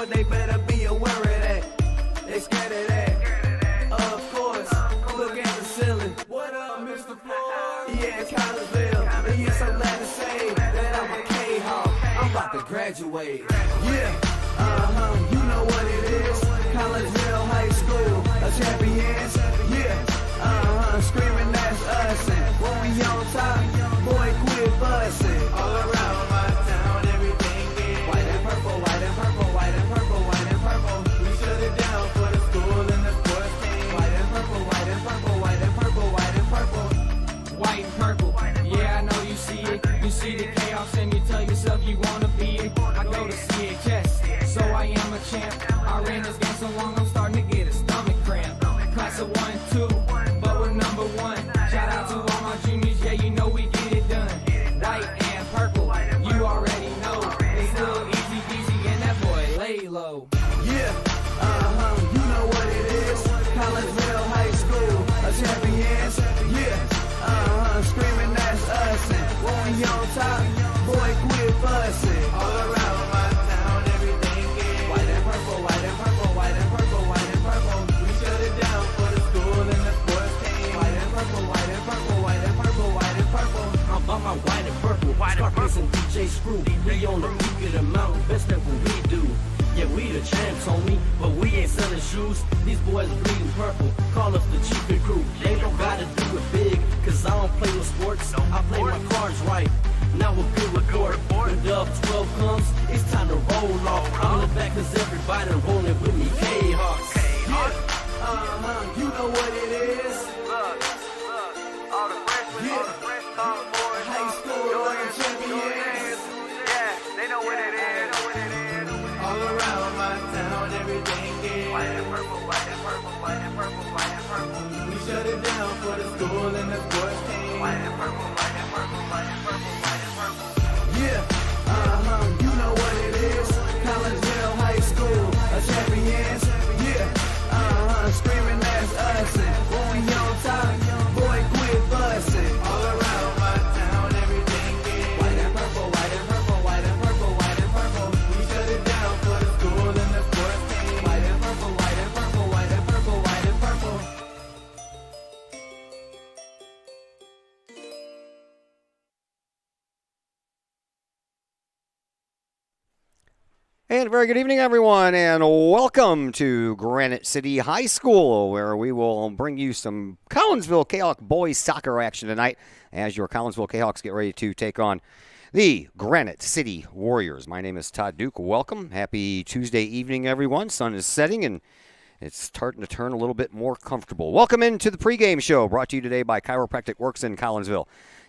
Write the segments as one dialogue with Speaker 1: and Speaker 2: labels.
Speaker 1: sport, they better be aware of that. They scared of that. Of course, look at the ceiling. What up, Mr. Floyd? Yeah, it's Collegeville. And yeah, so glad to say that I'm a Kahok. I'm about to graduate. Yeah, you know what it is. Collegeville High School, a champions. Yeah, screaming that's us. And when we on top, boy, quit fussing. All around my town, everything is white and purple, white and purple, white and purple, white and purple. We shut it down for the school and the sports team. White and purple, white and purple, white and purple, white and purple.
Speaker 2: White and purple, yeah, I know you see it. You see the chaos and you tell yourself you wanna be it. I go to see it, yes, so I am a champ. I ran this game so long, I'm starting to get a stomach cramp. Class of 1, 2, but we're number 1. Shout out to all my juniors, yeah, you know we get it done. White and purple, you already know. It's little easy peasy and that boy lay low.
Speaker 1: Yeah, you know what it is. Collegeville High School, a champions. Yeah, screaming that's us. And when we on top, boy, quit fussing. All around my town, everything is white and purple, white and purple, white and purple, white and purple. We shut it down for the school and the sports team. White and purple, white and purple, white and purple, white and purple.
Speaker 3: I'm on my white and purple, Scarface and DJ Screw. We on the peak of the mountain, best at what we do. Yeah, we the champs, homie, but we ain't selling shoes. These boys bleeding purple, call us the chief and crew. They don't gotta do it big, cause I don't play with sports. I play my cards right. Now a good report. When Dub 12 comes, it's time to roll off. I'm in the back cause everybody rolling with me, K-Hawks.
Speaker 1: Yeah, you know what it is.
Speaker 4: All the freshmen, all the boys,
Speaker 1: High school champions.
Speaker 4: yeah, they know what it is.
Speaker 1: All around my town, everything is
Speaker 4: White and purple, white and purple, white and purple, white and purple.
Speaker 1: we shut it down for the school and the sports team.
Speaker 4: White and purple, white and purple, white and purple, white and purple.
Speaker 1: Yeah, you know what it is. Collegeville High School, a champions. Yeah, screaming that's us. And when we on top, boy, quit fussing. All around my town, everything is white and purple, white and purple, white and purple, white and purple. We shut it down for the school and the sports team. White and purple, white and purple, white and purple, white and purple.
Speaker 5: And a very good evening, everyone, and welcome to Granite City High School, where we will bring you some Collinsville Kahok boys soccer action tonight as your Collinsville Kahawks get ready to take on the Granite City Warriors. My name is Todd Duke. Welcome. Happy Tuesday evening, everyone. Sun is setting, and it's starting to turn a little bit more comfortable. Welcome into the pregame show, brought to you today by Chiropractic Works in Collinsville.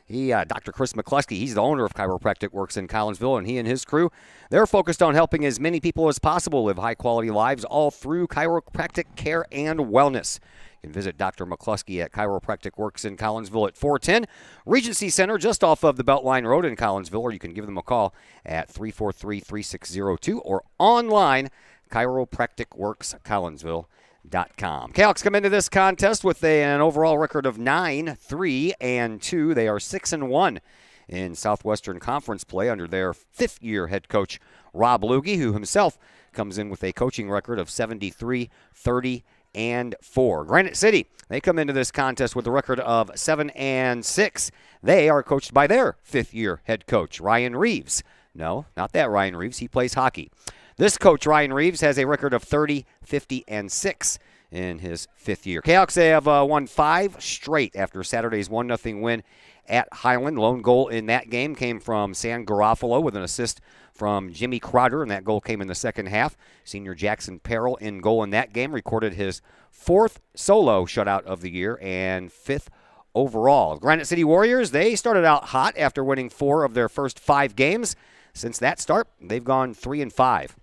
Speaker 5: Dr. Chris McCluskey, he's the owner of Chiropractic Works in Collinsville, and he and his crew, they're focused on helping as many people as possible live high-quality lives all through chiropractic care and wellness. You can visit Dr. McCluskey at Chiropractic Works in Collinsville at 410 Regency Center, just off of the Beltline Road in Collinsville, or you can give them a call at 343-3602 or online, chiropracticworkscollinsville.com. Kahawks come into this contest with an overall record of 9-3-2. They are 6-1 in Southwestern Conference play under their fifth-year head coach, Rob Lugge, who himself comes in with a coaching record of 73-30-4. Granite City, they come into this contest with a record of 7-6. They are coached by their fifth-year head coach, Ryan Reeves. No, not that Ryan Reeves. He plays hockey. This coach, Ryan Reeves, has a record of 30-50-6 in his fifth year. Kahawks have won 5 straight after Saturday's 1-0 win at Highland. Lone goal in that game came from San Garofalo with an assist from Jimmy Crowder, and that goal came in the second half. Senior Jackson Perrell in goal in that game, recorded his 4th solo shutout of the year and 5th overall. Granite City Warriors, they started out hot after winning 4 of their first 5 games. Since that start, they've gone 3-5.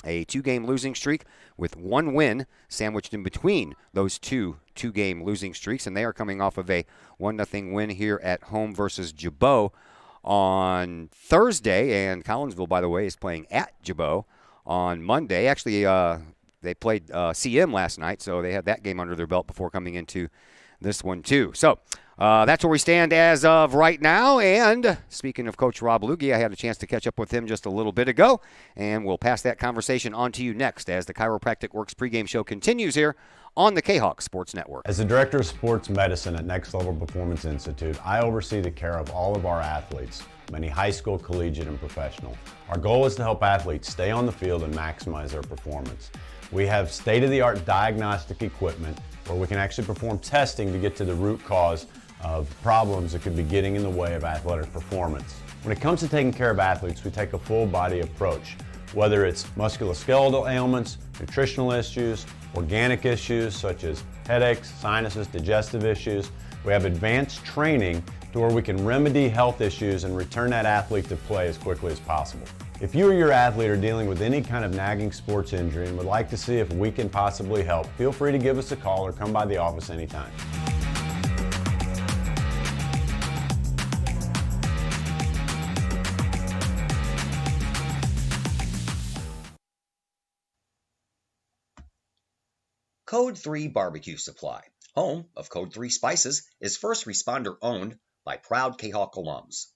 Speaker 5: A 2-game losing streak with 1 win sandwiched in between those two-game losing streaks, and they are coming off of a 1-0 win here at home versus Jabot on Thursday. And Collinsville, by the way, is playing at Jabot on Monday. Actually, they played CM last night, so they had that game under their belt before coming into this one too. So that's where we stand as of right now. And speaking of Coach Rob Lugie, I had a chance to catch up with him just a little bit ago, and we'll pass that conversation on to you next as the Chiropractic Works pregame show continues here on the Kahok Sports Network.
Speaker 6: As the Director of Sports Medicine at Next Level Performance Institute, I oversee the care of all of our athletes, many high school, collegiate, and professional. Our goal is to help athletes stay on the field and maximize their performance. We have state-of-the-art diagnostic equipment where we can actually perform testing to get to the root cause of problems that could be getting in the way of athletic performance. When it comes to taking care of athletes, we take a full body approach, whether it's musculoskeletal ailments, nutritional issues, organic issues such as headaches, sinuses, digestive issues. We have advanced training to where we can remedy health issues and return that athlete to play as quickly as possible. If you or your athlete are dealing with any kind of nagging sports injury and would like to see if we can possibly help, feel free to give us a call or come by the office anytime.
Speaker 7: Code 3 Barbecue Supply, home of Code 3 Spices, is first responder owned by proud Kahok alums.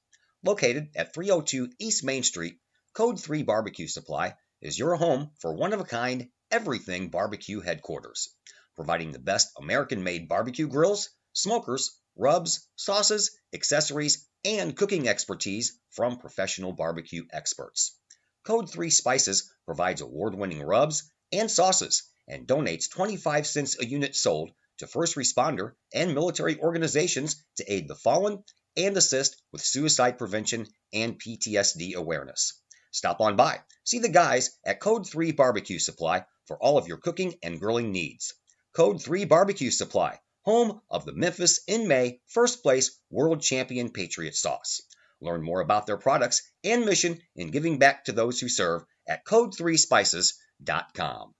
Speaker 7: Located at 302 East Main Street, Code 3 Barbecue Supply is your home for one-of-a-kind everything barbecue headquarters, providing the best American-made barbecue grills, smokers, rubs, sauces, accessories, and cooking expertise from professional barbecue experts. Code 3 Spices provides award-winning rubs and sauces and donates 25 cents a unit sold to first responder and military organizations to aid the fallen and assist with suicide prevention and PTSD awareness. Stop on by. See the guys at Code 3 Barbecue Supply for all of your cooking and grilling needs. Code 3 Barbecue Supply, home of the Memphis in May first place world champion Patriot sauce. Learn more about their products and mission in giving back to those who serve at code3spices.com.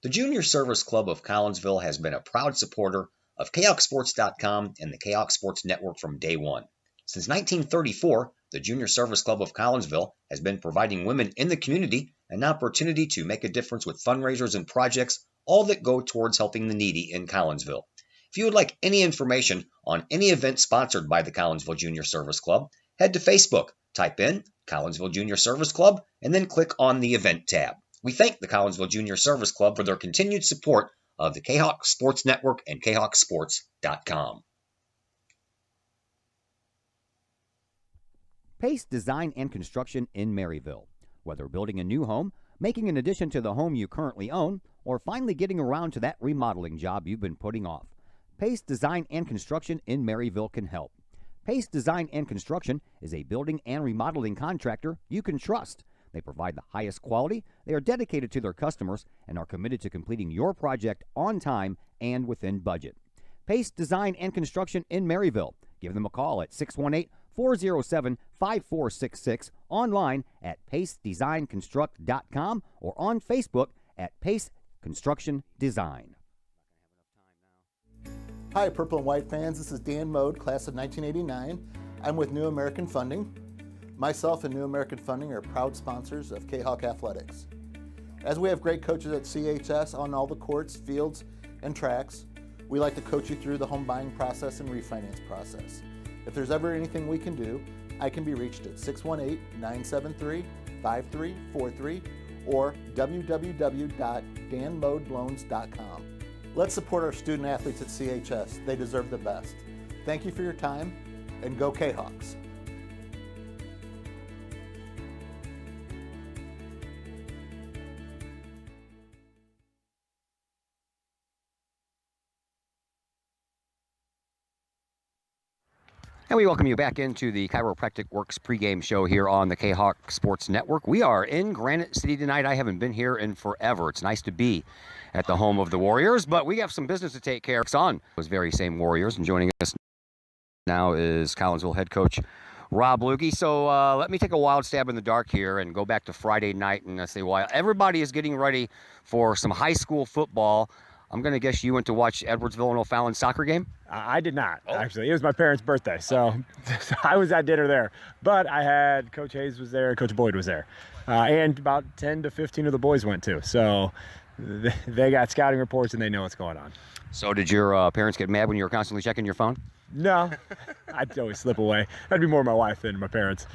Speaker 7: The Junior Service Club of Collinsville has been a proud supporter of KahokSports.com and the Kahok Sports Network from day one. Since 1934, the Junior Service Club of Collinsville has been providing women in the community an opportunity to make a difference with fundraisers and projects, all that go towards helping the needy in Collinsville. If you would like any information on any event sponsored by the Collinsville Junior Service Club, head to Facebook, type in Collinsville Junior Service Club, and then click on the event tab. We thank the Collinsville Junior Service Club for their continued support of the Kahok Sports Network and KahokSports.com.
Speaker 8: Pace Design and Construction in Maryville. Whether building a new home, making an addition to the home you currently own, or finally getting around to that remodeling job you've been putting off, Pace Design and Construction in Maryville can help. Pace Design and Construction is a building and remodeling contractor you can trust. They provide the highest quality, they are dedicated to their customers, and are committed to completing your project on time and within budget. Pace Design and Construction in Maryville. Give them a call at 618-407-5466, online at pacedesignconstruct.com, or on Facebook at Pace Construction Design.
Speaker 9: Hi, Purple and White fans. This is Dan Mode, class of 1989. I'm with New American Funding. Myself and New American Funding are proud sponsors of Kahok Athletics. As we have great coaches at CHS on all the courts, fields, and tracks, we like to coach you through the home buying process and refinance process. If there's ever anything we can do, I can be reached at 618-973-5343 or www.danmodeloans.com. Let's support our student athletes at CHS. They deserve the best. Thank you for your time, and go Kahawks.
Speaker 5: And we welcome you back into the Chiropractic Works pregame show here on the Kahok Sports Network. We are in Granite City tonight. I haven't been here in forever. It's nice to be at the home of the Warriors, but we have some business to take care of. On those very same Warriors, and joining us now is Collinsville head coach Rob Lugie. So let me take a wild stab in the dark here and go back to Friday night and say, while everybody is getting ready for some high school football, I'm going to guess you went to watch Edwardsville and O'Fallon soccer game?
Speaker 10: I did not, actually. It was my parents' birthday, so I was at dinner there. But I had Coach Hayes was there, Coach Boyd was there. And about 10 to 15 of the boys went too. So they got scouting reports and they know what's going on.
Speaker 5: So did your parents get mad when you were constantly checking your phone?
Speaker 10: No, I'd always slip away. That'd be more my wife than my parents.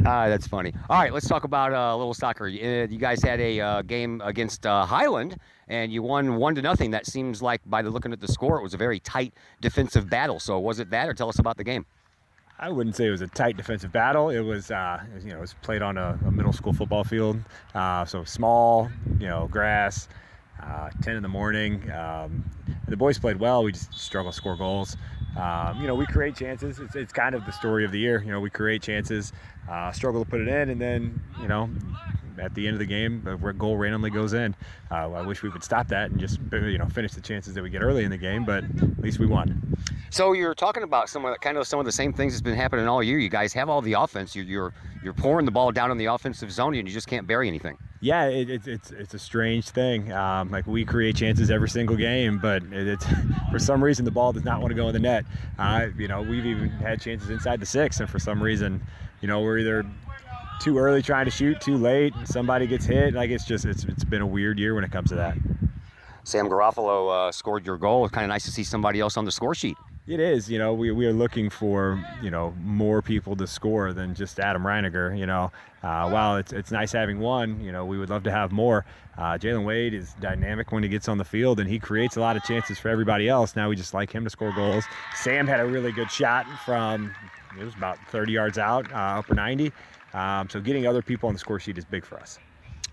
Speaker 5: That's funny. All right, let's talk about a little soccer. You guys had a game against Highland, and you won 1-0. That seems like, by looking at the score, it was a very tight defensive battle. So was it that, or tell us about the game?
Speaker 10: I wouldn't say it was a tight defensive battle. It was, it was played on a middle school football field, so small, grass. 10 in the morning. The boys played well. We just struggle to score goals. We create chances. It's kind of the story of the year. We create chances, struggle to put it in, and then, at the end of the game, a goal randomly goes in. I wish we would stop that and just, finish the chances that we get early in the game, but at least we won.
Speaker 5: So you're talking about some of the same things that's been happening all year. You guys have all the offense. You're pouring the ball down in the offensive zone, and you just can't bury anything.
Speaker 10: Yeah, it's a strange thing. We create chances every single game, but it's for some reason the ball does not want to go in the net. We've even had chances inside the 6, and for some reason, we're either too early trying to shoot, too late, somebody gets hit. It's been a weird year when it comes to that.
Speaker 5: Sam Garofalo scored your goal. It's kind of nice to see somebody else on the score sheet.
Speaker 10: It is. We are looking for, more people to score than just Adam Reiniger. While it's nice having one, we would love to have more. Jalen Wade is dynamic when he gets on the field, and he creates a lot of chances for everybody else. Now we just like him to score goals. Sam had a really good shot from, it was about 30 yards out, upper 90. So getting other people on the score sheet is big for us.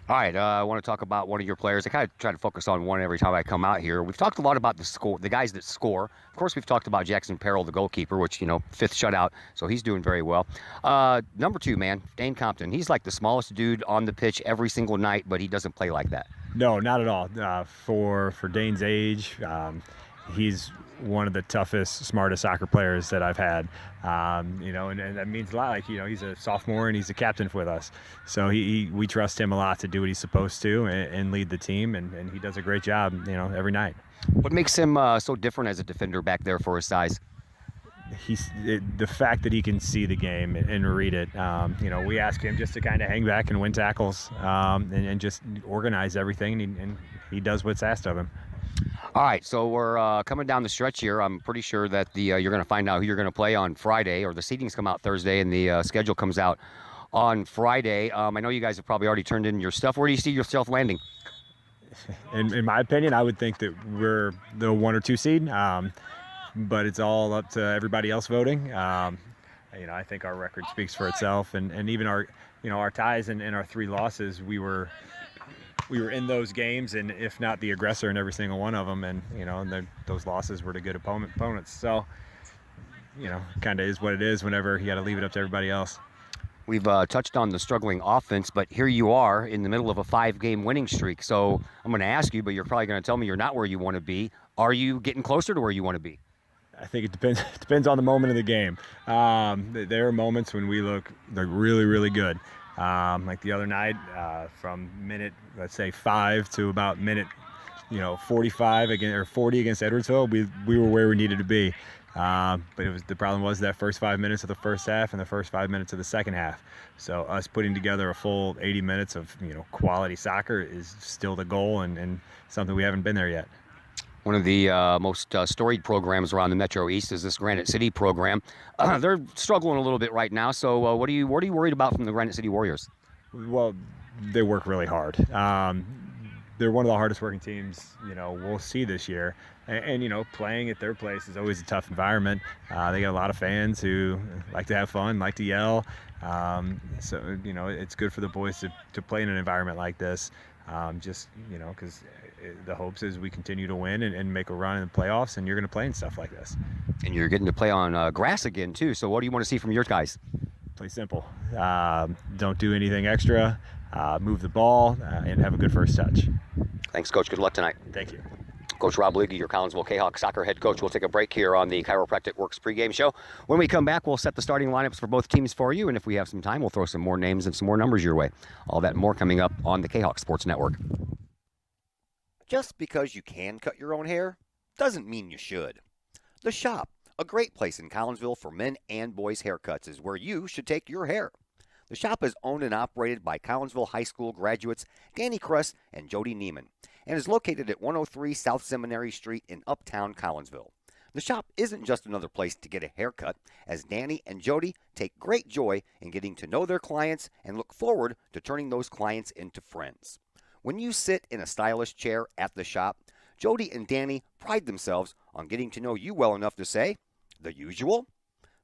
Speaker 5: All right, I want to talk about one of your players. I kind of try to focus on one every time I come out here. We've talked a lot about the guys that score. Of course, we've talked about Jackson Perrell, the goalkeeper, which, 5th shutout, so he's doing very well. Number 2, man, Dane Compton. He's like the smallest dude on the pitch every single night, but he doesn't play like that.
Speaker 10: No, not at all. For Dane's age, he's one of the toughest, smartest soccer players that I've had. And that means a lot. He's a sophomore and he's a captain with us. So we trust him a lot to do what he's supposed to and lead the team, and he does a great job, every night.
Speaker 5: What makes him so different as a defender back there for his size?
Speaker 10: The fact that he can see the game and read it. We ask him just to kind of hang back and win tackles, and just organize everything, and he does what's asked of him.
Speaker 5: All right, so we're coming down the stretch here. I'm pretty sure that you're going to find out who you're going to play on Friday, or the seedings come out Thursday, and the schedule comes out on Friday. I know you guys have probably already turned in your stuff. Where do you see yourself landing?
Speaker 10: In my opinion, I would think that we're the 1 or 2 seed, but it's all up to everybody else voting. I think our record speaks for itself, and even our ties and our 3 losses, we were in those games, and if not the aggressor in every single one of them, and those losses were to good opponents. So, kind of is what it is whenever you got to leave it up to everybody else.
Speaker 5: We've touched on the struggling offense, but here you are in the middle of a 5-game winning streak. So I'm going to ask you, but you're probably going to tell me you're not where you want to be. Are you getting closer to where you want to be?
Speaker 10: I think it depends. It depends on the moment of the game. There are moments when we look really, really good. Like the other night, from minute, let's say 5 to about minute, 45 or 40 against Edwardsville, we were where we needed to be. But the problem was that first 5 minutes of the first half and the first 5 minutes of the second half. So us putting together a full 80 minutes of quality soccer is still the goal, and something we haven't been there yet.
Speaker 5: One of the most storied programs around the Metro East is this Granite City program. They're struggling a little bit right now. So what are you worried about from the Granite City Warriors?
Speaker 10: Well, they work really hard. They're one of the hardest working teams, we'll see this year. And playing at their place is always a tough environment. They got a lot of fans who like to have fun, like to yell. So, it's good for the boys to play in an environment like this. Because the hopes is we continue to win and make a run in the playoffs, and you're going to play in stuff like this.
Speaker 5: And you're getting to play on grass again, too. So what do you want to see from your guys?
Speaker 10: Play simple. Don't do anything extra. Move the ball and have a good first touch.
Speaker 5: Thanks, Coach. Good luck tonight.
Speaker 10: Thank you.
Speaker 5: Coach Rob League, your Collinsville Kahok soccer head coach. We'll take a break here on the Chiropractic Works pregame show. When we come back, we'll set the starting lineups for both teams for you, and if we have some time, we'll throw some more names and some more numbers your way. All that and more coming up on the Kahok Sports Network. Just because you can cut your own hair doesn't mean you should. The Shop, a great place in Collinsville for men and boys haircuts, is where you should take your hair. The shop is owned and operated by Collinsville High School graduates Danny Kress and Jody Neiman, and is located at 103 South Seminary Street in Uptown Collinsville. The shop isn't just another place to get a haircut, as Danny and Jody take great joy in getting to know their clients and look forward to turning those clients into friends. When you sit in a stylish chair at the shop, Jody and Danny pride themselves on getting to know you well enough to say, "The usual?"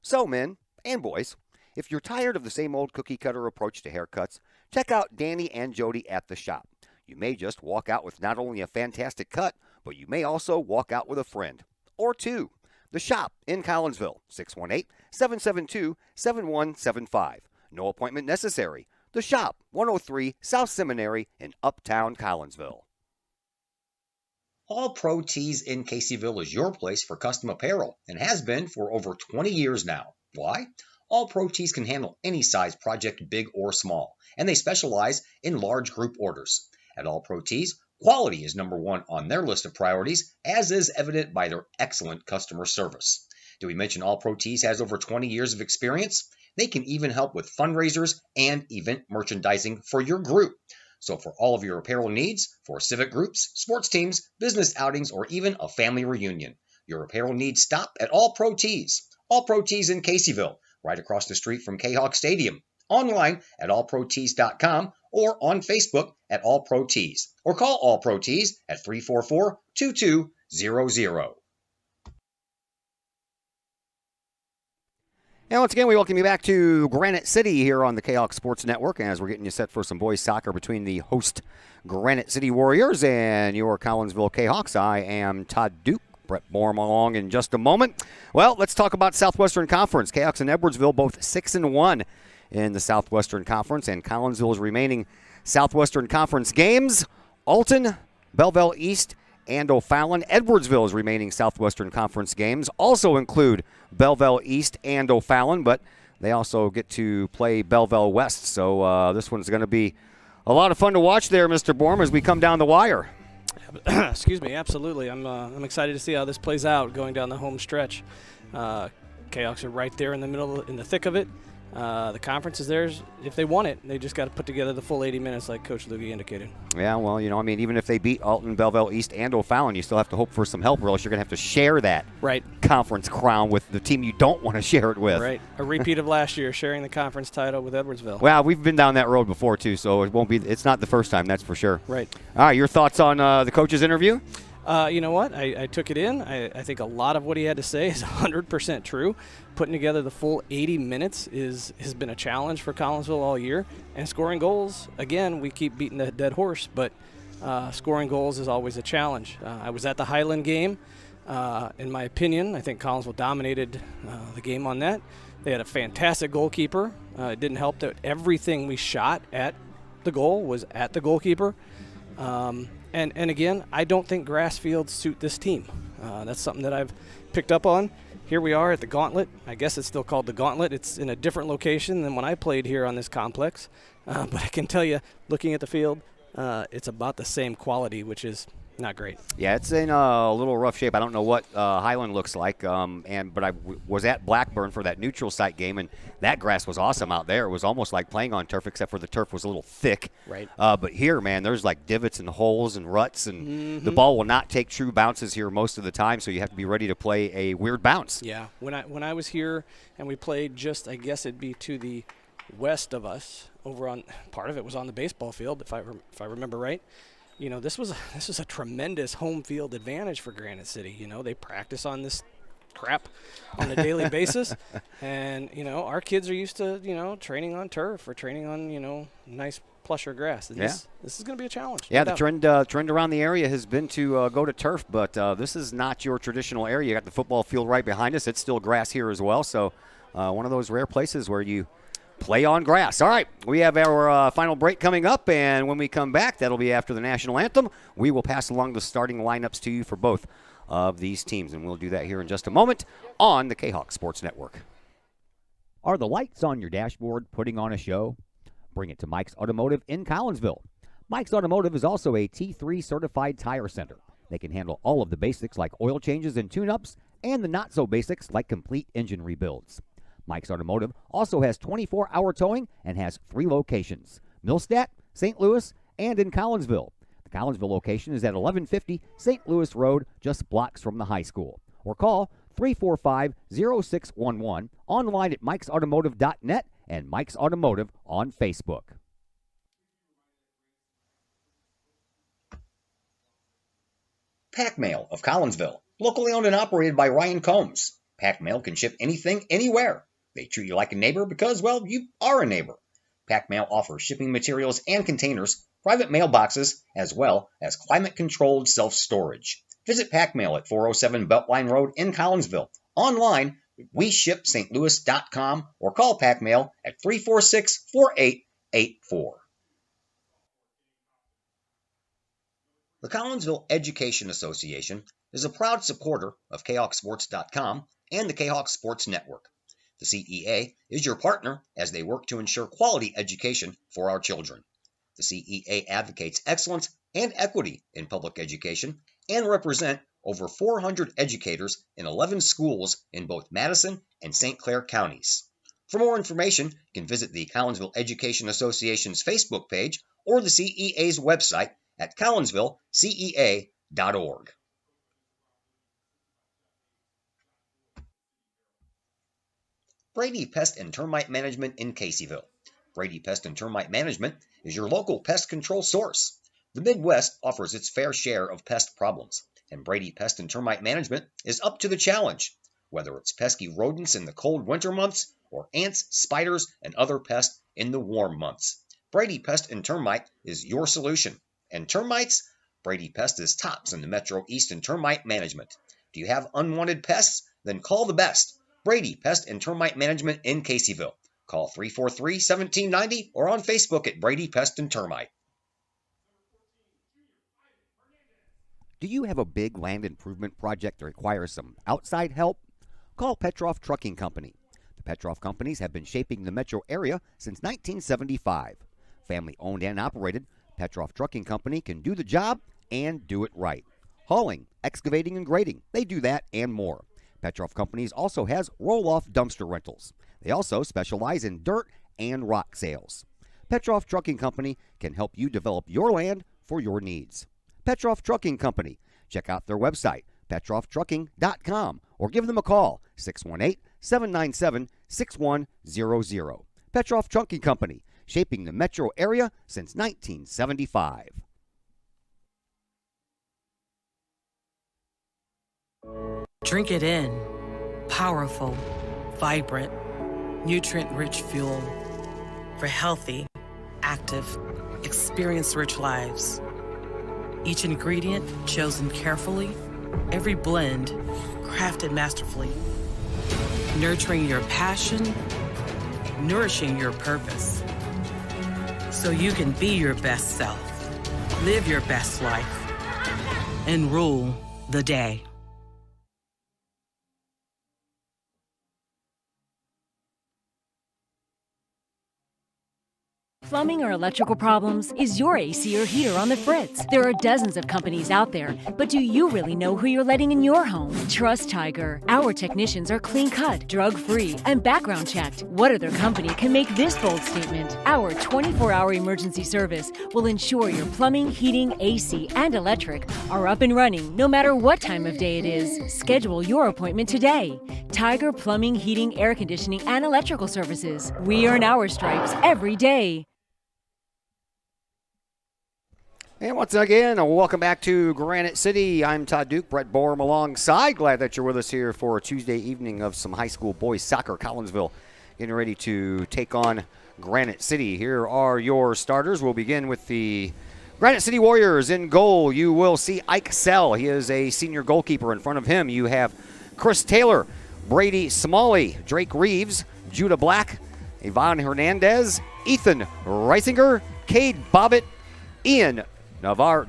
Speaker 5: So, men and boys, if you're tired of the same old cookie-cutter approach to haircuts, check out Danny and Jody at the shop. You may just walk out with not only a fantastic cut, but you may also walk out with a friend. Or two. The shop in Collinsville, 618-772-7175. No appointment necessary. The shop, 103 South Seminary in Uptown Collinsville.
Speaker 7: All Pro Tees in Caseyville is your place for custom apparel and has been for over 20 years now. Why? All Pro Tees can handle any size project, big or small, and they specialize in large group orders. At All Pro Tees, quality is number one on their list of priorities, as is evident by their excellent customer service. Did we mention All Pro Tees has over 20 years of experience? They can even help with fundraisers and event merchandising for your group. So for all of your apparel needs, for civic groups, sports teams, business outings, or even a family reunion, your apparel needs stop at All Pro Tees. All Pro Tees in Caseyville, right across the street from Kahok Stadium. Online at allprotees.com or on Facebook at All Pro Tees. Or call All Pro Tees at 344-2200.
Speaker 5: And once again, we welcome you back to Granite City here on the Kahok Sports Network as we're getting you set for some boys soccer between the host Granite City Warriors and your Collinsville Kahawks. I am Todd Duke. Brett Borm along in just a moment. Well, let's talk about Southwestern Conference. Kahawks and Edwardsville both 6-1 in the Southwestern Conference, and Collinsville's remaining Southwestern Conference games: Alton, Belleville East, and O'Fallon. Edwardsville's remaining Southwestern Conference games also include Belleville East and O'Fallon, but they also get to play Belleville West. So this one's going to be a lot of fun to watch there, Mr. Borm, as we come down the wire.
Speaker 11: Excuse me, absolutely. I'm excited to see how this plays out going down the home stretch. Kahawks are right there in the middle, in the thick of it. The conference is theirs if they want it. They just got to put together the full 80 minutes like Coach Lugie indicated.
Speaker 5: Yeah, well, even if they beat Alton, Belleville East, and O'Fallon, you still have to hope for some help, or else you're going to have to share that conference crown with the team you don't want to share it with.
Speaker 11: Right. A repeat of last year, sharing the conference title with Edwardsville.
Speaker 5: Well, we've been down that road before, too, so it's not the first time, that's for sure.
Speaker 11: Right.
Speaker 5: All right, your thoughts on the coach's interview?
Speaker 11: You know what? I took it in. I think a lot of what he had to say is 100% true. Putting together the full 80 minutes has been a challenge for Collinsville all year. And scoring goals, again, we keep beating the dead horse, but scoring goals is always a challenge. I was at the Highland game. In my opinion, I think Collinsville dominated the game on that. They had a fantastic goalkeeper. It didn't help that everything we shot at the goal was at the goalkeeper. And again, I don't think grass fields suit this team. That's something that I've picked up on. Here we are at the Gauntlet. I guess it's still called the Gauntlet. It's in a different location than when I played here on this complex. But I can tell you, looking at the field, it's about the same quality, which is not great.
Speaker 5: Yeah, it's in a little rough shape. I don't know what Highland looks like, but I was at Blackburn for that neutral site game, and that grass was awesome out there. It was almost like playing on turf, except for the turf was a little thick.
Speaker 11: Right.
Speaker 5: But here, man, there's like divots and holes and ruts, and the ball will not take true bounces here most of the time, so you have to be ready to play a weird bounce.
Speaker 11: Yeah. When I was here and we played just, I guess it'd be to the west of us, over on part of it was on the baseball field, if I remember right. You know, this was a tremendous home field advantage for Granite City. You know, they practice on this crap on a daily basis, and you know, our kids are used to training on turf or training on nice plusher grass. And this is going to be a challenge.
Speaker 5: Yeah, the trend around the area has been to go to turf, but this is not your traditional area. You got the football field right behind us. It's still grass here as well, so one of those rare places where you play on grass. All right, we have our final break coming up, and when we come back, that'll be after the national anthem. We will pass along the starting lineups to you for both of these teams, and we'll do that here in just a moment on the Kahok Sports Network.
Speaker 8: Are the lights on your dashboard putting on a show? Bring it to Mike's Automotive in Collinsville. Mike's Automotive is also a T3 certified tire center. They can handle all of the basics like oil changes and tune-ups, and the not-so-basics like complete engine rebuilds. Mike's Automotive also has 24-hour towing and has 3 locations: Millstadt, St. Louis, and in Collinsville. The Collinsville location is at 1150 St. Louis Road, just blocks from the high school. Or call 345-0611, online at mikesautomotive.net and Mike's Automotive on Facebook.
Speaker 7: Pack Mail of Collinsville, locally owned and operated by Ryan Combs. Pack Mail can ship anything, anywhere. They treat you like a neighbor because, well, you are a neighbor. Pack Mail offers shipping materials and containers, private mailboxes, as well as climate-controlled self-storage. Visit Pack Mail at 407 Beltline Road in Collinsville. Online, WeShipStLouis.com or call Pack Mail at 346-4884. The Collinsville Education Association is a proud supporter of KahokSports.com and the Kahok Sports Network. The CEA is your partner as they work to ensure quality education for our children. The CEA advocates excellence and equity in public education and represent over 400 educators in 11 schools in both Madison and St. Clair counties. For more information, you can visit the Collinsville Education Association's Facebook page or the CEA's website at collinsvillecea.org. Brady Pest and Termite Management in Caseyville. Brady Pest and Termite Management is your local pest control source. The Midwest offers its fair share of pest problems, and Brady Pest and Termite Management is up to the challenge. Whether it's pesky rodents in the cold winter months or ants, spiders, and other pests in the warm months, Brady Pest and Termite is your solution. And termites? Brady Pest is tops in the Metro East in termite management. Do you have unwanted pests? Then call the best. Brady Pest and Termite Management in Caseyville. Call 343-1790 or on Facebook at Brady Pest and Termite.
Speaker 8: Do you have a big land improvement project that requires some outside help? Call Petroff Trucking Company. The Petroff Companies have been shaping the metro area since 1975. Family owned and operated, Petroff Trucking Company can do the job and do it right. Hauling, excavating, and grading, they do that and more. Petroff Companies also has roll-off dumpster rentals. They also specialize in dirt and rock sales. Petroff Trucking Company can help you develop your land for your needs. Petroff Trucking Company. Check out their website, petrofftrucking.com, or give them a call, 618-797-6100. Petroff Trucking Company, shaping the metro area since 1975.
Speaker 12: Drink it in. Powerful, vibrant, nutrient-rich fuel for healthy, active, experience-rich lives. Each ingredient chosen carefully, every blend crafted masterfully. Nurturing your passion, nourishing your purpose. So you can be your best self, live your best life, and rule the day.
Speaker 13: Plumbing or electrical problems? Is your AC or heater on the fritz? There are dozens of companies out there, but do you really know who you're letting in your home? Trust Tiger. Our technicians are clean-cut, drug-free, and background checked. What other company can make this bold statement? Our 24-hour emergency service will ensure your plumbing, heating, AC, and electric are up and running no matter what time of day it is. Schedule your appointment today. Tiger Plumbing, Heating, Air Conditioning, and Electrical Services. We earn our stripes every day.
Speaker 5: And once again, welcome back to Granite City. I'm Todd Duke, Brett Borum alongside. Glad that you're with us here for a Tuesday evening of some high school boys soccer. Collinsville getting ready to take on Granite City. Here are your starters. We'll begin with the Granite City Warriors. In goal, you will see Ike Sell. He is a senior goalkeeper. In front of him, you have Chris Taylor, Brady Smalley, Drake Reeves, Judah Black, Yvonne Hernandez, Ethan Reisinger, Cade Bobbitt, Ian Narvez,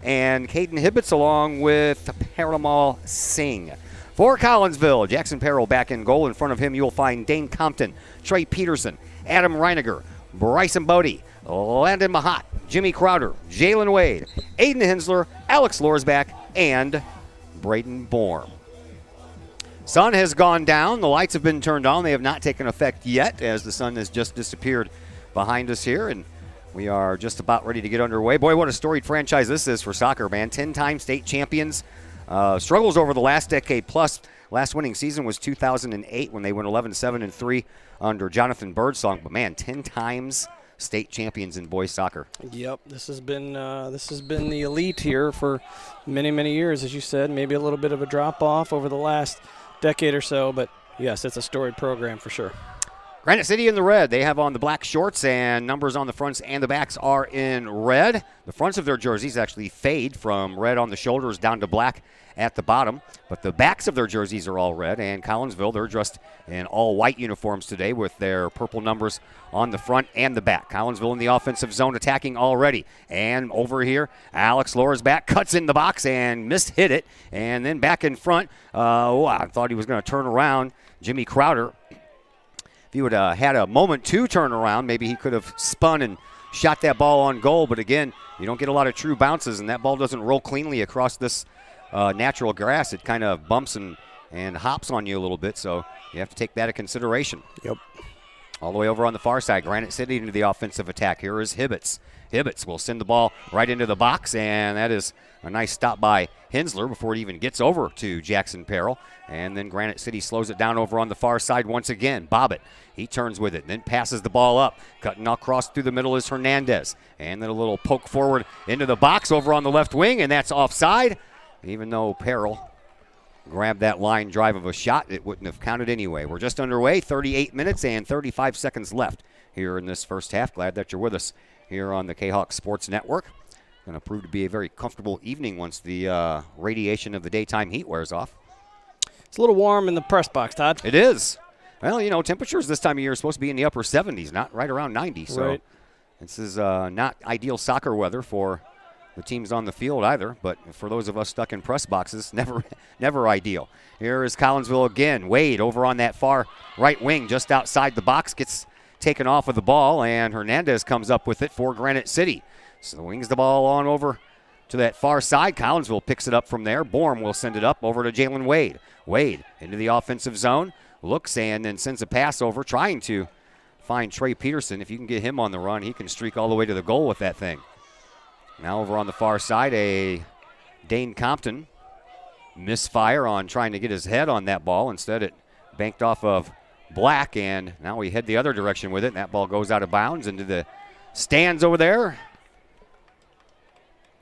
Speaker 5: and Caden Hibbets, along with Paramal Singh. For Collinsville, Jackson Perrell back in goal. In front of him, you'll find Dane Compton, Trey Peterson, Adam Reiniger, Bryson Bodie, Landon Mahat, Jimmy Crowder, Jalen Wade, Aiden Hensler, Alex Lorsback, and Braden Bourne. Sun has gone down. The lights have been turned on. They have not taken effect yet as the sun has just disappeared behind us here, and we are just about ready to get underway. Boy, what a storied franchise this is for soccer, man. 10-time state champions. Struggles over the last decade plus. Last winning season was 2008 when they went 11-7-3 under Jonathan Birdsong. But, man, 10 times state champions in boys soccer.
Speaker 11: Yep, this has been the elite here for many, many years, as you said. Maybe a little bit of a drop-off over the last decade or so, but, yes, it's a storied program for sure.
Speaker 5: Granite City in the red. They have on the black shorts, and numbers on the fronts and the backs are in red. The fronts of their jerseys actually fade from red on the shoulders down to black at the bottom, but the backs of their jerseys are all red. And Collinsville, they're dressed in all white uniforms today with their purple numbers on the front and the back. Collinsville in the offensive zone attacking already. And over here, Alex Lora's back, cuts in the box and hit it. And then back in front, I thought he was going to turn around. Jimmy Crowder. If he would have had a moment to turn around, maybe he could have spun and shot that ball on goal. But again, you don't get a lot of true bounces, and that ball doesn't roll cleanly across this natural grass. It kind of bumps and hops on you a little bit, so you have to take that into consideration.
Speaker 11: Yep.
Speaker 5: All the way over on the far side, Granite City into the offensive attack. Here is Hibbets. Hibbets will send the ball right into the box, and that is a nice stop by Hensler before it even gets over to Jackson Perrell. And then Granite City slows it down over on the far side once again. Bobbitt, he turns with it, then passes the ball up. Cutting across through the middle is Hernandez. And then a little poke forward into the box over on the left wing, and that's offside. Even though Perrell grabbed that line drive of a shot, it wouldn't have counted anyway. We're just underway, 38 minutes and 35 seconds left here in this first half. Glad that you're with us here on the Kahok Sports Network. Going to prove to be a very comfortable evening once the radiation of the daytime heat wears off.
Speaker 11: It's a little warm in the press box, Todd.
Speaker 5: It is. Well, you know, temperatures this time of year are supposed to be in the upper 70s, not right around 90. So
Speaker 11: right.
Speaker 5: This is not ideal soccer weather for the teams on the field either, but for those of us stuck in press boxes, never ideal. Here is Collinsville again. Wade over on that far right wing just outside the box gets taken off of the ball, and Hernandez comes up with it for Granite City. So wings the ball on over to that far side. Collinsville picks it up from there. Borm will send it up over to Jalen Wade. Wade into the offensive zone, looks and then sends a pass over, trying to find Trey Peterson. If you can get him on the run, he can streak all the way to the goal with that thing. Now over on the far side, a Dane Compton misfire on trying to get his head on that ball. Instead, it banked off of Black, and now we head the other direction with it, and that ball goes out of bounds into the stands over there.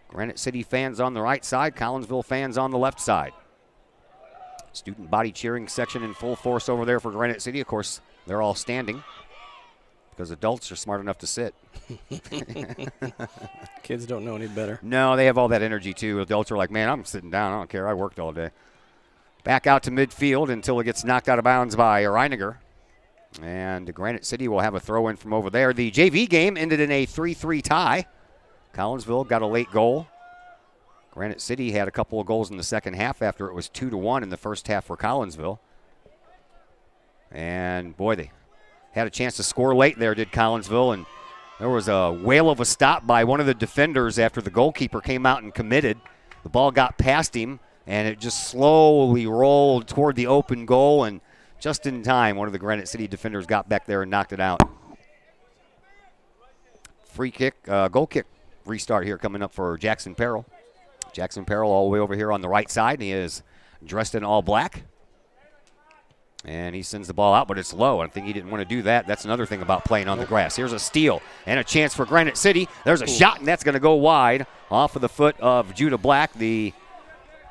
Speaker 5: Granite City fans on the right side, Collinsville fans on the left side. Student body cheering section in full force over there for Granite City. Of course, they're all standing because adults are smart enough to sit.
Speaker 11: Kids don't know any better.
Speaker 5: No, they have all that energy too. Adults are like, man, I'm sitting down. I don't care. I worked all day. Back out to midfield until it gets knocked out of bounds by Reiniger. And Granite City will have a throw in from over there. The JV game ended in a 3-3 tie. Collinsville got a late goal. Granite City had a couple of goals in the second half after it was 2-1 in the first half for Collinsville. And, boy, they had a chance to score late there, did Collinsville. And there was a whale of a stop by one of the defenders after the goalkeeper came out and committed. The ball got past him, and it just slowly rolled toward the open goal. And just in time, one of the Granite City defenders got back there and knocked it out. Free kick, goal kick restart here coming up for Jackson Perrell. Jackson Perrell all the way over here on the right side, and he is dressed in all black. And he sends the ball out, but it's low. I think he didn't want to do that. That's another thing about playing on the grass. Here's a steal and a chance for Granite City. There's a shot, and that's going to go wide off of the foot of Judah Black, the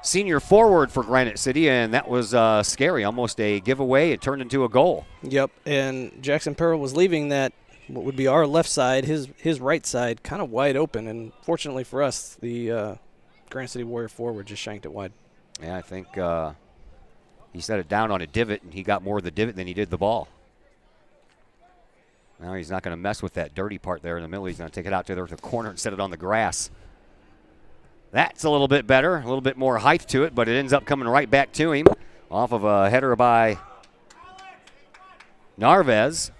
Speaker 5: senior forward for Granite City, and that was scary, almost a giveaway. It turned into a goal.
Speaker 11: Yep, and Jackson Perrell was leaving that, what would be our left side, his right side, kind of wide open, and fortunately for us, the Granite City Warrior forward just shanked it wide.
Speaker 5: Yeah, I think he set it down on a divot, and he got more of the divot than he did the ball. Now he's not going to mess with that dirty part there in the middle. He's going to take it out to the corner and set it on the grass. That's a little bit better, a little bit more height to it, but it ends up coming right back to him off of a header by Narvez.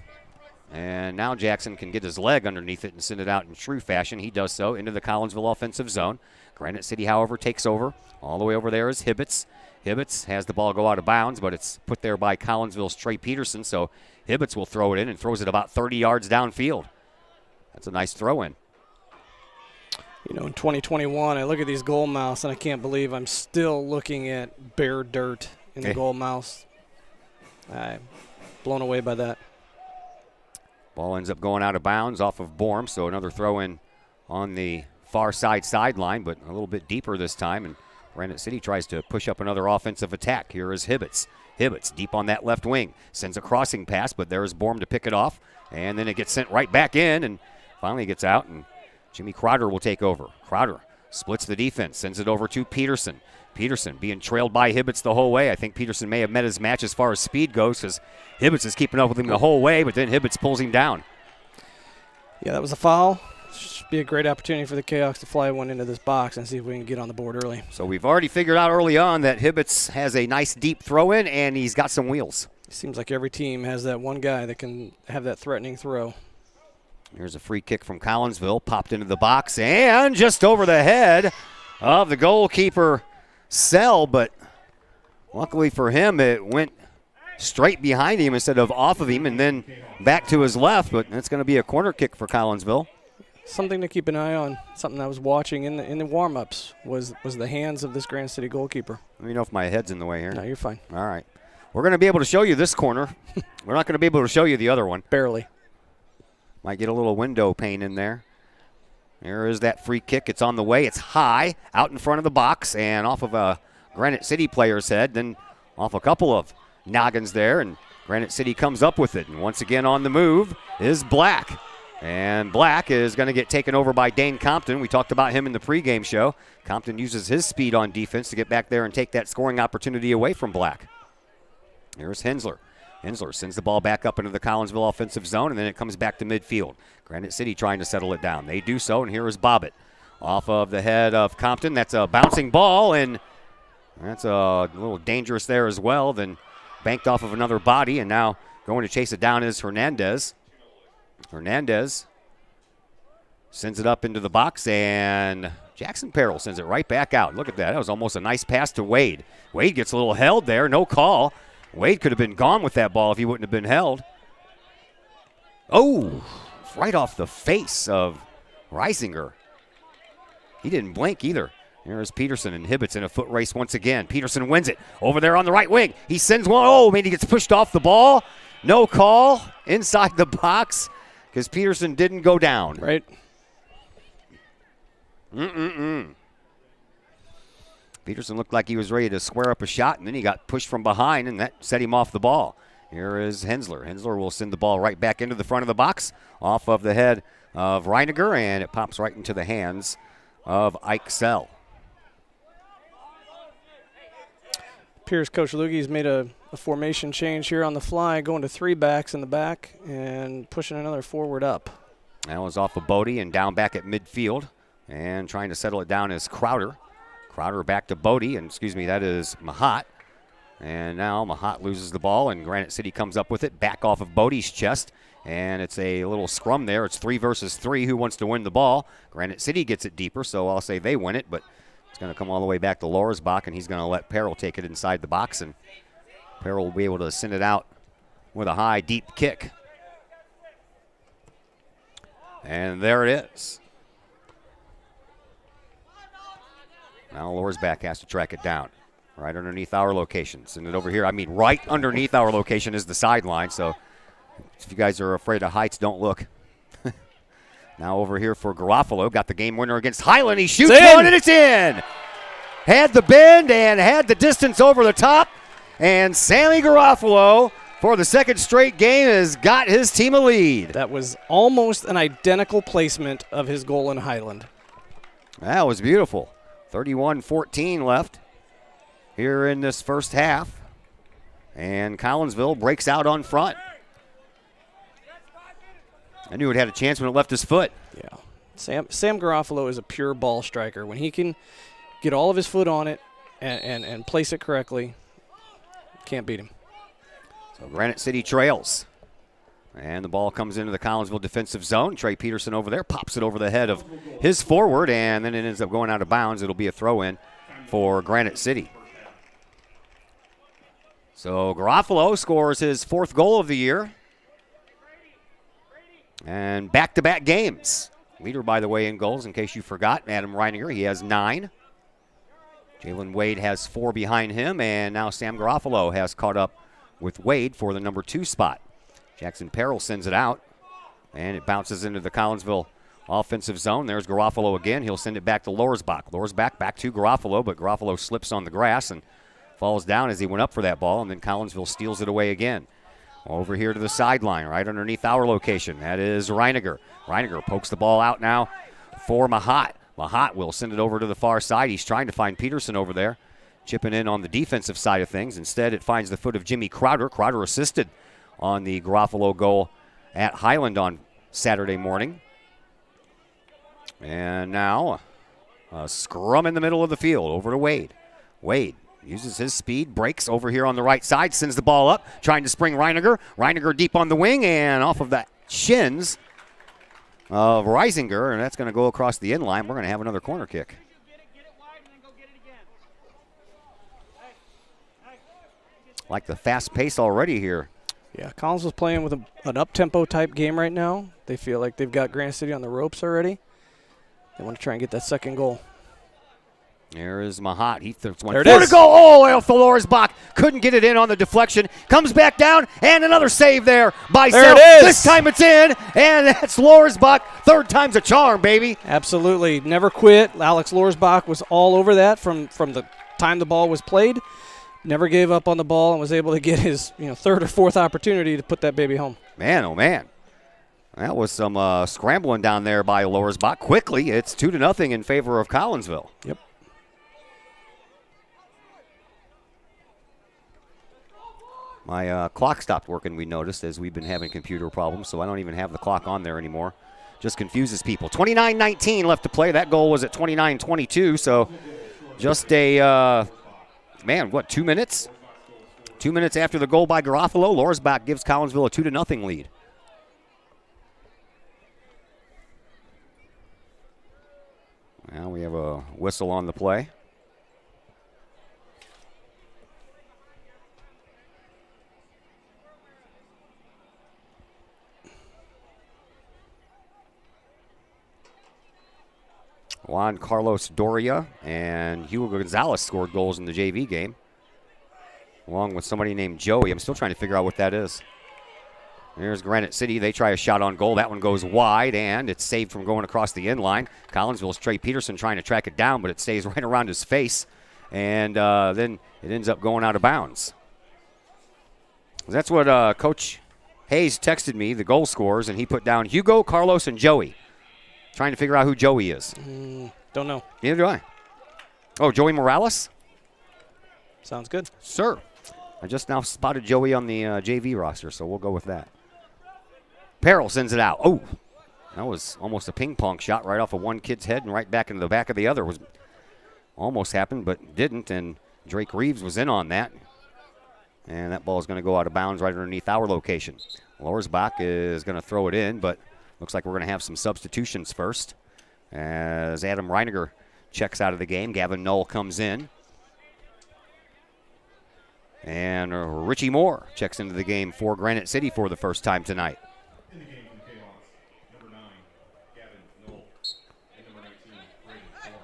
Speaker 5: And now Jackson can get his leg underneath it and send it out in true fashion. He does so into the Collinsville offensive zone. Granite City, however, takes over. All the way over there is Hibbets. Hibbets has the ball go out of bounds, but it's put there by Collinsville's Trey Peterson, so Hibbets will throw it in and throws it about 30 yards downfield. That's a nice throw in.
Speaker 11: You know, in 2021, I look at these goal mouths, and I can't believe I'm still looking at bare dirt in the goal mouths. I'm blown away by that.
Speaker 5: Ball ends up going out of bounds off of Borm, so another throw in on the far side sideline, but a little bit deeper this time, and Granite City tries to push up another offensive attack. Here is Hibbets. Hibbets deep on that left wing. Sends a crossing pass, but there is Borm to pick it off. And then it gets sent right back in and finally gets out. And Jimmy Crowder will take over. Crowder splits the defense, sends it over to Peterson. Peterson being trailed by Hibbets the whole way. I think Peterson may have met his match as far as speed goes because Hibbets is keeping up with him the whole way, but then Hibbets pulls him down.
Speaker 11: Yeah, that was a foul. Should be a great opportunity for the Kahawks to fly one into this box and see if we can get on the board early.
Speaker 5: So we've already figured out early on that Hibbets has a nice deep throw in and he's got some wheels.
Speaker 11: It seems like every team has that one guy that can have that threatening throw.
Speaker 5: Here's a free kick from Collinsville, popped into the box and just over the head of the goalkeeper, Sell, but luckily for him, it went straight behind him instead of off of him and then back to his left, but that's going to be a corner kick for Collinsville.
Speaker 11: Something to keep an eye on. Something I was watching in the warm-ups was the hands of this Granite City goalkeeper.
Speaker 5: Let me know if my head's in the way here.
Speaker 11: No, you're fine.
Speaker 5: All right. We're going to be able to show you this corner. We're not going to be able to show you the other one.
Speaker 11: Barely.
Speaker 5: Might get a little window pane in there. There is that free kick. It's on the way. It's high, out in front of the box, and off of a Granite City player's head, then off a couple of noggins there, and Granite City comes up with it. And once again on the move is Black. And Black is going to get taken over by Dane Compton. We talked about him in the pregame show. Compton uses his speed on defense to get back there and take that scoring opportunity away from Black. Here's Hensler. Hensler sends the ball back up into the Collinsville offensive zone, and then it comes back to midfield. Granite City trying to settle it down. They do so, and here is Bobbitt. Off of the head of Compton. That's a bouncing ball, and that's a little dangerous there as well. Then banked off of another body, and now going to chase it down is Hernandez. Hernandez sends it up into the box, and Jackson Perrell sends it right back out. Look at that. That was almost a nice pass to Wade. Wade gets a little held there. No call. Wade could have been gone with that ball if he wouldn't have been held. Oh, right off the face of Reisinger. He didn't blink either. Here's Peterson and Hibbets in a foot race once again. Peterson wins it. Over there on the right wing. He sends one. Oh, man, he gets pushed off the ball. No call inside the box because Peterson didn't go down.
Speaker 11: Right.
Speaker 5: Peterson looked like he was ready to square up a shot, and then he got pushed from behind, and that set him off the ball. Here is Hensler. Hensler will send the ball right back into the front of the box off of the head of Reiniger, and it pops right into the hands of Ike Sell.
Speaker 11: Appears Coach Lugie's made a formation change here on the fly, going to 3 backs in the back and pushing another forward up.
Speaker 5: That was off of Bodie and down back at midfield, and trying to settle it down is Crowder. Crowder back to Bodie, and that is Mahat. And now Mahat loses the ball, and Granite City comes up with it back off of Bodie's chest. And it's a little scrum there. It's 3 versus 3. Who wants to win the ball? Granite City gets it deeper, so I'll say they win it, but it's going to come all the way back to Loresbach, and he's going to let Perrell take it inside the box, and Perrell will be able to send it out with a high, deep kick. And there it is. Now Loresbach has to track it down. Right underneath our location. Send it over here. I mean, right underneath our location is the sideline, so if you guys are afraid of heights, don't look. Now over here for Garofalo. Got the game winner against Highland. He shoots one, and it's in. Had the bend and had the distance over the top. And Sammy Garofalo, for the second straight game, has got his team a lead.
Speaker 11: That was almost an identical placement of his goal in Highland.
Speaker 5: That was beautiful. 31-14 left here in this first half. And Collinsville breaks out on front. I knew it had a chance when it left his foot.
Speaker 11: Yeah. Sam Garofalo is a pure ball striker. When he can get all of his foot on it and place it correctly, can't beat him.
Speaker 5: So Granite City trails. And the ball comes into the Collinsville defensive zone. Trey Peterson over there pops it over the head of his forward, and then it ends up going out of bounds. It'll be a throw-in for Granite City. So Garofalo scores his 4th goal of the year. And back-to-back games. Leader, by the way, in goals, in case you forgot, Adam Reininger. He has 9. Jalen Wade has 4 behind him, and now Sam Garofalo has caught up with Wade for the number 2 spot. Jackson Perrell sends it out, and it bounces into the Collinsville offensive zone. There's Garofalo again. He'll send it back to Lorsbach. Lorsbach back to Garofalo, but Garofalo slips on the grass and falls down as he went up for that ball, and then Collinsville steals it away again. Over here to the sideline, right underneath our location. That is Reininger. Reininger pokes the ball out now for Mahat. Mahat will send it over to the far side. He's trying to find Peterson over there, chipping in on the defensive side of things. Instead, it finds the foot of Jimmy Crowder. Crowder assisted on the Garofalo goal at Highland on Saturday morning. And now a scrum in the middle of the field over to Wade. Wade uses his speed, breaks over here on the right side, sends the ball up, trying to spring Reininger. Reininger deep on the wing and off of the shins of Reisinger, and that's going to go across the end line. We're going to have another corner kick. Like the fast pace already here.
Speaker 11: Yeah, Collins was playing with an up-tempo type game right now. They feel like they've got Granite City on the ropes already. They want to try and get that second goal.
Speaker 5: There is Mahat. He throws one.
Speaker 11: There it
Speaker 5: is.
Speaker 11: is.
Speaker 5: To go. Oh, off the Lorsbach. Couldn't get it in on the deflection. Comes back down, and another save there by
Speaker 11: There
Speaker 5: Self.
Speaker 11: it is.
Speaker 5: This time it's in, and that's Lorsbach. 3rd time's a charm, baby.
Speaker 11: Absolutely. Never quit. Alex Lorsbach was all over that from the time the ball was played. Never gave up on the ball and was able to get his 3rd or 4th opportunity to put that baby home.
Speaker 5: Man, oh, man. That was some scrambling down there by Lorsbach. Quickly, it's 2-0 in favor of Collinsville.
Speaker 11: Yep.
Speaker 5: My clock stopped working, we noticed, as we've been having computer problems, so I don't even have the clock on there anymore. Just confuses people. 29-19 left to play. That goal was at 29-22, so just a, 2 minutes? 2 minutes after the goal by Garofalo, Lorsbach gives Collinsville a 2-0 lead. Now we have a whistle on the play. Juan Carlos Doria and Hugo Gonzalez scored goals in the JV game, along with somebody named Joey. I'm still trying to figure out what that is. There's Granite City. They try a shot on goal. That one goes wide, and it's saved from going across the end line. Collinsville's Trey Peterson trying to track it down, but it stays right around his face, and then it ends up going out of bounds. That's what Coach Hayes texted me, the goal scorers, and he put down Hugo, Carlos, and Joey. Trying to figure out who Joey is.
Speaker 11: Don't know.
Speaker 5: Neither do I. Oh, Joey Morales?
Speaker 11: Sounds good.
Speaker 5: Sir. I just now spotted Joey on the JV roster, so we'll go with that. Perrell sends it out. Oh, that was almost a ping pong shot right off of one kid's head and right back into the back of the other. Was almost happened, but didn't, and Drake Reeves was in on that. And that ball is going to go out of bounds right underneath our location. Lorsbach is going to throw it in, but looks like we're going to have some substitutions first. As Adam Reininger checks out of the game, Gavin Knoll comes in. And Richie Moore checks into the game for Granite City for the first time tonight.
Speaker 14: In the game from Kahok, number 9, Gavin Knoll, and number 19, Brayden Thorne.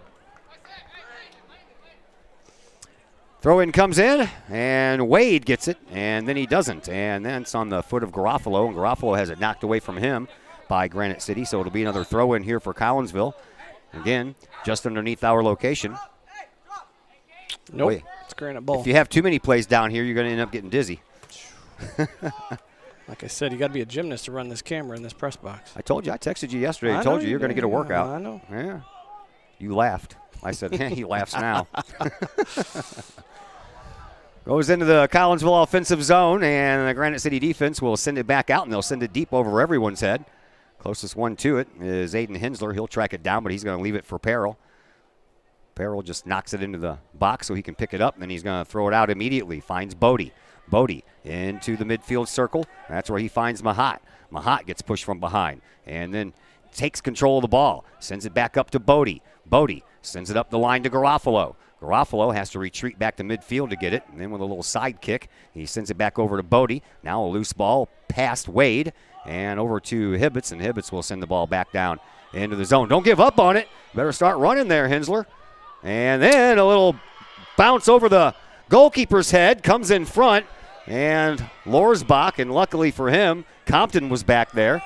Speaker 5: Throw-in comes in, and Wade gets it, and then he doesn't. And then it's on the foot of Garofalo, and Garofalo has it knocked away from him by Granite City, so it'll be another throw-in here for Collinsville. Again, just underneath our location.
Speaker 11: Nope,
Speaker 5: Wait.
Speaker 11: it's Granite ball.
Speaker 5: If you have too many plays down here, you're going to end up getting dizzy.
Speaker 11: Like I said, you got to be a gymnast to run this camera in this press box.
Speaker 5: I told you. I texted you yesterday. I told you you're going to get a workout.
Speaker 11: I know.
Speaker 5: Yeah. You laughed. I said, he laughs now. Goes into the Collinsville offensive zone, and the Granite City defense will send it back out, and they'll send it deep over everyone's head. Closest one to it is Aiden Hensler. He'll track it down, but he's going to leave it for Perrell. Perrell just knocks it into the box so he can pick it up, and then he's going to throw it out immediately. Finds Bodie. Bodie into the midfield circle. That's where he finds Mahat. Mahat gets pushed from behind and then takes control of the ball. Sends it back up to Bodie. Bodie sends it up the line to Garofalo. Garofalo has to retreat back to midfield to get it, and then with a little side kick, he sends it back over to Bodie. Now a loose ball past Wade and over to Hibbets, and Hibbets will send the ball back down into the zone. Don't give up on it. Better start running there, Hensler. And then a little bounce over the goalkeeper's head, comes in front, and Lorsbach, and luckily for him, Compton was back there.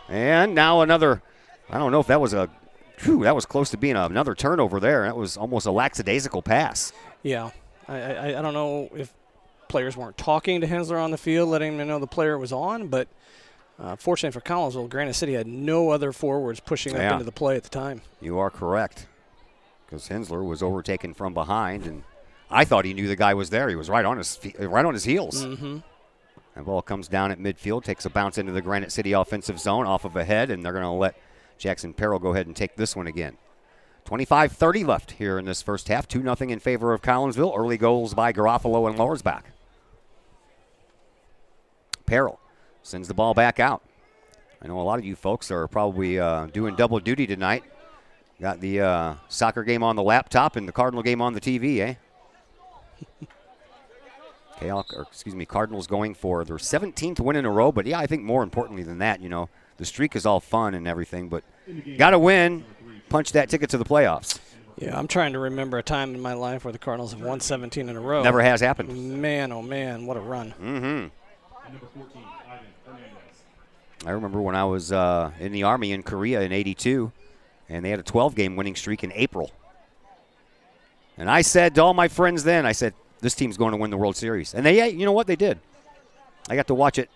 Speaker 5: And now another, I don't know if that was that was close to being another turnover there. That was almost a lackadaisical pass.
Speaker 11: Yeah. I don't know if players weren't talking to Hensler on the field, letting him know the player was on, but fortunately for Collinsville, Granite City had no other forwards pushing up into the play at the time.
Speaker 5: You are correct, because Hensler was overtaken from behind, and I thought he knew the guy was there. He was right on his heels.
Speaker 11: Mm-hmm.
Speaker 5: That ball comes down at midfield, takes a bounce into the Granite City offensive zone off of a head, and they're going to let Jackson Peril go ahead and take this one again. 25:30 left here in this first half. 2-0 in favor of Collinsville. Early goals by Garofalo and Lorsbach. Peril sends the ball back out. I know a lot of you folks are probably doing double duty tonight. Got the soccer game on the laptop and the Cardinal game on the TV, eh? Cardinals going for their 17th win in a row. But, yeah, I think more importantly than that, the streak is all fun and everything, but got to win, punch that ticket to the playoffs.
Speaker 11: Yeah, I'm trying to remember a time in my life where the Cardinals have won 17 in a row.
Speaker 5: Never has happened.
Speaker 11: Man, oh, man, what a run.
Speaker 5: Mm-hmm. I remember when I was in the Army in Korea in '82, and they had a 12-game winning streak in April. And I said to all my friends then, I said, this team's going to win the World Series. And you know what? They did. I got to watch it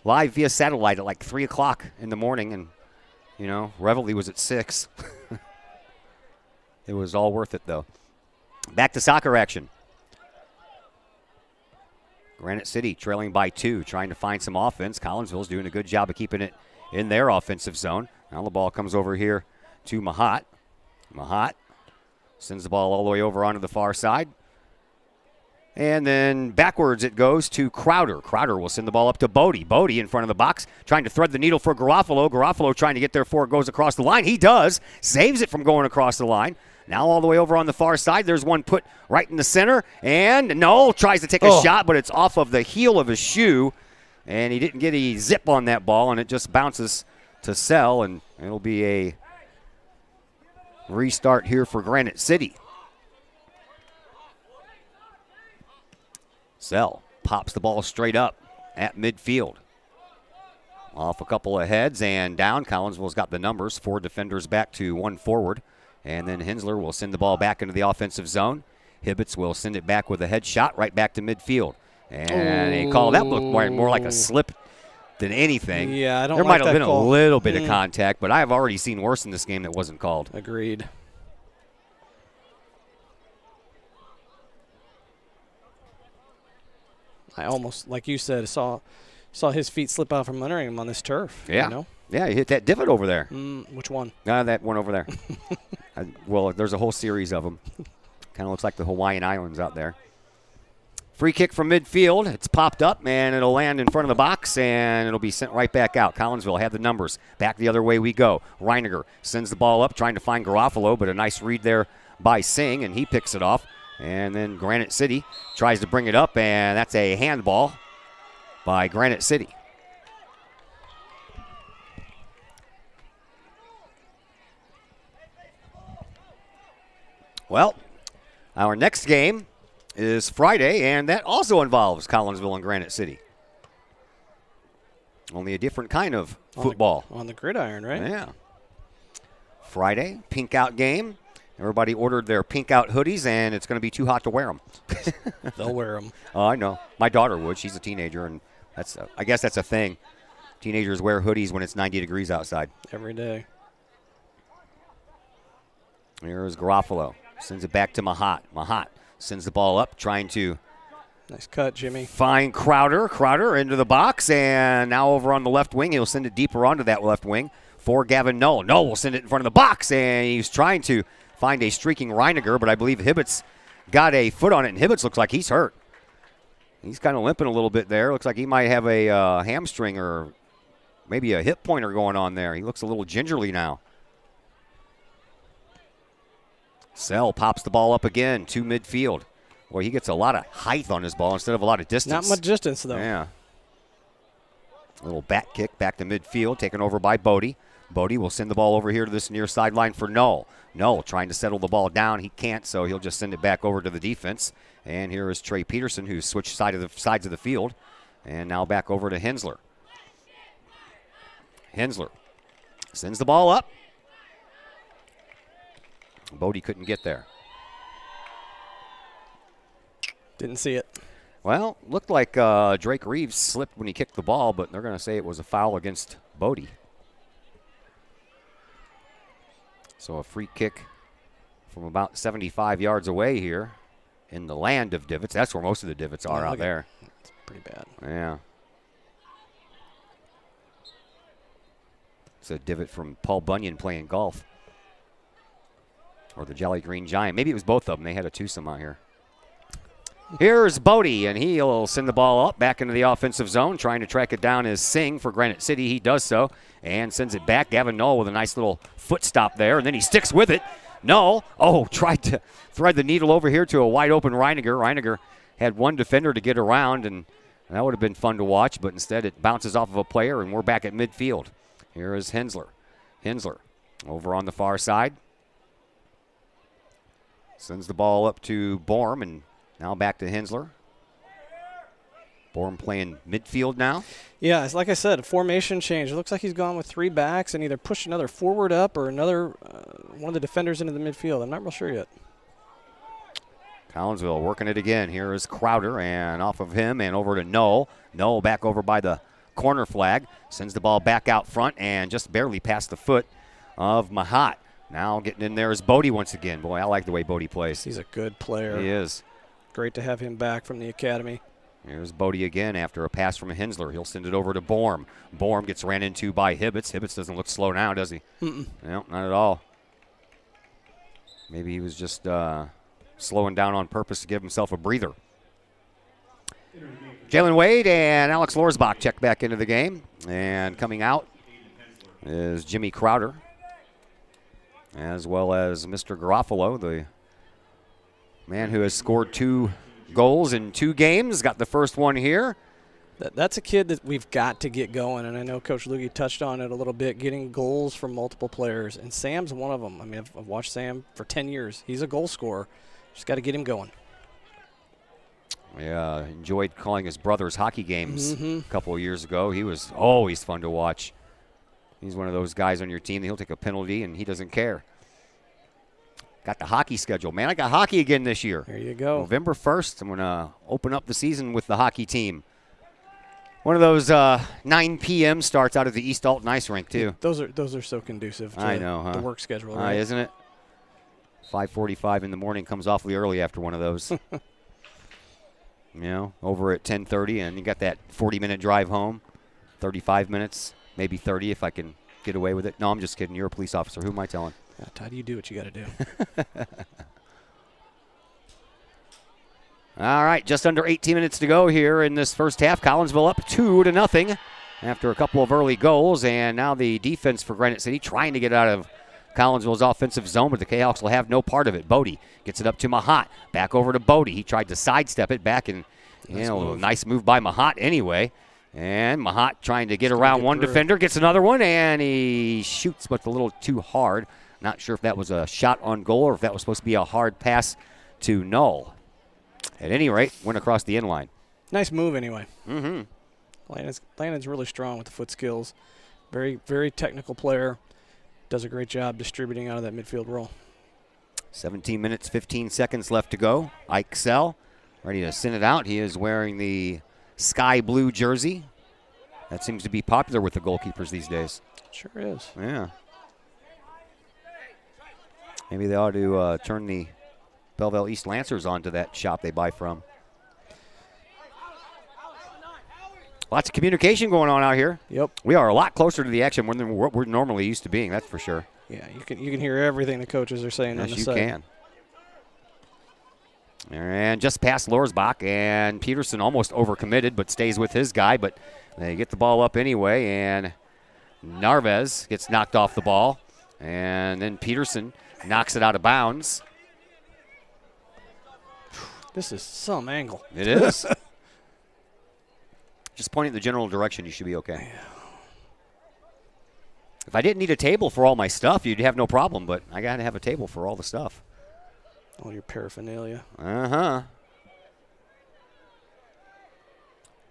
Speaker 5: live via satellite at like 3 o'clock in the morning, and, Reveille was at 6. It was all worth it, though. Back to soccer action. Granite City trailing by 2, trying to find some offense. Collinsville's doing a good job of keeping it in their offensive zone. Now the ball comes over here to Mahat. Mahat sends the ball all the way over onto the far side. And then backwards it goes to Crowder. Crowder will send the ball up to Bodie. Bodie in front of the box, trying to thread the needle for Garofalo. Garofalo trying to get there before it goes across the line. He does. Saves it from going across the line. Now all the way over on the far side. There's one put right in the center. And Knoll tries to take a shot, but it's off of the heel of his shoe. And he didn't get a zip on that ball, and it just bounces to Sell. And it'll be a restart here for Granite City. Sell pops the ball straight up at midfield. Off a couple of heads and down. Collinsville's got the numbers. 4 defenders back to 1 forward. And then Hensler will send the ball back into the offensive zone. Hibbets will send it back with a head shot right back to midfield. And they call that looked more like a slip than anything.
Speaker 11: Yeah, I don't
Speaker 5: There
Speaker 11: like
Speaker 5: might have been
Speaker 11: call.
Speaker 5: a little bit of contact, but I have already seen worse in this game that wasn't called.
Speaker 11: Agreed. I almost, like you said, saw his feet slip out from under him on this turf.
Speaker 5: Yeah. Yeah, he hit that divot over there.
Speaker 11: Which one?
Speaker 5: That one over there. Well, there's a whole series of them. Kind of looks like the Hawaiian Islands out there. Free kick from midfield. It's popped up, and it'll land in front of the box, and it'll be sent right back out. Collinsville had the numbers. Back the other way we go. Reiniger sends the ball up, trying to find Garofalo, but a nice read there by Singh, and he picks it off. And then Granite City tries to bring it up, and that's a handball by Granite City. Well, our next game is Friday, and that also involves Collinsville and Granite City. Only a different kind of football.
Speaker 11: On the gridiron, right?
Speaker 5: Yeah. Friday, pink out game. Everybody ordered their pink out hoodies, and it's going to be too hot to wear them.
Speaker 11: They'll wear them.
Speaker 5: Oh, I know. My daughter would. She's a teenager, and I guess that's a thing. Teenagers wear hoodies when it's 90 degrees outside.
Speaker 11: Every day.
Speaker 5: Here's Garofalo. Sends it back to Mahat. Mahat sends the ball up, trying to
Speaker 11: nice cut, Jimmy.
Speaker 5: Find Crowder. Crowder into the box, and now over on the left wing. He'll send it deeper onto that left wing for Gavin Knoll. Knoll will send it in front of the box, and he's trying to find a streaking Reiniger, but I believe Hibbets got a foot on it, and Hibbets looks like he's hurt. He's kind of limping a little bit there. Looks like he might have a hamstring or maybe a hip pointer going on there. He looks a little gingerly now. Sell pops the ball up again to midfield. Boy, he gets a lot of height on his ball instead of a lot of distance.
Speaker 11: Not much distance, though.
Speaker 5: Yeah. A little back kick back to midfield, taken over by Bodie. Bodie will send the ball over here to this near sideline for Null. Null trying to settle the ball down. He can't, so he'll just send it back over to the defense. And here is Trey Peterson, who's switched sides of the field. And now back over to Hensler. Hensler sends the ball up. Bodie couldn't get there.
Speaker 11: Didn't see it.
Speaker 5: Well, looked like Drake Reeves slipped when he kicked the ball, but they're going to say it was a foul against Bodie. So a free kick from about 75 yards away here in the land of divots. That's where most of the divots are out there.
Speaker 11: It's pretty bad.
Speaker 5: Yeah. It's a divot from Paul Bunyan playing golf. Or the Jolly Green Giant. Maybe it was both of them. They had a twosome out here. Here's Bodie, and he'll send the ball up back into the offensive zone. Trying to track it down is Singh for Granite City. He does so and sends it back. Gavin Null with a nice little foot stop there, and then he sticks with it. Null, tried to thread the needle over here to a wide-open Reiniger. Reiniger had one defender to get around, and that would have been fun to watch, but instead it bounces off of a player, and we're back at midfield. Here is Hensler. Hensler over on the far side. Sends the ball up to Borm, and now back to Hensler. Borm playing midfield now.
Speaker 11: Yeah, it's like I said, a formation change. It looks like he's gone with 3 backs and either pushed another forward up or another one of the defenders into the midfield. I'm not real sure yet.
Speaker 5: Collinsville working it again. Here is Crowder, and off of him and over to Null. Null back over by the corner flag. Sends the ball back out front and just barely past the foot of Mahat. Now getting in there is Bodie once again. Boy, I like the way Bodie plays.
Speaker 11: He's a good player.
Speaker 5: He is.
Speaker 11: Great to have him back from the academy.
Speaker 5: Here's Bodie again after a pass from Hensler. He'll send it over to Borm. Borm gets ran into by Hibbets. Hibbets doesn't look slow now, does he?
Speaker 11: Mm-mm.
Speaker 5: No, not at all. Maybe he was just slowing down on purpose to give himself a breather. Jalen Wade and Alex Lorsbach check back into the game. And coming out is Jimmy Crowder, as well as Mr. Garofalo, the man who has scored 2 goals in 2 games. Got the first one here.
Speaker 11: That's a kid that we've got to get going, and I know Coach Luggie touched on it a little bit, getting goals from multiple players, and Sam's one of them. I mean, I've watched Sam for 10 years. He's a goal scorer. Just got to get him going.
Speaker 5: Yeah, enjoyed calling his brother's hockey games a couple of years ago. He was always fun to watch. He's one of those guys on your team that he'll take a penalty, and he doesn't care. Got the hockey schedule. Man, I got hockey again this year.
Speaker 11: There you go.
Speaker 5: November 1st, I'm going to open up the season with the hockey team. One of those 9 p.m. starts out of the East Alton Ice Rink, too.
Speaker 11: Those are so conducive to
Speaker 5: I know, huh?
Speaker 11: the work schedule, right?
Speaker 5: Isn't it? 5:45 in the morning comes awfully early after one of those. Over at 10:30, and you got that 40-minute drive home, 35 minutes, maybe 30 if I can get away with it. No, I'm just kidding. You're a police officer. Who am I telling?
Speaker 11: Yeah, Todd, you do what you got to do.
Speaker 5: All right, just under 18 minutes to go here in this first half. Collinsville up 2-0 after a couple of early goals, and now the defense for Granite City trying to get out of Collinsville's offensive zone, but the Kahawks will have no part of it. Bodie gets it up to Mahat. Back over to Bodie. He tried to sidestep it back, and nice move by Mahat anyway. And Mahat trying to get around one defender, gets another one, and he shoots, but a little too hard. Not sure if that was a shot on goal or if that was supposed to be a hard pass to Null. At any rate, went across the end line.
Speaker 11: Nice move anyway.
Speaker 5: Mm-hmm.
Speaker 11: Landon's really strong with the foot skills. Very, very technical player. Does a great job distributing out of that midfield role.
Speaker 5: 17 minutes, 15 seconds left to go. Ike Sell ready to send it out. He is wearing the sky blue jersey. That seems to be popular with the goalkeepers these days.
Speaker 11: Sure is.
Speaker 5: Yeah. Maybe they ought to turn the Belleville East Lancers onto that shop they buy from. Lots of communication going on out here.
Speaker 11: Yep.
Speaker 5: We are a lot closer to the action than we're normally used to being, that's for sure.
Speaker 11: Yeah, you can hear everything the coaches are saying on the side.
Speaker 5: Yes, you can. And just past Lorsbach, and Peterson almost overcommitted, but stays with his guy. But they get the ball up anyway, and Narvez gets knocked off the ball. And then Peterson knocks it out of bounds.
Speaker 11: This is some angle.
Speaker 5: It is. Just pointing the general direction, you should be okay.
Speaker 11: Yeah.
Speaker 5: If I didn't need a table for all my stuff, you'd have no problem, but I got to have a table for all the stuff.
Speaker 11: All your paraphernalia.
Speaker 5: Uh-huh.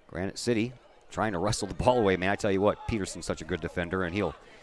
Speaker 5: Granite City trying to wrestle the ball away, man. I tell you what, Peterson's such a good defender, and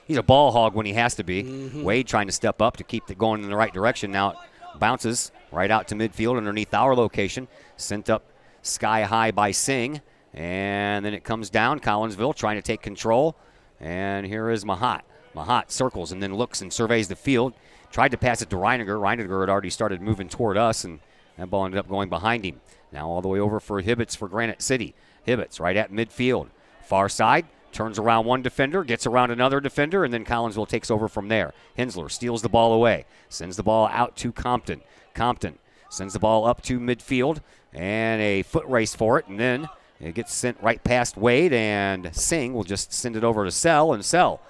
Speaker 5: he's a ball hog when he has to be.
Speaker 11: Mm-hmm.
Speaker 5: Wade trying to step up to keep it going in the right direction. Now it bounces right out to midfield underneath our location. Sent up sky high by Singh, and then it comes down. Collinsville trying to take control, and here is Mahat. Mahat circles and then looks and surveys the field. Tried to pass it to Reiniger. Reiniger had already started moving toward us, and that ball ended up going behind him. Now all the way over for Hibbets for Granite City. Hibbets right at midfield. Far side, turns around one defender, gets around another defender, and then Collinsville takes over from there. Hensler steals the ball away, sends the ball out to Compton. Compton sends the ball up to midfield, and a foot race for it, and then it gets sent right past Wade, and Singh will just send it over to Sell, and Sell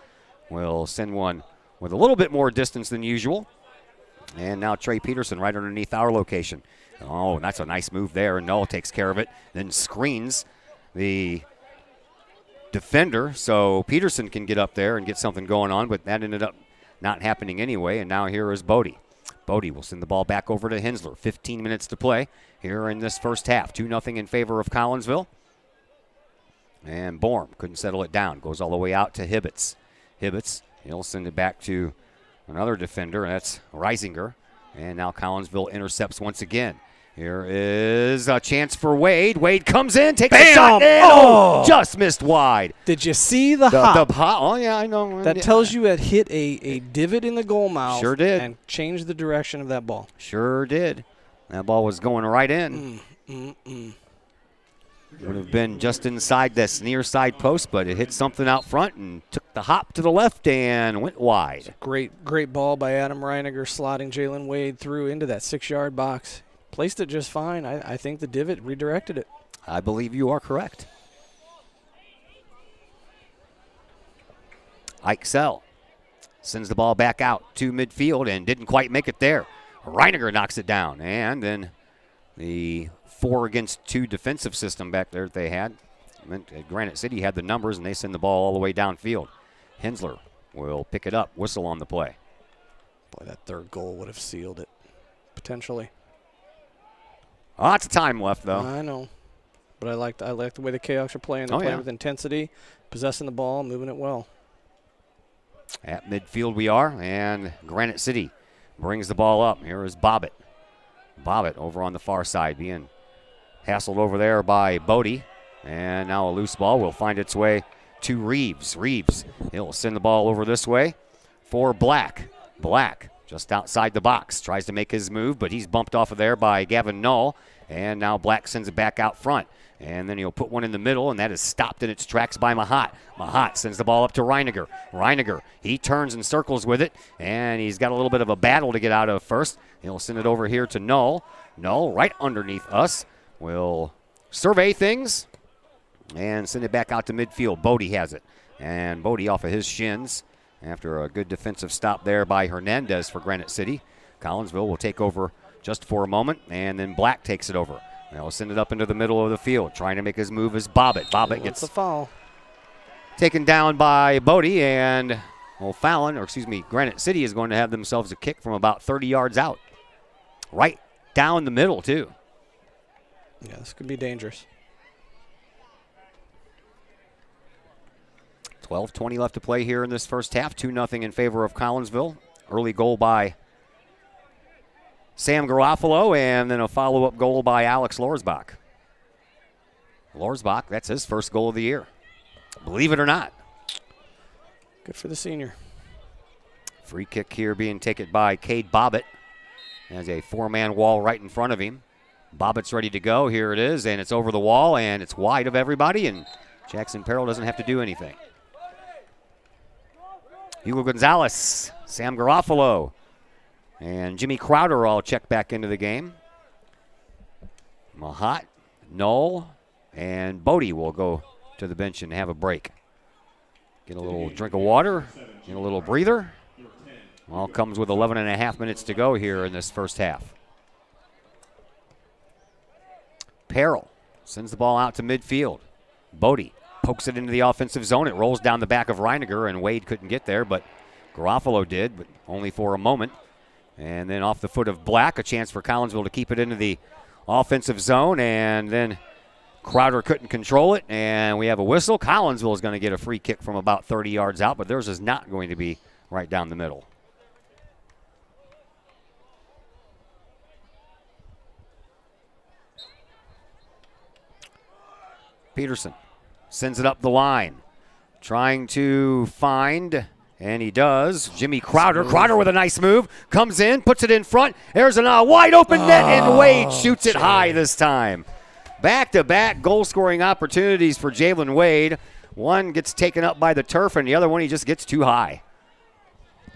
Speaker 5: will send one with a little bit more distance than usual. And now Trey Peterson right underneath our location. Oh, that's a nice move there, and Null takes care of it, then screens the defender, so Peterson can get up there and get something going on, but that ended up not happening anyway, and now here is Bodie. Bodie will send the ball back over to Hensler. 15 minutes to play here in this first half. 2-0 in favor of Collinsville. And Borm couldn't settle it down. Goes all the way out to Hibbets. Hibbets, he'll send it back to another defender, and that's Reisinger. And now Collinsville intercepts once again. Here is a chance for Wade. Wade comes in, takes a shot, and just missed wide.
Speaker 11: Did you see the hop?
Speaker 5: Oh, yeah, I know.
Speaker 11: That tells you it hit a divot in the goal mouth.
Speaker 5: Sure did.
Speaker 11: And changed the direction of that ball.
Speaker 5: Sure did. That ball was going right in. Would have been just inside this near side post, but it hit something out front and took the hop to the left and went wide.
Speaker 11: Great ball by Adam Reiniger, slotting Jalen Wade through into that 6-yard box. Placed it just fine. I think the divot redirected it.
Speaker 5: I believe you are correct. Ike Sell sends the ball back out to midfield and didn't quite make it there. Reiniger knocks it down, and then the 4-against-2 defensive system back there that they had meant Granite City had the numbers, and they send the ball all the way downfield. Hensler will pick it up, whistle on the play.
Speaker 11: Boy, that third goal would have sealed it, potentially.
Speaker 5: Lots of time left, though.
Speaker 11: I know, but I like the way the Cahoks are playing. They're playing with intensity, possessing the ball, moving it well.
Speaker 5: At midfield we are, and Granite City brings the ball up. Here is Bobbitt. Bobbitt over on the far side being hassled over there by Bodie. And now a loose ball will find its way to Reeves. Reeves, he'll send the ball over this way for Black. Black just outside the box. Tries to make his move, but he's bumped off of there by Gavin Null. And now Black sends it back out front. And then he'll put one in the middle, and that is stopped in its tracks by Mahat. Mahat sends the ball up to Reiniger. Reiniger, he turns and circles with it, and he's got a little bit of a battle to get out of first. He'll send it over here to Null. Null, right underneath us, will survey things and send it back out to midfield. Bodie has it. And Bodie off of his shins after a good defensive stop there by Hernandez for Granite City. Collinsville will take over just for a moment, and then Black takes it over. They'll send it up into the middle of the field. Trying to make his move is Bobbitt. Bobbitt gets
Speaker 11: a foul.
Speaker 5: Taken down by Bodie, and Granite City is going to have themselves a kick from about 30 yards out. Right down the middle, too.
Speaker 11: Yeah, this could be dangerous.
Speaker 5: 12:20 left to play here in this first half. 2-0 in favor of Collinsville. Early goal by Sam Garofalo, and then a follow-up goal by Alex Lorsbach. Lorsbach, that's his first goal of the year. Believe it or not.
Speaker 11: Good for the senior.
Speaker 5: Free kick here being taken by Cade Bobbitt. Has a 4-man wall right in front of him. Bobbitt's ready to go. Here it is, and it's over the wall, and it's wide of everybody, and Jackson Peril doesn't have to do anything. Hugo Gonzalez, Sam Garofalo, and Jimmy Crowder all check back into the game. Mahat, Knoll, and Bodie will go to the bench and have a break. Get a little drink of water, get a little breather. All comes with 11 and a half minutes to go here in this first half. Peril sends the ball out to midfield. Bodie pokes it into the offensive zone. It rolls down the back of Reiniger, and Wade couldn't get there, but Garofalo did, but only for a moment. And then off the foot of Black, a chance for Collinsville to keep it into the offensive zone, and then Crowder couldn't control it, and we have a whistle. Collinsville is going to get a free kick from about 30 yards out, but theirs is not going to be right down the middle. Peterson sends it up the line, trying to find, and he does, Jimmy Crowder. Crowder with a nice move, comes in, puts it in front. There's a wide open net, and Wade shoots it high this time. Back-to-back goal-scoring opportunities for Jalen Wade. One gets taken up by the turf, and the other one he just gets too high.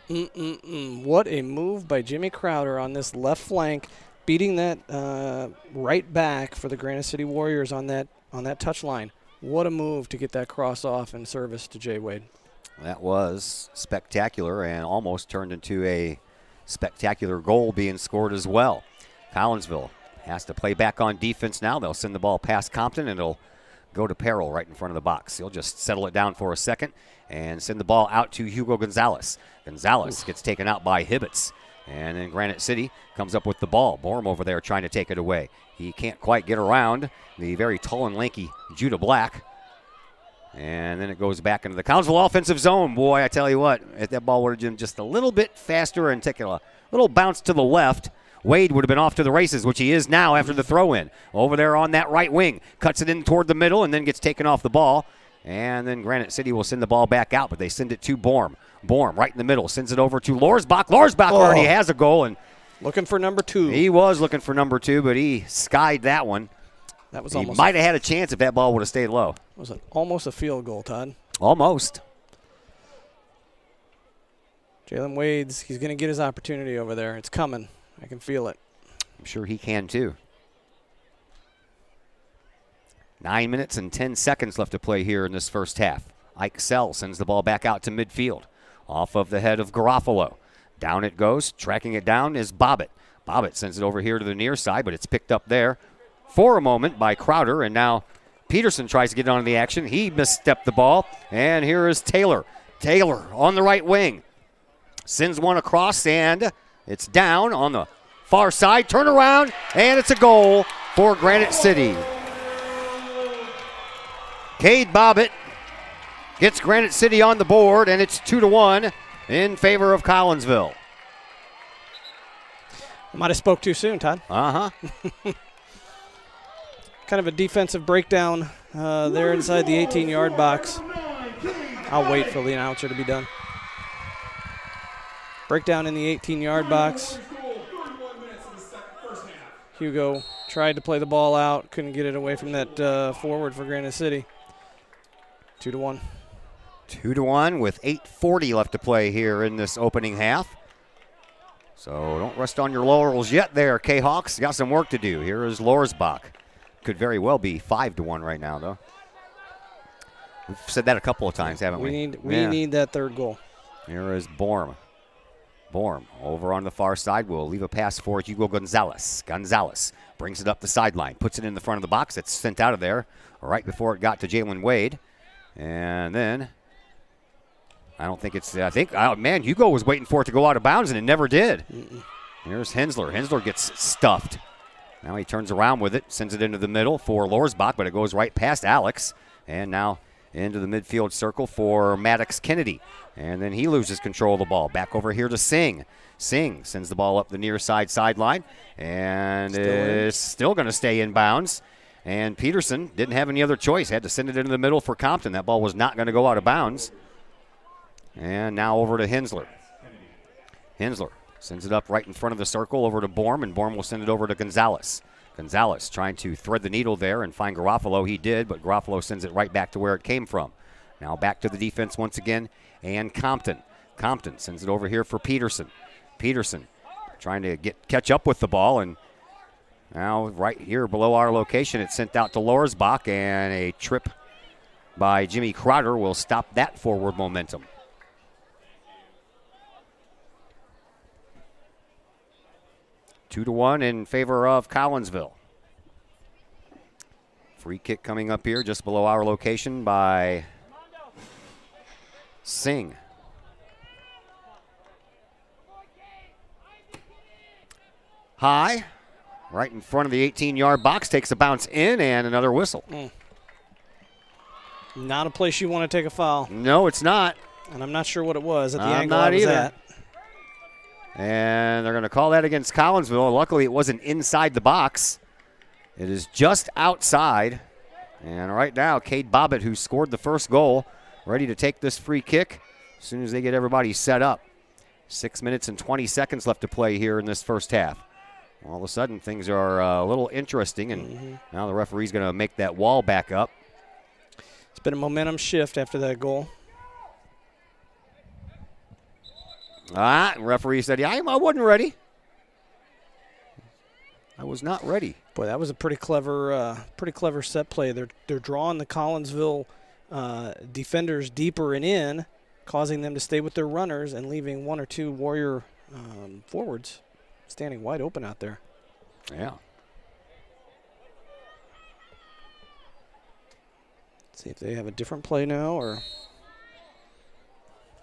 Speaker 11: What a move by Jimmy Crowder on this left flank, beating that right back for the Granite City Warriors on that touch line. What a move to get that cross off and service to Jay Wade.
Speaker 5: That was spectacular and almost turned into a spectacular goal being scored as well. Collinsville has to play back on defense now. They'll send the ball past Compton, and it'll go to Peril right in front of the box. He'll just settle it down for a second and send the ball out to Hugo Gonzalez. Gonzalez gets taken out by Hibbets. And then Granite City comes up with the ball. Borm over there trying to take it away. He can't quite get around the very tall and lanky Judah Black. And then it goes back into the Collinsville offensive zone. Boy, I tell you what, if that ball would have been just a little bit faster and taken a little bounce to the left, Wade would have been off to the races, which he is now after the throw-in. Over there on that right wing, cuts it in toward the middle and then gets taken off the ball. And then Granite City will send the ball back out, but they send it to Borm. Borm right in the middle, sends it over to Lorsbach. Lorsbach already has a goal. And
Speaker 11: looking for number 2.
Speaker 5: He was looking for number 2, but he skied that one.
Speaker 11: That was
Speaker 5: he
Speaker 11: almost
Speaker 5: might have had a chance if that ball would have stayed low.
Speaker 11: Was it almost a field goal, Todd?
Speaker 5: Almost.
Speaker 11: Jalen Wade's, he's going to get his opportunity over there. It's coming. I can feel it.
Speaker 5: I'm sure he can too. 9 minutes and 10 seconds left to play here in this first half. Ike Sell sends the ball back out to midfield. Off of the head of Garofalo. Down it goes. Tracking it down is Bobbitt. Bobbitt sends it over here to the near side, but it's picked up there for a moment by Crowder, and now Peterson tries to get on the action. He misstepped the ball, and here is Taylor. Taylor on the right wing. Sends one across, and it's down on the far side. Turn around, and it's a goal for Granite City. Cade Bobbitt gets Granite City on the board, and it's 2-1 in favor of Collinsville.
Speaker 11: I might have spoke too soon, Todd.
Speaker 5: Uh-huh.
Speaker 11: Kind of a defensive breakdown there inside the 18-yard box. I'll wait for the announcer to be done. Breakdown in the 18-yard box. Hugo tried to play the ball out, couldn't get it away from that forward for Granite City. 2-1.
Speaker 5: 2-1 with 8:40 left to play here in this opening half. So don't rest on your laurels yet there, K-Hawks. Got some work to do. Here is Lorsbach. Could very well be 5-1 right now, though. We've said that a couple of times, haven't we?
Speaker 11: We need that third goal.
Speaker 5: Here is Borm. Borm over on the far side will leave a pass for Hugo Gonzalez. Gonzalez brings it up the sideline, puts it in the front of the box. It's sent out of there right before it got to Jalen Wade. And then I don't think it's, man, Hugo was waiting for it to go out of bounds, and it never did. Here's Hensler. Hensler gets stuffed. Now he turns around with it, sends it into the middle for Lorsbach, but it goes right past Alex. And now into the midfield circle for Maddox Kennedy. And then he loses control of the ball. Back over here to Singh. Singh sends the ball up the near side sideline. And it's still going to stay in bounds. And Peterson didn't have any other choice. Had to send it into the middle for Compton. That ball was not going to go out of bounds. And now over to Hensler. Hensler sends it up right in front of the circle over to Borm, and Borm will send it over to Gonzalez. Gonzalez trying to thread the needle there and find Garofalo. He did, but Garofalo sends it right back to where it came from. Now back to the defense once again, and Compton. Compton sends it over here for Peterson. Peterson trying to catch up with the ball, and now right here below our location, it's sent out to Lorsbach, and a trip by Jimmy Crowder will stop that forward momentum. Two to 1 in favor of Collinsville. Free kick coming up here just below our location by Singh. High, right in front of the 18-yard box, takes a bounce in, and another whistle.
Speaker 11: Not a place you want to take a foul.
Speaker 5: No, it's not.
Speaker 11: And I'm not sure what it was at the
Speaker 5: I'm
Speaker 11: angle
Speaker 5: not
Speaker 11: I was
Speaker 5: either.
Speaker 11: at.
Speaker 5: And they're going to call that against Collinsville. Luckily, it wasn't inside the box. It is just outside. And right now, Cade Bobbitt, who scored the first goal, ready to take this free kick as soon as they get everybody set up. 6 minutes and 20 seconds left to play here in this first half. All of a sudden, things are a little interesting, and now the referee's going to make that wall back up.
Speaker 11: It's been a momentum shift after that goal.
Speaker 5: Referee said, yeah, I wasn't ready. I was not ready.
Speaker 11: Boy, that was a pretty clever set play. They're drawing the Collinsville defenders deeper and in, causing them to stay with their runners and leaving one or two Warrior forwards standing wide open out there.
Speaker 5: Yeah.
Speaker 11: Let's see if they have a different play now, or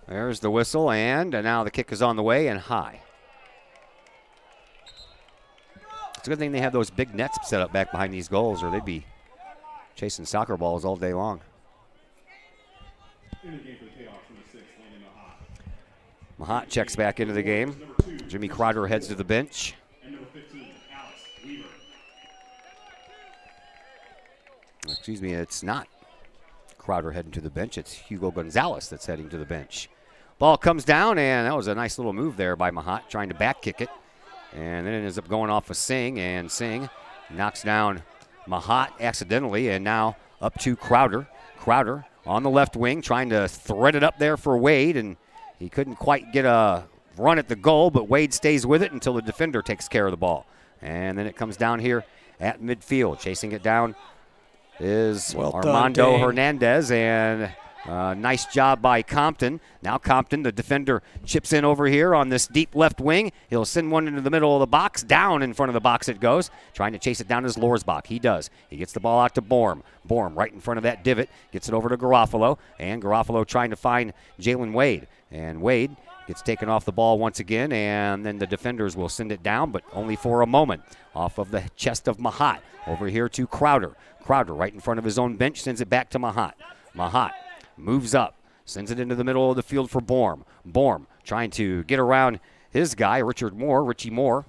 Speaker 5: there's the whistle, and now the kick is on the way and high. It's a good thing they have those big nets set up back behind these goals, or they'd be chasing soccer balls all day long.
Speaker 14: In the game for the Kahok, number 6, Landon Mahat.
Speaker 5: Mahat checks back into the game. Jimmy Crowder heads to the bench.
Speaker 14: And number 15, Alex Weaver.
Speaker 5: Excuse me, it's not Crowder heading to the bench. It's Hugo Gonzalez that's heading to the bench. Ball comes down, and that was a nice little move there by Mahat, trying to back kick it. And then it ends up going off of Singh, and Singh knocks down Mahat accidentally, and now up to Crowder. Crowder on the left wing, trying to thread it up there for Wade, and he couldn't quite get a run at the goal, but Wade stays with it until the defender takes care of the ball. And then it comes down here at midfield. Chasing it down is Armando Hernandez, and nice job by Compton. Now Compton, the defender, chips in over here on this deep left wing. He'll send one into the middle of the box. Down in front of the box it goes. Trying to chase it down is Lorsbach. He does. He gets the ball out to Borm. Borm right in front of that divot. Gets it over to Garofalo. And Garofalo trying to find Jalen Wade. And Wade gets taken off the ball once again. And then the defenders will send it down, but only for a moment. Off of the chest of Mahat. Over here to Crowder. Crowder right in front of his own bench. Sends it back to Mahat. Mahat moves up, sends it into the middle of the field for Borm. Borm trying to get around his guy, Richie Moore.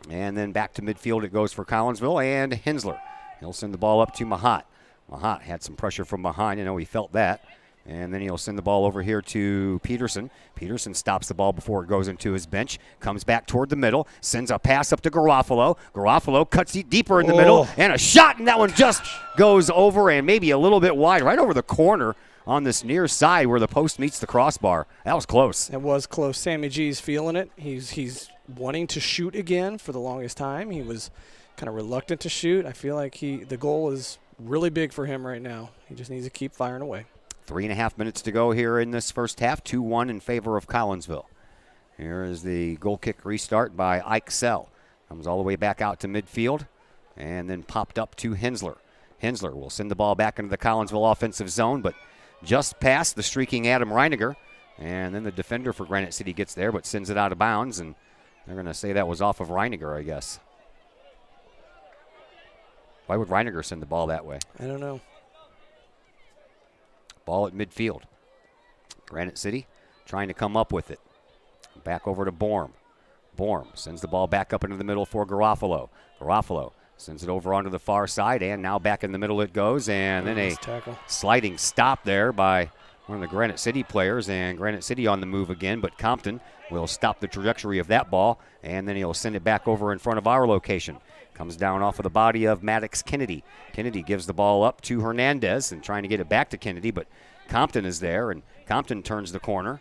Speaker 5: And then back to midfield it goes for Collinsville, and Hensler. He'll send the ball up to Mahat. Mahat had some pressure from behind. He felt that. And then he'll send the ball over here to Peterson. Peterson stops the ball before it goes into his bench. Comes back toward the middle. Sends a pass up to Garofalo. Garofalo cuts it deeper in the middle. And a shot, and that one just goes over and maybe a little bit wide, right over the corner on this near side where the post meets the crossbar. That was close.
Speaker 11: It was close. Sammy G's feeling it. He's wanting to shoot again for the longest time. He was kind of reluctant to shoot. I feel like the goal is really big for him right now. He just needs to keep firing away.
Speaker 5: 3.5 minutes to go here in this first half. 2-1 in favor of Collinsville. Here is the goal kick restart by Ike Sell. Comes all the way back out to midfield and then popped up to Hensler. Hensler will send the ball back into the Collinsville offensive zone, but just past the streaking Adam Reiniger. And then the defender for Granite City gets there, but sends it out of bounds, and they're going to say that was off of Reiniger, I guess. Why would Reiniger send the ball that way?
Speaker 11: I don't know.
Speaker 5: Ball at midfield. Granite City trying to come up with it. Back over to Borm. Borm sends the ball back up into the middle for Garofalo. Garofalo sends it over onto the far side, and now back in the middle it goes, and then a sliding stop there by one of the Granite City players, and Granite City on the move again, but Compton will stop the trajectory of that ball, and then he'll send it back over in front of our location. Comes down off of the body of Maddox Kennedy. Kennedy gives the ball up to Hernandez and trying to get it back to Kennedy, but Compton is there, and Compton turns the corner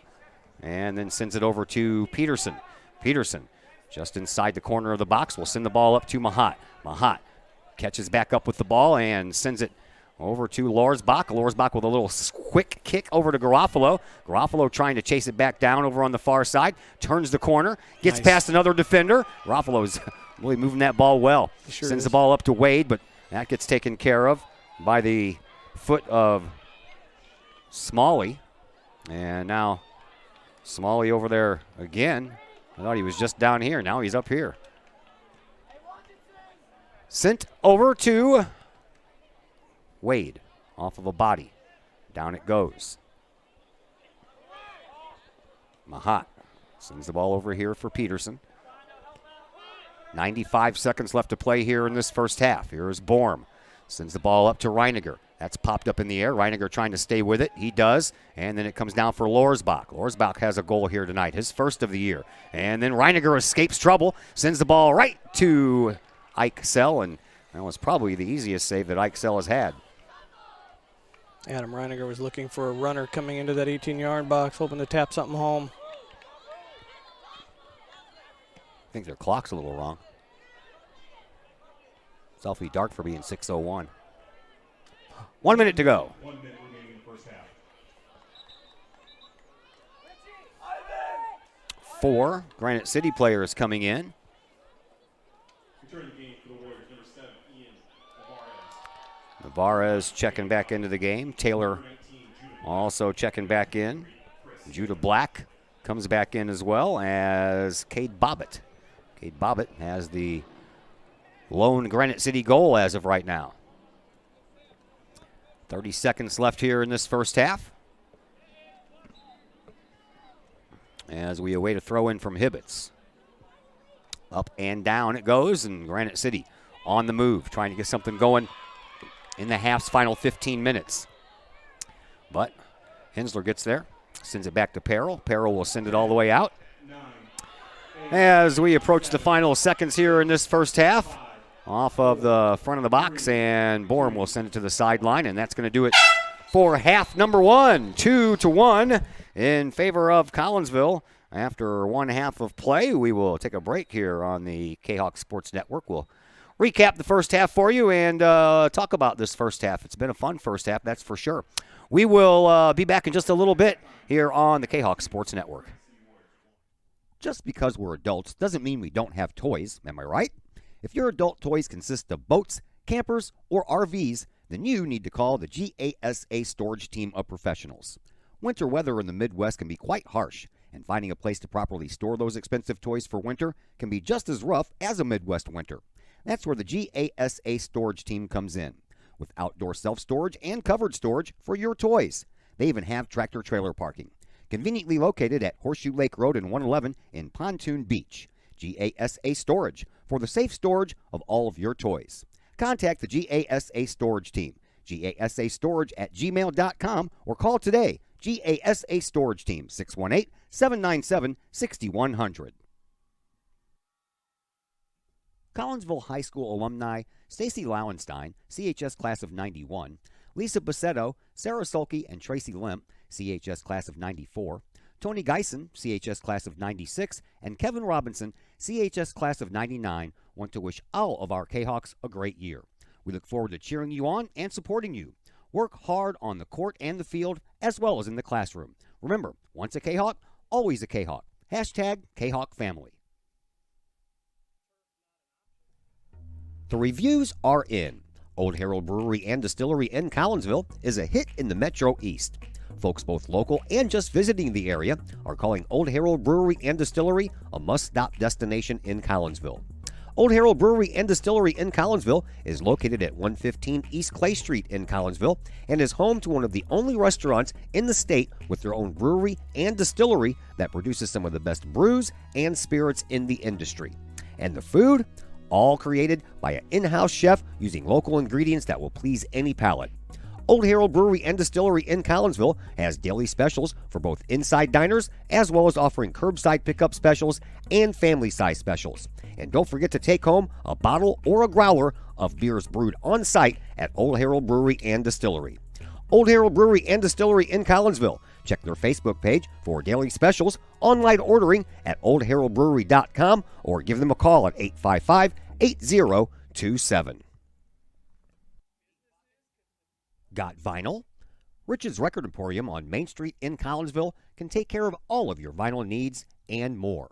Speaker 5: and then sends it over to Peterson. Peterson, just inside the corner of the box, will send the ball up to Mahat. Mahat catches back up with the ball and sends it over to Lorsbach. Lorsbach with a little quick kick over to Garofalo. Garofalo trying to chase it back down over on the far side. Turns the corner, gets past another defender. Garofalo's really moving that ball well. Sends the ball up to Wade, but that gets taken care of by the foot of Smalley. And now Smalley over there again. I thought he was just down here. Now he's up here. Sent over to Wade off of a body. Down it goes. Mahat sends the ball over here for Peterson. 95 seconds left to play here in this first half. Here's Borm. Sends the ball up to Reiniger. That's popped up in the air. Reiniger trying to stay with it. He does. And then it comes down for Lorsbach. Lorsbach has a goal here tonight, his first of the year. And then Reiniger escapes trouble, sends the ball right to Ike Sell, and that was probably the easiest save that Ike Sell has had.
Speaker 11: Adam Reiniger was looking for a runner coming into that 18-yard box, hoping to tap something home.
Speaker 5: I think their clock's a little wrong. Selfie dark for being 6:01. 1 minute to go.
Speaker 14: 1 minute remaining in the first half.
Speaker 5: 4 Granite City players coming in.
Speaker 14: Returning the game for the Warriors, number 7, Ian
Speaker 5: Navarez checking back into the game. Taylor also checking back in. Judah Black comes back in as well as Cade Bobbitt. Cade Bobbitt has the lone Granite City goal as of right now. 30 seconds left here in this first half, as we await a throw in from Hibbets. Up and down it goes, and Granite City on the move, trying to get something going in the half's final 15 minutes. But Hensler gets there, sends it back to Perrell. Perrell will send it all the way out. As we approach the final seconds here in this first half, off of the front of the box, and Borm will send it to the sideline, and that's going to do it for half number 1. 2-1 in favor of Collinsville. After one half of play, we will take a break here on the Kahok Sports Network. We'll recap the first half for you and talk about this first half. It's been a fun first half, that's for sure. We will be back in just a little bit here on the Kahok Sports Network. Just because we're adults doesn't mean we don't have toys, am I right? If your adult toys consist of boats, campers, or RVs, then you need to call the GASA storage team of professionals. Winter weather in the Midwest can be quite harsh, and finding a place to properly store those expensive toys for winter can be just as rough as a Midwest winter. That's where the GASA storage team comes in, with outdoor self-storage and covered storage for your toys. They even have tractor-trailer parking, conveniently located at Horseshoe Lake Road and 111 in Pontoon Beach. GASA Storage, for the safe storage of all of your toys. Contact the GASA Storage team, gasastorage@gmail.com, or call today, GASA Storage Team, 618-797-6100. Collinsville High School alumni Stacy Lauenstein, CHS class of 91, Lisa Bassetto, Sarah Sulke, and Tracy Limp, CHS class of 94, Tony Geisen, CHS class of 96, and Kevin Robinson, CHS class of 99, want to wish all of our Kahawks a great year. We look forward to cheering you on and supporting you. Work hard on the court and the field, as well as in the classroom. Remember, once a Kahawk, always a Kahawk. Hashtag Kahawk Family. The reviews are in. Old Herald Brewery and Distillery in Collinsville is a hit in the Metro East. Folks both local and just visiting the area are calling Old Herald Brewery and Distillery a must-stop destination in Collinsville. Old Herald Brewery and Distillery in Collinsville is located at 115 East Clay Street in Collinsville and is home to one of the only restaurants in the state with their own brewery and distillery that produces some of the best brews and spirits in the industry. And the food? All created by an in-house chef using local ingredients that will please any palate. Old Herald Brewery and Distillery in Collinsville has daily specials for both inside diners as well as offering curbside pickup specials and family-size specials. And don't forget to take home a bottle or a growler of beers brewed on site at Old Herald Brewery and Distillery. Old Herald Brewery and Distillery in Collinsville. Check their Facebook page for daily specials, online ordering at oldheraldbrewery.com, or give them a call at 855-8027. Got vinyl? Rich's Record Emporium on Main Street in Collinsville can take care of all of your vinyl needs and more.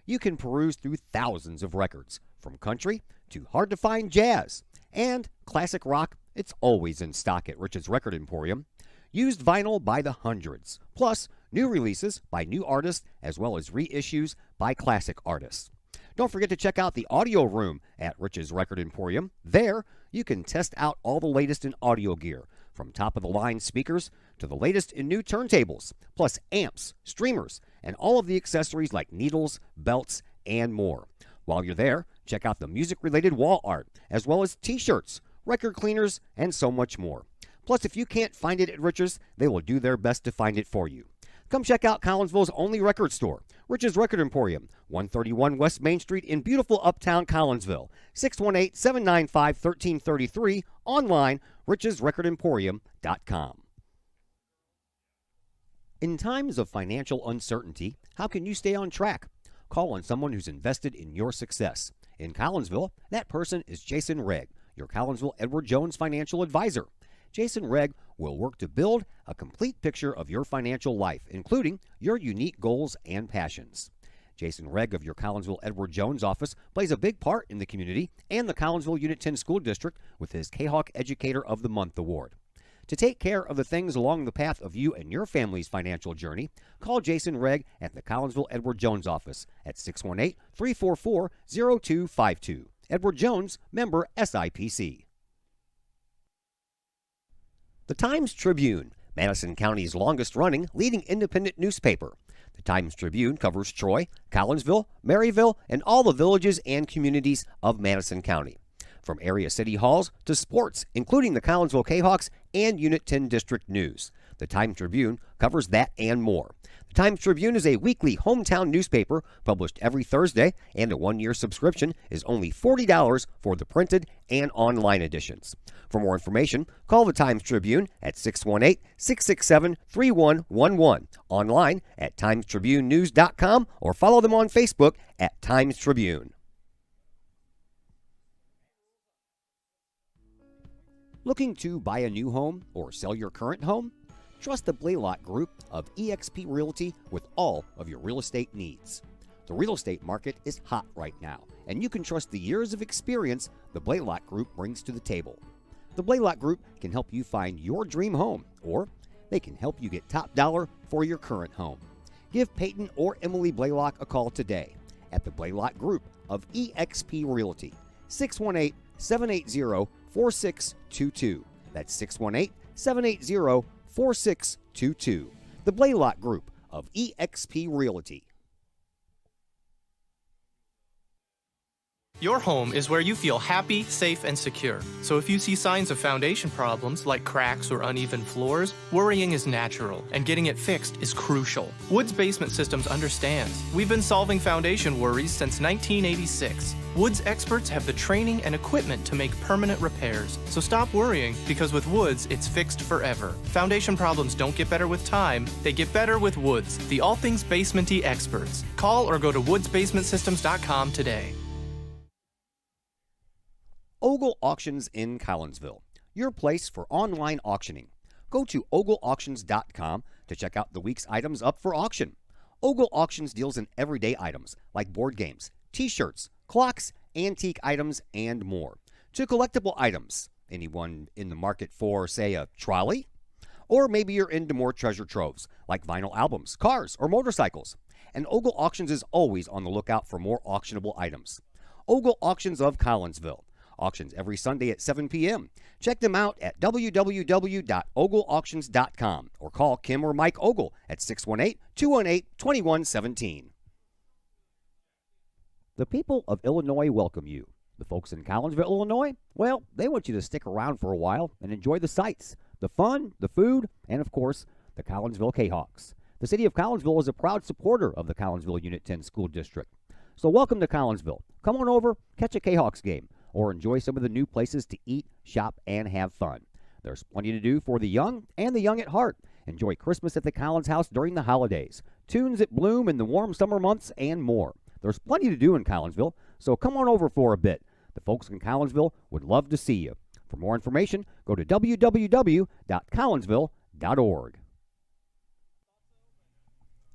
Speaker 5: You can peruse through thousands of records, from country to hard-to-find jazz, and classic rock
Speaker 8: It's always in stock at Rich's Record Emporium. Used vinyl by the hundreds, plus new releases by new artists as well as reissues by classic artists. Don't forget to check out the audio room at Rich's Record Emporium. There, you can test out all the latest in audio gear, from top-of-the-line speakers to the latest in new turntables, plus amps, streamers, and all of the accessories like needles, belts, and more. While you're there, check out the music-related wall art, as well as t-shirts, record cleaners, and so much more. Plus, if you can't find it at Rich's, they will do their best to find it for you. Come check out Collinsville's only record store, Rich's Record Emporium, 131 West Main Street in beautiful uptown Collinsville, 618-795-1333, online, richesrecordemporium.com. In times of financial uncertainty, how can you stay on track? Call on someone who's invested in your success. In Collinsville, that person is Jason Regg, your Collinsville Edward Jones financial advisor. Jason Regg will work to build a complete picture of your financial life, including your unique goals and passions. Jason Regg of your Collinsville Edward Jones office plays a big part in the community and the Collinsville Unit 10 School District with his Kahok Educator of the Month award. To take care of the things along the path of you and your family's financial journey, call Jason Regg at the Collinsville Edward Jones office at 618-344-0252. Edward Jones, member SIPC. The Times-Tribune, Madison County's longest-running leading independent newspaper. The Times-Tribune covers Troy, Collinsville, Maryville, and all the villages and communities of Madison County. From area city halls to sports, including the Collinsville Kahawks and Unit 10 District News. The Times-Tribune covers that and more. The Times-Tribune is a weekly hometown newspaper published every Thursday, and a one-year subscription is only $40 for the printed and online editions. For more information, call the Times-Tribune at 618-667-3111, online at timestribunenews.com, or follow them on Facebook at Times-Tribune. Looking to buy a new home or sell your current home? Trust the Blaylock Group of eXp Realty with all of your real estate needs. The real estate market is hot right now, and you can trust the years of experience the Blaylock Group brings to the table. The Blaylock Group can help you find your dream home, or they can help you get top dollar for your current home. Give Peyton or Emily Blaylock a call today at the Blaylock Group of eXp Realty, 618-780-4622. That's 618-780-4622. The Blaylock Group of eXp Realty.
Speaker 15: Your home is where you feel happy, safe, and secure. So if you see signs of foundation problems like cracks or uneven floors, worrying is natural, and getting it fixed is crucial. Woods Basement Systems understands. We've been solving foundation worries since 1986. Woods experts have the training and equipment to make permanent repairs. So stop worrying, because with Woods, it's fixed forever. Foundation problems don't get better with time, they get better with Woods, the all things basement-y experts. Call or go to woodsbasementsystems.com today.
Speaker 8: Ogle Auctions in Collinsville, your place for online auctioning. Go to ogleauctions.com to check out the week's items up for auction. Ogle Auctions deals in everyday items like board games, t-shirts, clocks, antique items, and more. To collectible items, anyone in the market for, say, a trolley? Or maybe you're into more treasure troves like vinyl albums, cars, or motorcycles. And Ogle Auctions is always on the lookout for more auctionable items. Ogle Auctions of Collinsville. Auctions every Sunday at 7 p.m. Check them out at www.ogleauctions.com or call Kim or Mike Ogle at 618-218-2117. The people of Illinois welcome you. The folks in Collinsville, Illinois, well, they want you to stick around for a while and enjoy the sights, the fun, the food, and of course, the Collinsville Kahawks. The city of Collinsville is a proud supporter of the Collinsville Unit 10 School District. So welcome to Collinsville. Come on over, catch a Kahawks game, or enjoy some of the new places to eat, shop, and have fun. There's plenty to do for the young and the young at heart. Enjoy Christmas at the Collins House during the holidays, tunes at Bloom in the warm summer months, and more. There's plenty to do in Collinsville, so come on over for a bit. The folks in Collinsville would love to see you. For more information, go to www.collinsville.org.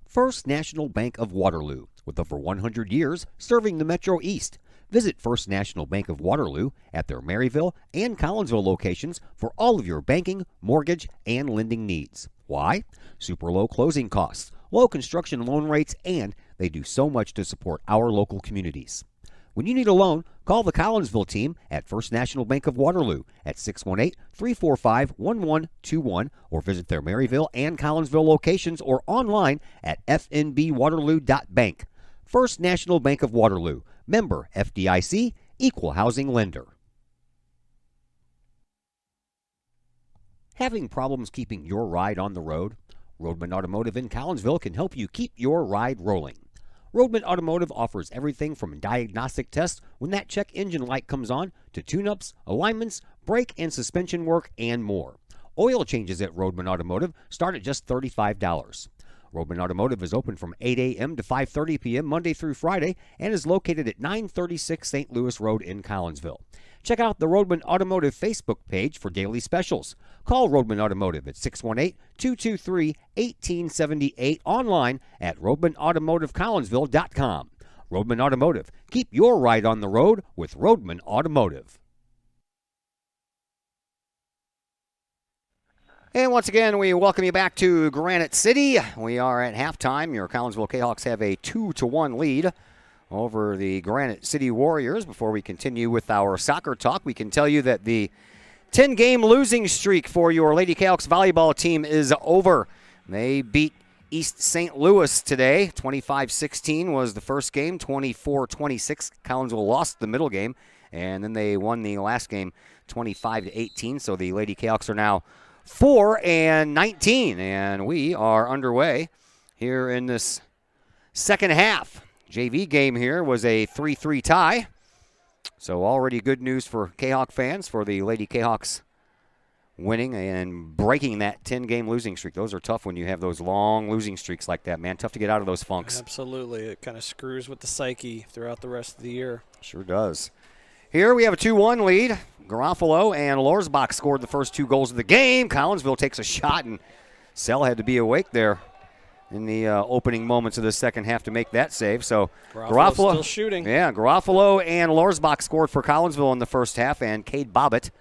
Speaker 8: First National Bank of Waterloo, with over 100 years serving the Metro East. Visit First National Bank of Waterloo at their Maryville and Collinsville locations for all of your banking, mortgage, and lending needs. Why? Super low closing costs, low construction loan rates, and they do so much to support our local communities. When you need a loan, call the Collinsville team at First National Bank of Waterloo at 618-345-1121 or visit their Maryville and Collinsville locations or online at fnbwaterloo.bank. First National Bank of Waterloo, member FDIC, equal housing lender. Having problems keeping your ride on the road? Roadman Automotive in Collinsville can help you keep your ride rolling. Roadman Automotive offers everything from diagnostic tests when that check engine light comes on to tune-ups, alignments, brake and suspension work, and more. Oil changes at Roadman Automotive start at just $35. Roadman Automotive is open from 8 a.m. to 5:30 p.m. Monday through Friday and is located at 936 St. Louis Road in Collinsville. Check out the Roadman Automotive Facebook page for daily specials. Call Roadman Automotive at 618-223-1878 online at roadmanautomotivecollinsville.com. Roadman Automotive. Keep your ride on the road with Roadman Automotive.
Speaker 5: And once again, we welcome you back to Granite City. We are at halftime. Your Collinsville Jayhawks have a 2-1 lead over the Granite City Warriors. Before we continue with our soccer talk, we can tell you that the 10-game losing streak for your Lady Jayhawks volleyball team is over. They beat East St. Louis today. 25-16 was the first game. 24-26. Collinsville lost the middle game, and then they won the last game 25-18. So the Lady Jayhawks are now 4-19, and we are underway here in this second half. JV game here was a 3-3 tie, so already good news for Jayhawk fans for the Lady Jayhawks winning and breaking that 10-game losing streak. Those are tough when you have those long losing streaks like that, man. Tough to get out of those funks.
Speaker 11: Absolutely. It kind of screws with the psyche throughout the rest of the year.
Speaker 5: Sure does. Here we have a 2-1 lead. Garofalo and Lorsbach scored the first 2 goals of the game. Collinsville takes a shot, and Sell had to be awake there in the opening moments of the second half to make that save. So
Speaker 11: Garofalo still shooting.
Speaker 5: Yeah, Garofalo and Lorsbach scored for Collinsville in the first half, and Cade Bobbitt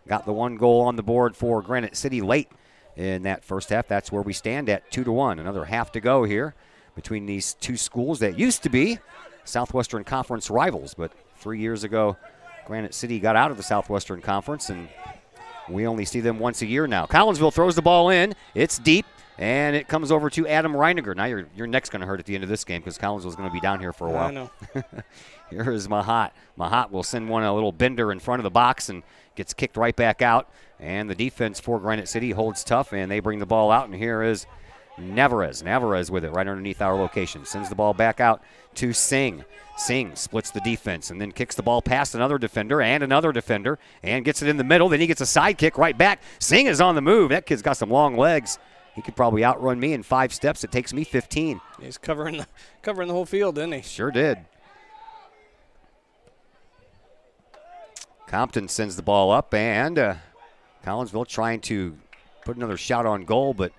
Speaker 5: got the 1 goal on the board for Granite City late in that first half. That's where we stand at 2-1. Another half to go here between these two schools that used to be Southwestern Conference rivals, but 3 years ago Granite City got out of the Southwestern Conference, and we only see them once a year now. Collinsville throws the ball in. It's deep, and it comes over to Adam Reiniger. Now your neck's going to hurt at the end of this game because Collinsville's going to be down here for a while.
Speaker 11: I know.
Speaker 5: Here is Mahat. Mahat will send one a little bender in front of the box and gets kicked right back out. And the defense for Granite City holds tough, and they bring the ball out. And here is Navarez. Navarez with it right underneath our location. Sends the ball back out to Singh. Singh splits the defense and then kicks the ball past another defender and gets it in the middle. Then he gets a side kick right back. Singh is on the move. That kid's got some long legs. He could probably outrun me in 5 steps. It takes me 15.
Speaker 11: He's covering the whole field, didn't he?
Speaker 5: Sure did. Compton sends the ball up, and Collinsville trying to put another shot on goal, but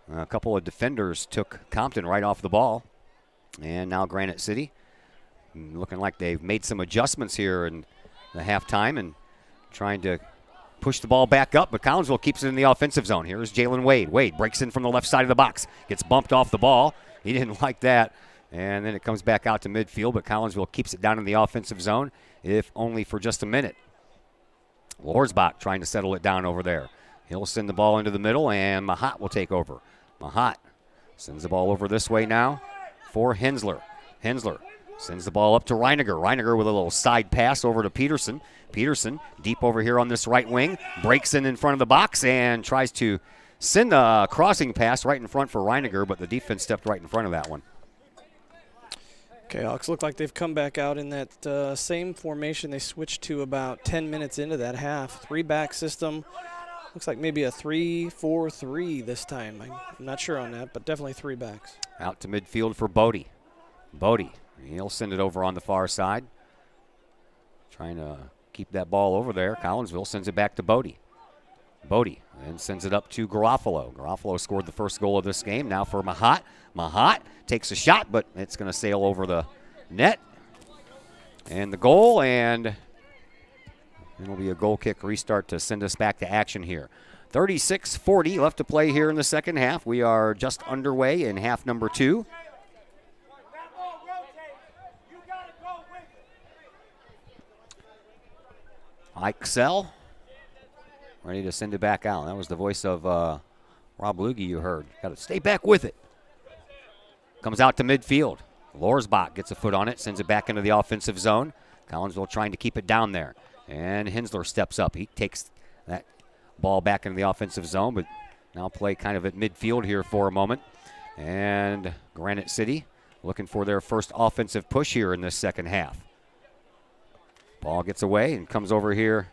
Speaker 5: a couple of defenders took Compton right off the ball. And now Granite City looking like they've made some adjustments here in the halftime and trying to push the ball back up, but Collinsville keeps it in the offensive zone. Here's Jalen Wade. Wade breaks in from the left side of the box, gets bumped off the ball. He didn't like that, and then it comes back out to midfield, but Collinsville keeps it down in the offensive zone, if only for just a minute. Lorsbach trying to settle it down over there. He'll send the ball into the middle, and Mahat will take over. Mahat sends the ball over this way now for Hensler. Hensler sends the ball up to Reiniger. Reiniger with a little side pass over to Peterson. Peterson deep over here on this right wing. Breaks in front of the box and tries to send a crossing pass right in front for Reiniger, but the defense stepped right in front of that one.
Speaker 11: Jayhawks look like they've come back out in that same formation they switched to about 10 minutes into that half. 3-back system. Looks like maybe a 3-4-3 this time. I'm not sure on that, but definitely 3 backs.
Speaker 5: Out to midfield for Bodie. Bodie, he'll send it over on the far side. Trying to keep that ball over there. Collinsville sends it back to Bodie. Bodie then sends it up to Garofalo. Garofalo scored the first goal of this game. Now for Mahat. Mahat takes a shot, but it's going to sail over the net. And the goal, and it'll be a goal kick restart to send us back to action here. 36-40 left to play here in the second half. We are just underway in half number 2. Ike Sell ready to send it back out. That was the voice of Rob Lugie you heard. Got to stay back with it. Comes out to midfield. Lorsbach gets a foot on it, sends it back into the offensive zone. Collinsville trying to keep it down there. And Hensler steps up. He takes that ball back into the offensive zone, but now play kind of at midfield here for a moment. And Granite City looking for their first offensive push here in this second half. Ball gets away and comes over here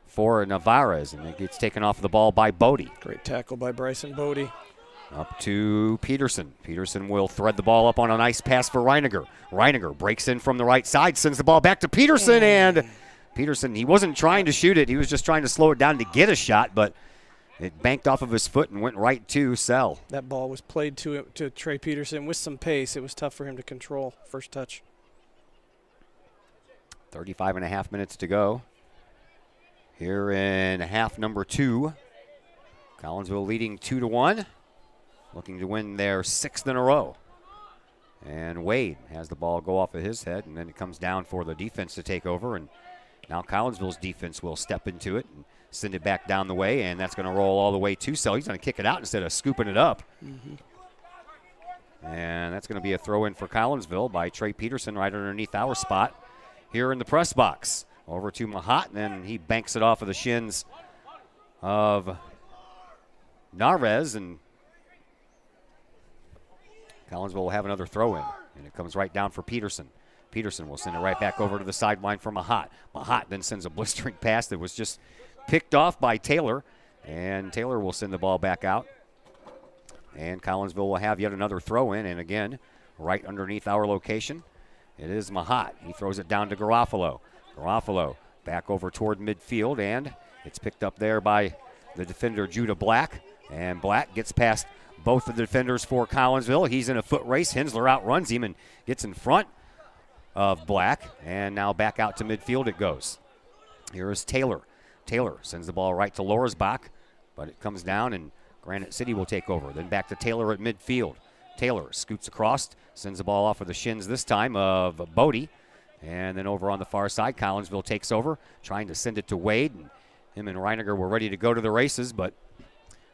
Speaker 5: for Navarez, and it gets taken off the ball by Bodie.
Speaker 11: Great tackle by Bryson Bodie.
Speaker 5: Up to Peterson. Peterson will thread the ball up on a nice pass for Reiniger. Reiniger breaks in from the right side, sends the ball back to Peterson, and Peterson, he wasn't trying to shoot it. He was just trying to slow it down to get a shot, but it banked off of his foot and went right to Sell.
Speaker 11: That ball was played to Trey Peterson with some pace. It was tough for him to control first touch.
Speaker 5: 35 and a half minutes to go here in half number 2. Collinsville leading 2-1, looking to win their 6th in a row. And Wade has the ball go off of his head, and then it comes down for the defense to take over, and now Collinsville's defense will step into it and send it back down the way, and that's going to roll all the way to Sell. He's going to kick it out instead of scooping it up. And that's going to be a throw-in for Collinsville by Trey Peterson right underneath our spot here in the press box. Over to Mahat, and then he banks it off of the shins of Narvez, and Collinsville will have another throw-in, and it comes right down for Peterson. Peterson will send it right back over to the sideline for Mahat. Mahat then sends a blistering pass that was just picked off by Taylor, and Taylor will send the ball back out. And Collinsville will have yet another throw-in, and again, right underneath our location, it is Mahat. He throws it down to Garofalo. Garofalo back over toward midfield, and it's picked up there by the defender Judah Black, and Black gets past both the defenders for Collinsville. He's in a foot race. Hensler outruns him and gets in front of Black, and now back out to midfield it goes. Here is Taylor. Taylor sends the ball right to Lorsbach, but it comes down, and Granite City will take over. Then back to Taylor at midfield. Taylor scoots across, sends the ball off of the shins this time of Bodie, and then over on the far side, Collinsville takes over, trying to send it to Wade, and him and Reiniger were ready to go to the races, but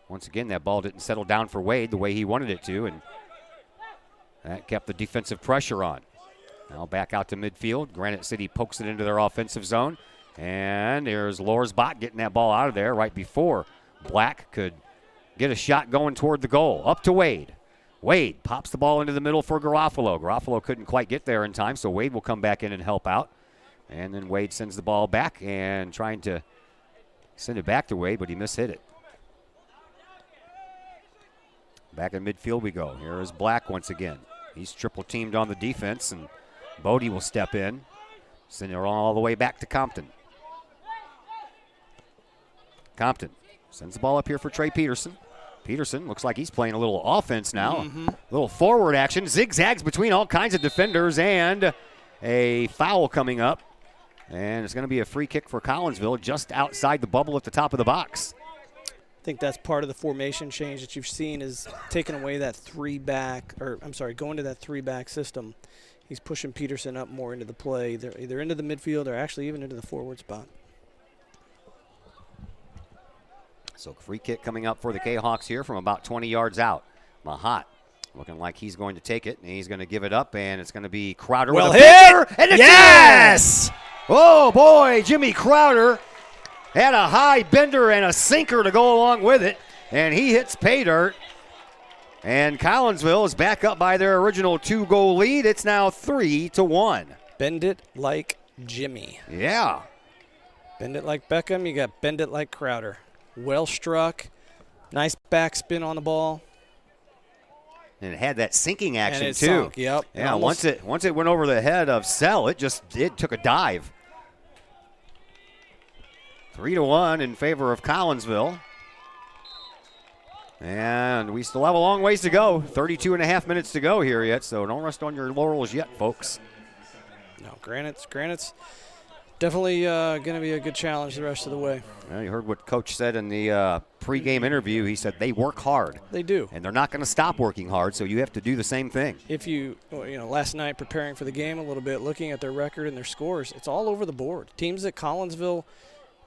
Speaker 5: once again, that ball didn't settle down for Wade the way he wanted it to, and that kept the defensive pressure on. Now back out to midfield. Granite City pokes it into their offensive zone, and there's Lorsbach getting that ball out of there right before Black could get a shot going toward the goal. Up to Wade. Wade pops the ball into the middle for Garofalo. Garofalo couldn't quite get there in time, so Wade will come back in and help out. And then Wade sends the ball back and trying to send it back to Wade, but he mishit it. Back in midfield we go. Here is Black once again. He's triple teamed on the defense, and Bodie will step in. Send it all the way back to Compton. Compton sends the ball up here for Trey Peterson. Peterson looks like he's playing a little offense now. A little forward action. Zigzags between all kinds of defenders, and a foul coming up. And it's going to be a free kick for Collinsville just outside the bubble at the top of the box.
Speaker 11: I think that's part of the formation change that you've seen is taking away that going to that three-back system. He's pushing Peterson up more into the play. They're either into the midfield or actually even into the forward spot.
Speaker 5: So free kick coming up for the Kahawks here from about 20 yards out. Mahat looking like he's going to take it, and he's going to give it up, and it's going to be Crowder with a bender, and it's yes! Oh, boy, Jimmy Crowder had a high bender and a sinker to go along with it, and he hits pay dirt. And Collinsville is back up by their original 2-goal lead. It's now 3-1.
Speaker 11: Bend it like Jimmy.
Speaker 5: Yeah.
Speaker 11: Bend it like Beckham. You got bend it like Crowder. Well struck. Nice backspin on the ball.
Speaker 5: And it had that sinking action,
Speaker 11: and it
Speaker 5: too.
Speaker 11: Sunk, yep.
Speaker 5: Yeah, once it went over the head of Sell, it took a dive. 3-1 in favor of Collinsville. And we still have a long ways to go. 32 and a half minutes to go here yet, so don't rest on your laurels yet, folks.
Speaker 11: No, Granite's definitely going to be a good challenge the rest of the way.
Speaker 5: Well, you heard what Coach said in the pregame interview. He said they work hard.
Speaker 11: They do.
Speaker 5: And they're not going to stop working hard, so you have to do the same thing.
Speaker 11: If last night preparing for the game a little bit, looking at their record and their scores, it's all over the board. Teams that Collinsville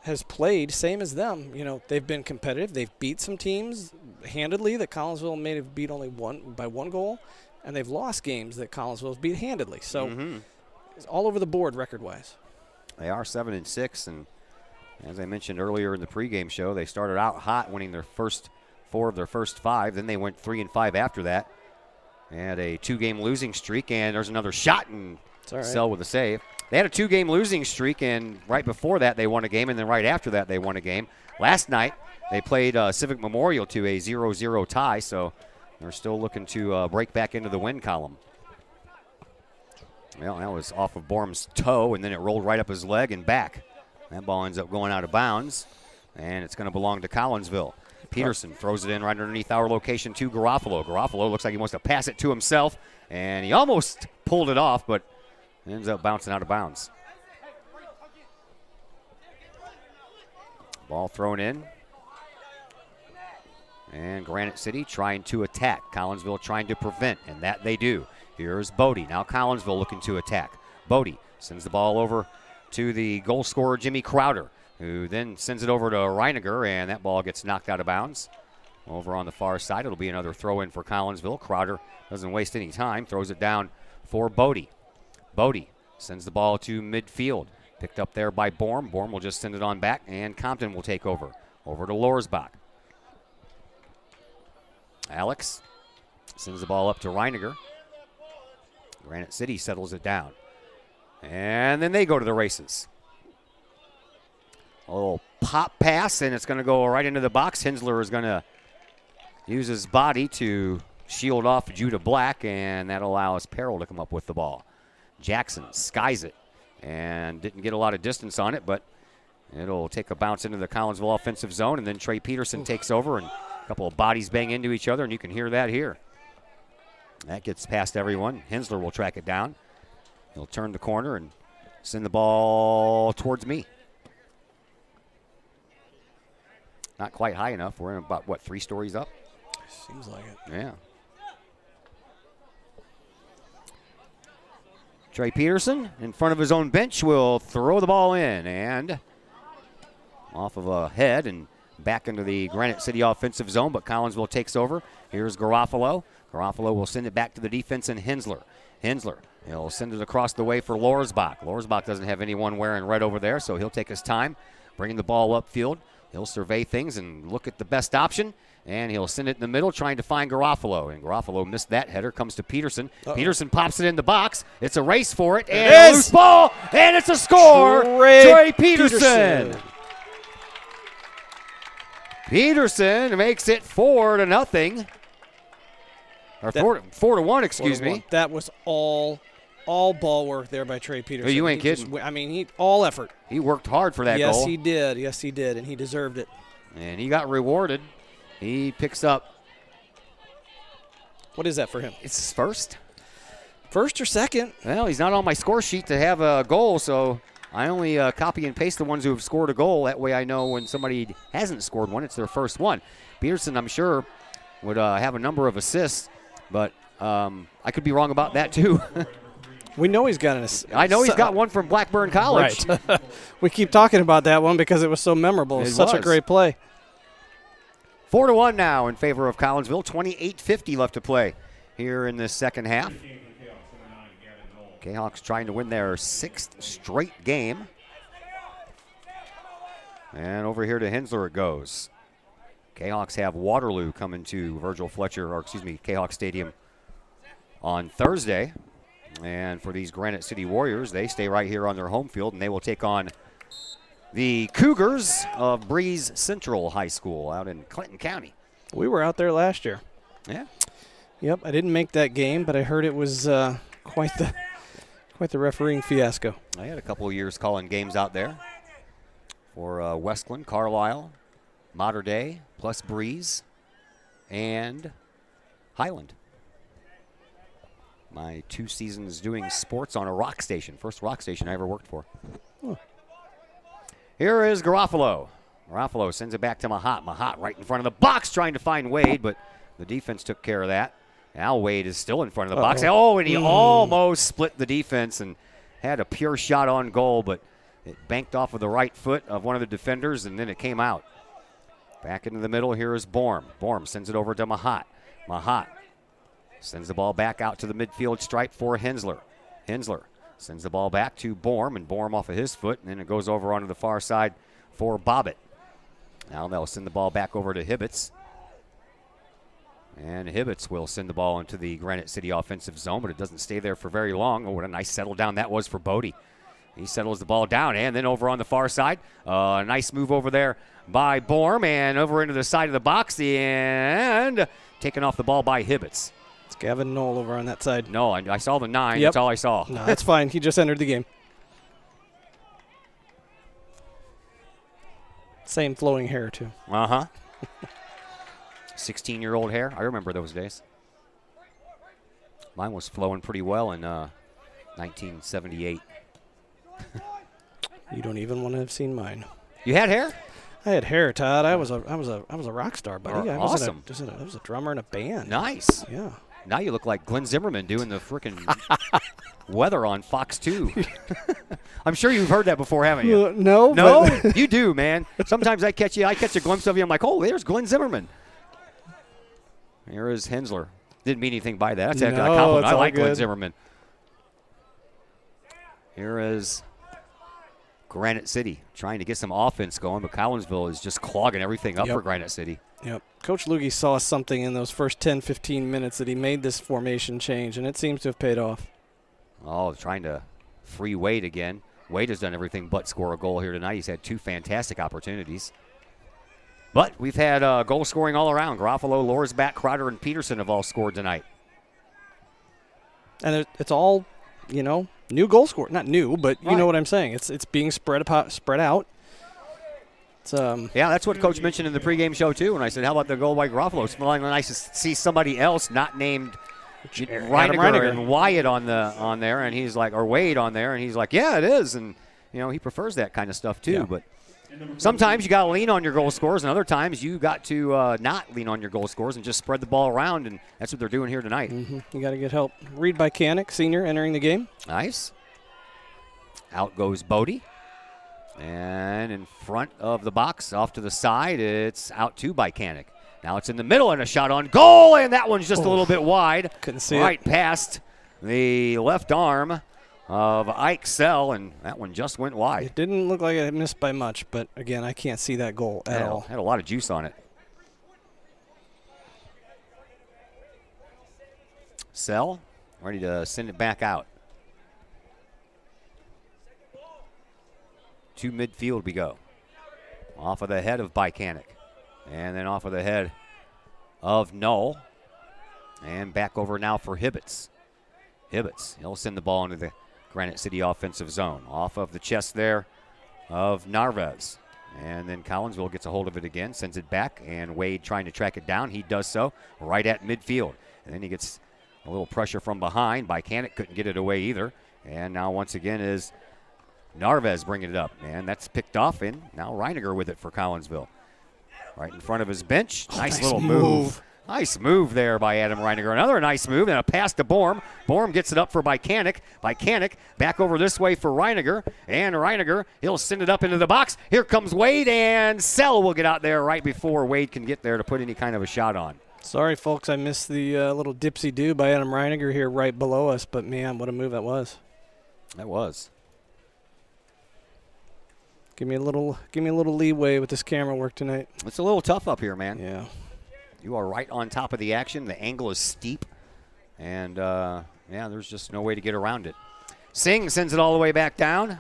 Speaker 11: has played, same as them, they've been competitive. They've beat some teams handedly that Collinsville may have beat only by one goal, and they've lost games that Collinsville has beat handedly. So it's all over the board record-wise.
Speaker 5: They are 7-6, and as I mentioned earlier in the pregame show, they started out hot, winning their first 4 of their first 5. Then they went 3-5 after that. They had a 2-game losing streak, and there's another shot, and Sell with a save. They had a 2-game losing streak, and right before that they won a game, and then right after that they won a game. Last night they played Civic Memorial to a 0-0 tie, so they're still looking to break back into the win column. Well, that was off of Borm's toe, and then it rolled right up his leg and back. That ball ends up going out of bounds, and it's going to belong to Collinsville. Peterson throws it in right underneath our location to Garofalo. Garofalo looks like he wants to pass it to himself, and he almost pulled it off, but ends up bouncing out of bounds. Ball thrown in. And Granite City trying to attack. Collinsville trying to prevent, and that they do. Here's Bodie. Now Collinsville looking to attack. Bodie sends the ball over to the goal scorer, Jimmy Crowder, who then sends it over to Reiniger, and that ball gets knocked out of bounds. Over on the far side, it'll be another throw-in for Collinsville. Crowder doesn't waste any time, throws it down for Bodie. Bodie sends the ball to midfield. Picked up there by Borm. Borm will just send it on back, and Compton will take over. Over to Lorsbach. Alex sends the ball up to Reiniger. Granite City settles it down. And then they go to the races. A little pop pass, and it's going to go right into the box. Hensler is going to use his body to shield off Judah Black, and that allows Peril to come up with the ball. Jackson skies it and didn't get a lot of distance on it, but it'll take a bounce into the Collinsville offensive zone, and then Trey Peterson takes over, and a couple of bodies bang into each other, and you can hear that here. That gets past everyone. Hensler will track it down. He'll turn the corner and send the ball towards me. Not quite high enough. We're in about, 3 stories up?
Speaker 11: Seems like it.
Speaker 5: Yeah. Trey Peterson in front of his own bench will throw the ball in, and off of a head and back into the Granite City offensive zone, but Collinsville takes over. Here's Garofalo. Garofalo will send it back to the defense, and Hensler. He'll send it across the way for Lorsbach. Lorsbach doesn't have anyone wearing red over there, so he'll take his time, bringing the ball upfield. He'll survey things and look at the best option, and he'll send it in the middle trying to find Garofalo. And Garofalo missed that header, comes to Peterson. Peterson pops it in the box. It's a race for it, and a loose ball, and it's a score. Trey Peterson. Peterson makes it 4-0. Or 4-1, excuse me.
Speaker 11: That was all ball work there by Trey Peterson.
Speaker 5: Oh, you ain't kidding.
Speaker 11: He all effort.
Speaker 5: He worked hard for that goal.
Speaker 11: Yes, he did, and he deserved it.
Speaker 5: And he got rewarded. He picks up.
Speaker 11: What is that for him?
Speaker 5: It's his first.
Speaker 11: First or second?
Speaker 5: Well, he's not on my score sheet to have a goal, so I only copy and paste the ones who have scored a goal. That way I know when somebody hasn't scored one, it's their first one. Peterson, I'm sure, would have a number of assists, but I could be wrong about that too.
Speaker 11: We know he's got an assist.
Speaker 5: I know he's got one from Blackburn College.
Speaker 11: Right. We keep talking about that one because it was so memorable. It's such a great play.
Speaker 5: 4-1 now in favor of Collinsville. 28:50 left to play here in this second half. Kahawks trying to win their 6th straight game. And over here to Hensler it goes. Kahawks have Waterloo coming to Kahawk Stadium on Thursday. And for these Granite City Warriors, they stay right here on their home field, and they will take on the Cougars of Breeze Central High School out in Clinton County.
Speaker 11: We were out there last year.
Speaker 5: Yeah.
Speaker 11: Yep, I didn't make that game, but I heard it was quite the refereeing fiasco.
Speaker 5: I had a couple of years calling games out there for Westland, Carlisle, Mater Dei, plus Breeze, and Highland. My 2 seasons doing sports on a rock station. First rock station I ever worked for. Here is Garofalo. Garofalo sends it back to Mahat. Mahat right in front of the box trying to find Wade, but the defense took care of that. Now Wade is still in front of the box. Oh, and he almost split the defense and had a pure shot on goal, but it banked off of the right foot of one of the defenders, and then it came out. Back into the middle, here is Borm. Borm sends it over to Mahat. Mahat sends the ball back out to the midfield stripe for Hensler. Hensler sends the ball back to Borm, and Borm off of his foot, and then it goes over onto the far side for Bobbitt. Now they'll send the ball back over to Hibbets. And Hibbets will send the ball into the Granite City offensive zone, but it doesn't stay there for very long. Oh, what a nice settle down that was for Bodie. He settles the ball down, and then over on the far side, a nice move over there by Borm, and over into the side of the box, and taken off the ball by Hibbets.
Speaker 11: It's Gavin Knoll over on that side.
Speaker 5: No, I saw the 9.
Speaker 11: Yep.
Speaker 5: That's all I saw.
Speaker 11: No, that's fine. He just entered the game. Same flowing hair, too.
Speaker 5: Uh-huh. 16-year-old hair. I remember those days. Mine was flowing pretty well in 1978.
Speaker 11: You don't even want to have seen mine.
Speaker 5: You had hair?
Speaker 11: I had hair, Todd. I was a rock star, buddy. I was
Speaker 5: awesome.
Speaker 11: I was a drummer in a band.
Speaker 5: Nice.
Speaker 11: Yeah.
Speaker 5: Now you look like Glenn Zimmerman doing the freaking weather on Fox 2. I'm sure you've heard that before, haven't you?
Speaker 11: No.
Speaker 5: No? You do, man. Sometimes I catch a glimpse of you. I'm like, oh, there's Glenn Zimmerman. Here is Hensler. Didn't mean anything by that. That's a compliment. I like Glenn Zimmerman. Here is Granite City trying to get some offense going, but Collinsville is just clogging everything up for Granite City.
Speaker 11: Yep. Coach Luggie saw something in those first 10, 15 minutes that he made this formation change, and it seems to have paid off.
Speaker 5: Oh, trying to free Wade again. Wade has done everything but score a goal here tonight. He's had 2 fantastic opportunities. But we've had goal scoring all around. Garofalo, Lorsback, Crowder, and Peterson have all scored tonight.
Speaker 11: And it's all, new goal score. Not new, but you know what I'm saying. It's being spread out. It's
Speaker 5: yeah, that's what Coach mentioned in the pregame show, too. And I said, how about the goal by Garofalo? It's nice to see somebody else not named Reiniger and Wyatt on there. And he's like, or Wade on there. And he's like, yeah, it is. And, he prefers that kind of stuff, too. Yeah. But sometimes you got to lean on your goal scorers, and other times you got to not lean on your goal scorers and just spread the ball around, and that's what they're doing here tonight.
Speaker 11: Mm-hmm. You got to get help. Reed Bycanic, senior, entering the game.
Speaker 5: Nice. Out goes Bodie. And in front of the box, off to the side, it's out to Bycanic. Now it's in the middle and a shot on goal, and that one's just a little bit wide.
Speaker 11: Couldn't see it.
Speaker 5: Right past the left arm of Ike Sell, and that one just went wide.
Speaker 11: It didn't look like it missed by much, but again, I can't see that goal at all.
Speaker 5: Had a lot of juice on it. Sell, ready to send it back out. To midfield we go. Off of the head of Bycanic. And then off of the head of Knoll. And back over now for Hibbets. Hibbets, he'll send the ball into the Granite City offensive zone. Off of the chest there of Narvaez. And then Collinsville gets a hold of it again, sends it back, and Wade trying to track it down. He does so right at midfield. And then he gets a little pressure from behind. Bycanic couldn't get it away either. And now once again is Narvaez bringing it up. And that's picked off, and now Reiniger with it for Collinsville. Right in front of his bench. Nice little move. Nice move there by Adam Reiniger. Another nice move, and a pass to Borm. Borm gets it up for Bycanic. Bycanic back over this way for Reiniger. And Reiniger, he'll send it up into the box. Here comes Wade, and Sell will get out there right before Wade can get there to put any kind of a shot on.
Speaker 11: Sorry, folks, I missed the little dipsy-do by Adam Reiniger here right below us, but, man, what a move that was.
Speaker 5: That was.
Speaker 11: Give me a little leeway with this camera work tonight.
Speaker 5: It's a little tough up here, man.
Speaker 11: Yeah.
Speaker 5: You are right on top of the action. The angle is steep. And, yeah, there's just no way to get around it. Singh sends it all the way back down.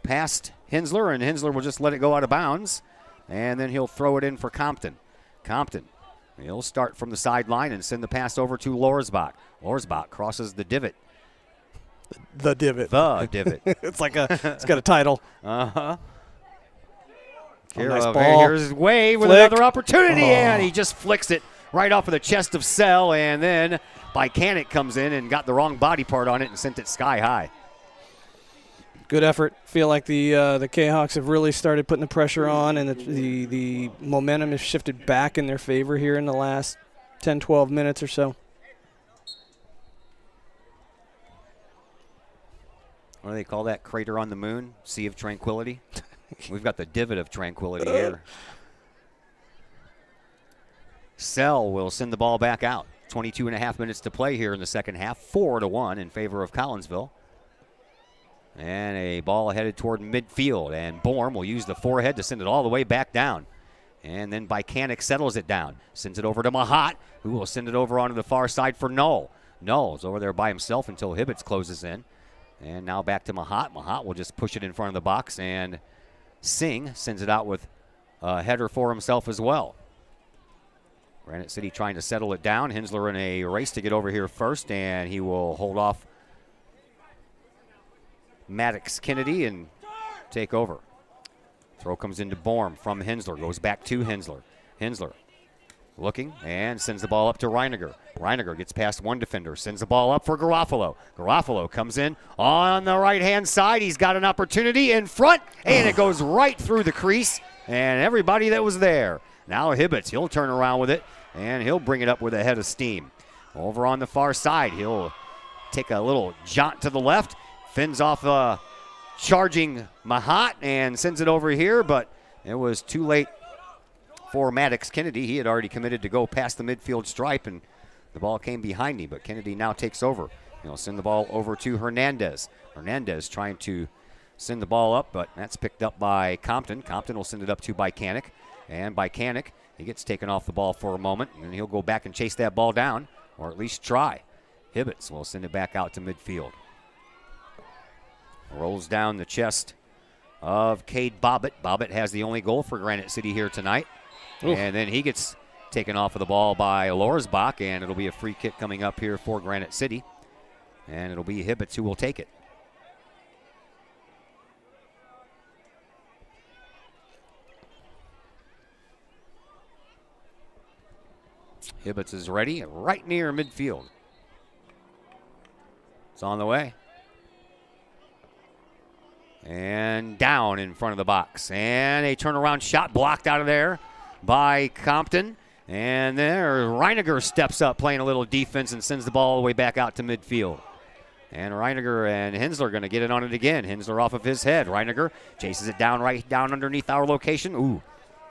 Speaker 5: Past Hensler, and Hensler will just let it go out of bounds. And then he'll throw it in for Compton. Compton, he'll start from the sideline and send the pass over to Lorsbach. Lorsbach crosses the divot.
Speaker 11: The divot.
Speaker 5: The divot.
Speaker 11: It's got a title.
Speaker 5: Uh-huh.
Speaker 11: Nice ball.
Speaker 5: Here's Wade with another opportunity, and he just flicks it right off of the chest of Sell, and then Kahok comes in and got the wrong body part on it and sent it sky high.
Speaker 11: Good effort. Feel like the Kahawks have really started putting the pressure on, and the momentum has shifted back in their favor here in the last 10, 12 minutes or so.
Speaker 5: What do they call that crater on the moon? Sea of Tranquility? We've got the divot of tranquility here. Sell will send the ball back out. 22.5 minutes to play here in the second half. 4-1 in favor of Collinsville. And a ball headed toward midfield. And Borm will use the forehead to send it all the way back down. And then Kahok settles it down. Sends it over to Mahat, who will send it over onto the far side for Null. Null's over there by himself until Hibbets closes in. And now back to Mahat. Mahat will just push it in front of the box. And Singh sends it out with a header for himself as well. Granite City trying to settle it down. Hensler in a race to get over here first. And he will hold off Maddox Kennedy and take over. Throw comes into Borm from Hensler. Goes back to Hensler. Hensler looking and sends the ball up to Reiniger. Reiniger gets past one defender. Sends the ball up for Garofalo. Garofalo comes in on the right-hand side. He's got an opportunity in front, and it goes right through the crease. And everybody that was there. Now Hibbets, he'll turn around with it, and he'll bring it up with a head of steam. Over on the far side, he'll take a little jaunt to the left. Fins off charging Mahat and sends it over here, but it was too late for Maddox Kennedy. He had already committed to go past the midfield stripe, and the ball came behind him, but Kennedy now takes over. He'll send the ball over to Hernandez. Hernandez trying to send the ball up, but that's picked up by Compton. Compton will send it up to Kahok, and Kahok, he gets taken off the ball for a moment, and he'll go back and chase that ball down, or at least try. Hibbets will send it back out to midfield. Rolls down the chest of Cade Bobbitt. Bobbitt has the only goal for Granite City here tonight. Oof. And then he gets taken off of the ball by Lorsbach, and it'll be a free kick coming up here for Granite City. And it'll be Hibbets who will take it. Hibbets is ready, right near midfield. It's on the way. And down in front of the box. And a turnaround shot blocked out of there by Compton. And there, Reiniger steps up playing a little defense and sends the ball all the way back out to midfield. And Reiniger and Hensler going to get it on it again. Hensler off of his head. Reiniger chases it down right down underneath our location. Ooh,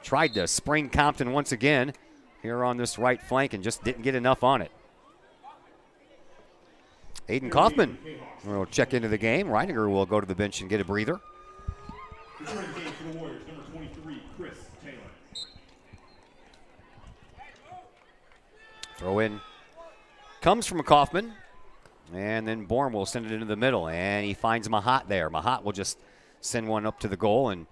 Speaker 5: tried to spring Compton once again here on this right flank and just didn't get enough on it. Aiden Kaufman will check into the game. Reiniger will go to the bench and get a breather.
Speaker 14: Returning the game for the Warriors, number 23, Chris Taylor.
Speaker 5: Throw in comes from Kaufman, and then Borm will send it into the middle, and he finds Mahat there. Mahat will just send one up to the goal, and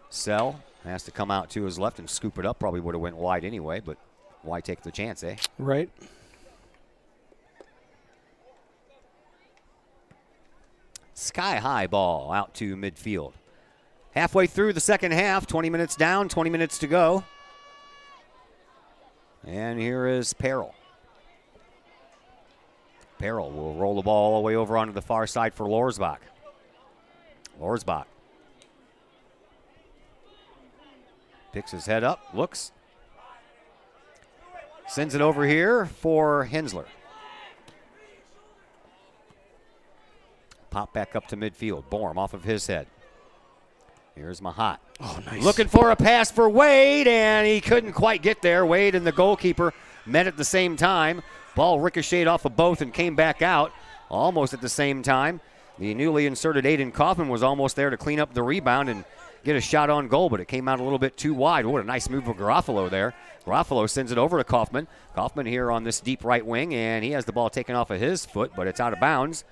Speaker 5: Sell has to come out to his left and scoop it up. Probably would have went wide anyway, but why take the chance, eh?
Speaker 11: Right.
Speaker 5: Sky-high ball out to midfield. Halfway through the second half, 20 minutes down, 20 minutes to go. And here is Peril. Peril will roll the ball all the way over onto the far side for Lorsbach. Lorsbach picks his head up, looks. Sends it over here for Hensler. Pop back up to midfield. Borm off of his head. Here's Mahat.
Speaker 11: Oh, nice.
Speaker 5: Looking for a pass for Wade, and he couldn't quite get there. Wade and the goalkeeper met at the same time. Ball ricocheted off of both and came back out almost at the same time. The newly inserted Aiden Kaufman was almost there to clean up the rebound and get a shot on goal, but it came out a little bit too wide. What a nice move of Garofalo there. Garofalo sends it over to Kaufman. Kaufman here on this deep right wing, and he has the ball taken off of his foot, but it's out of bounds.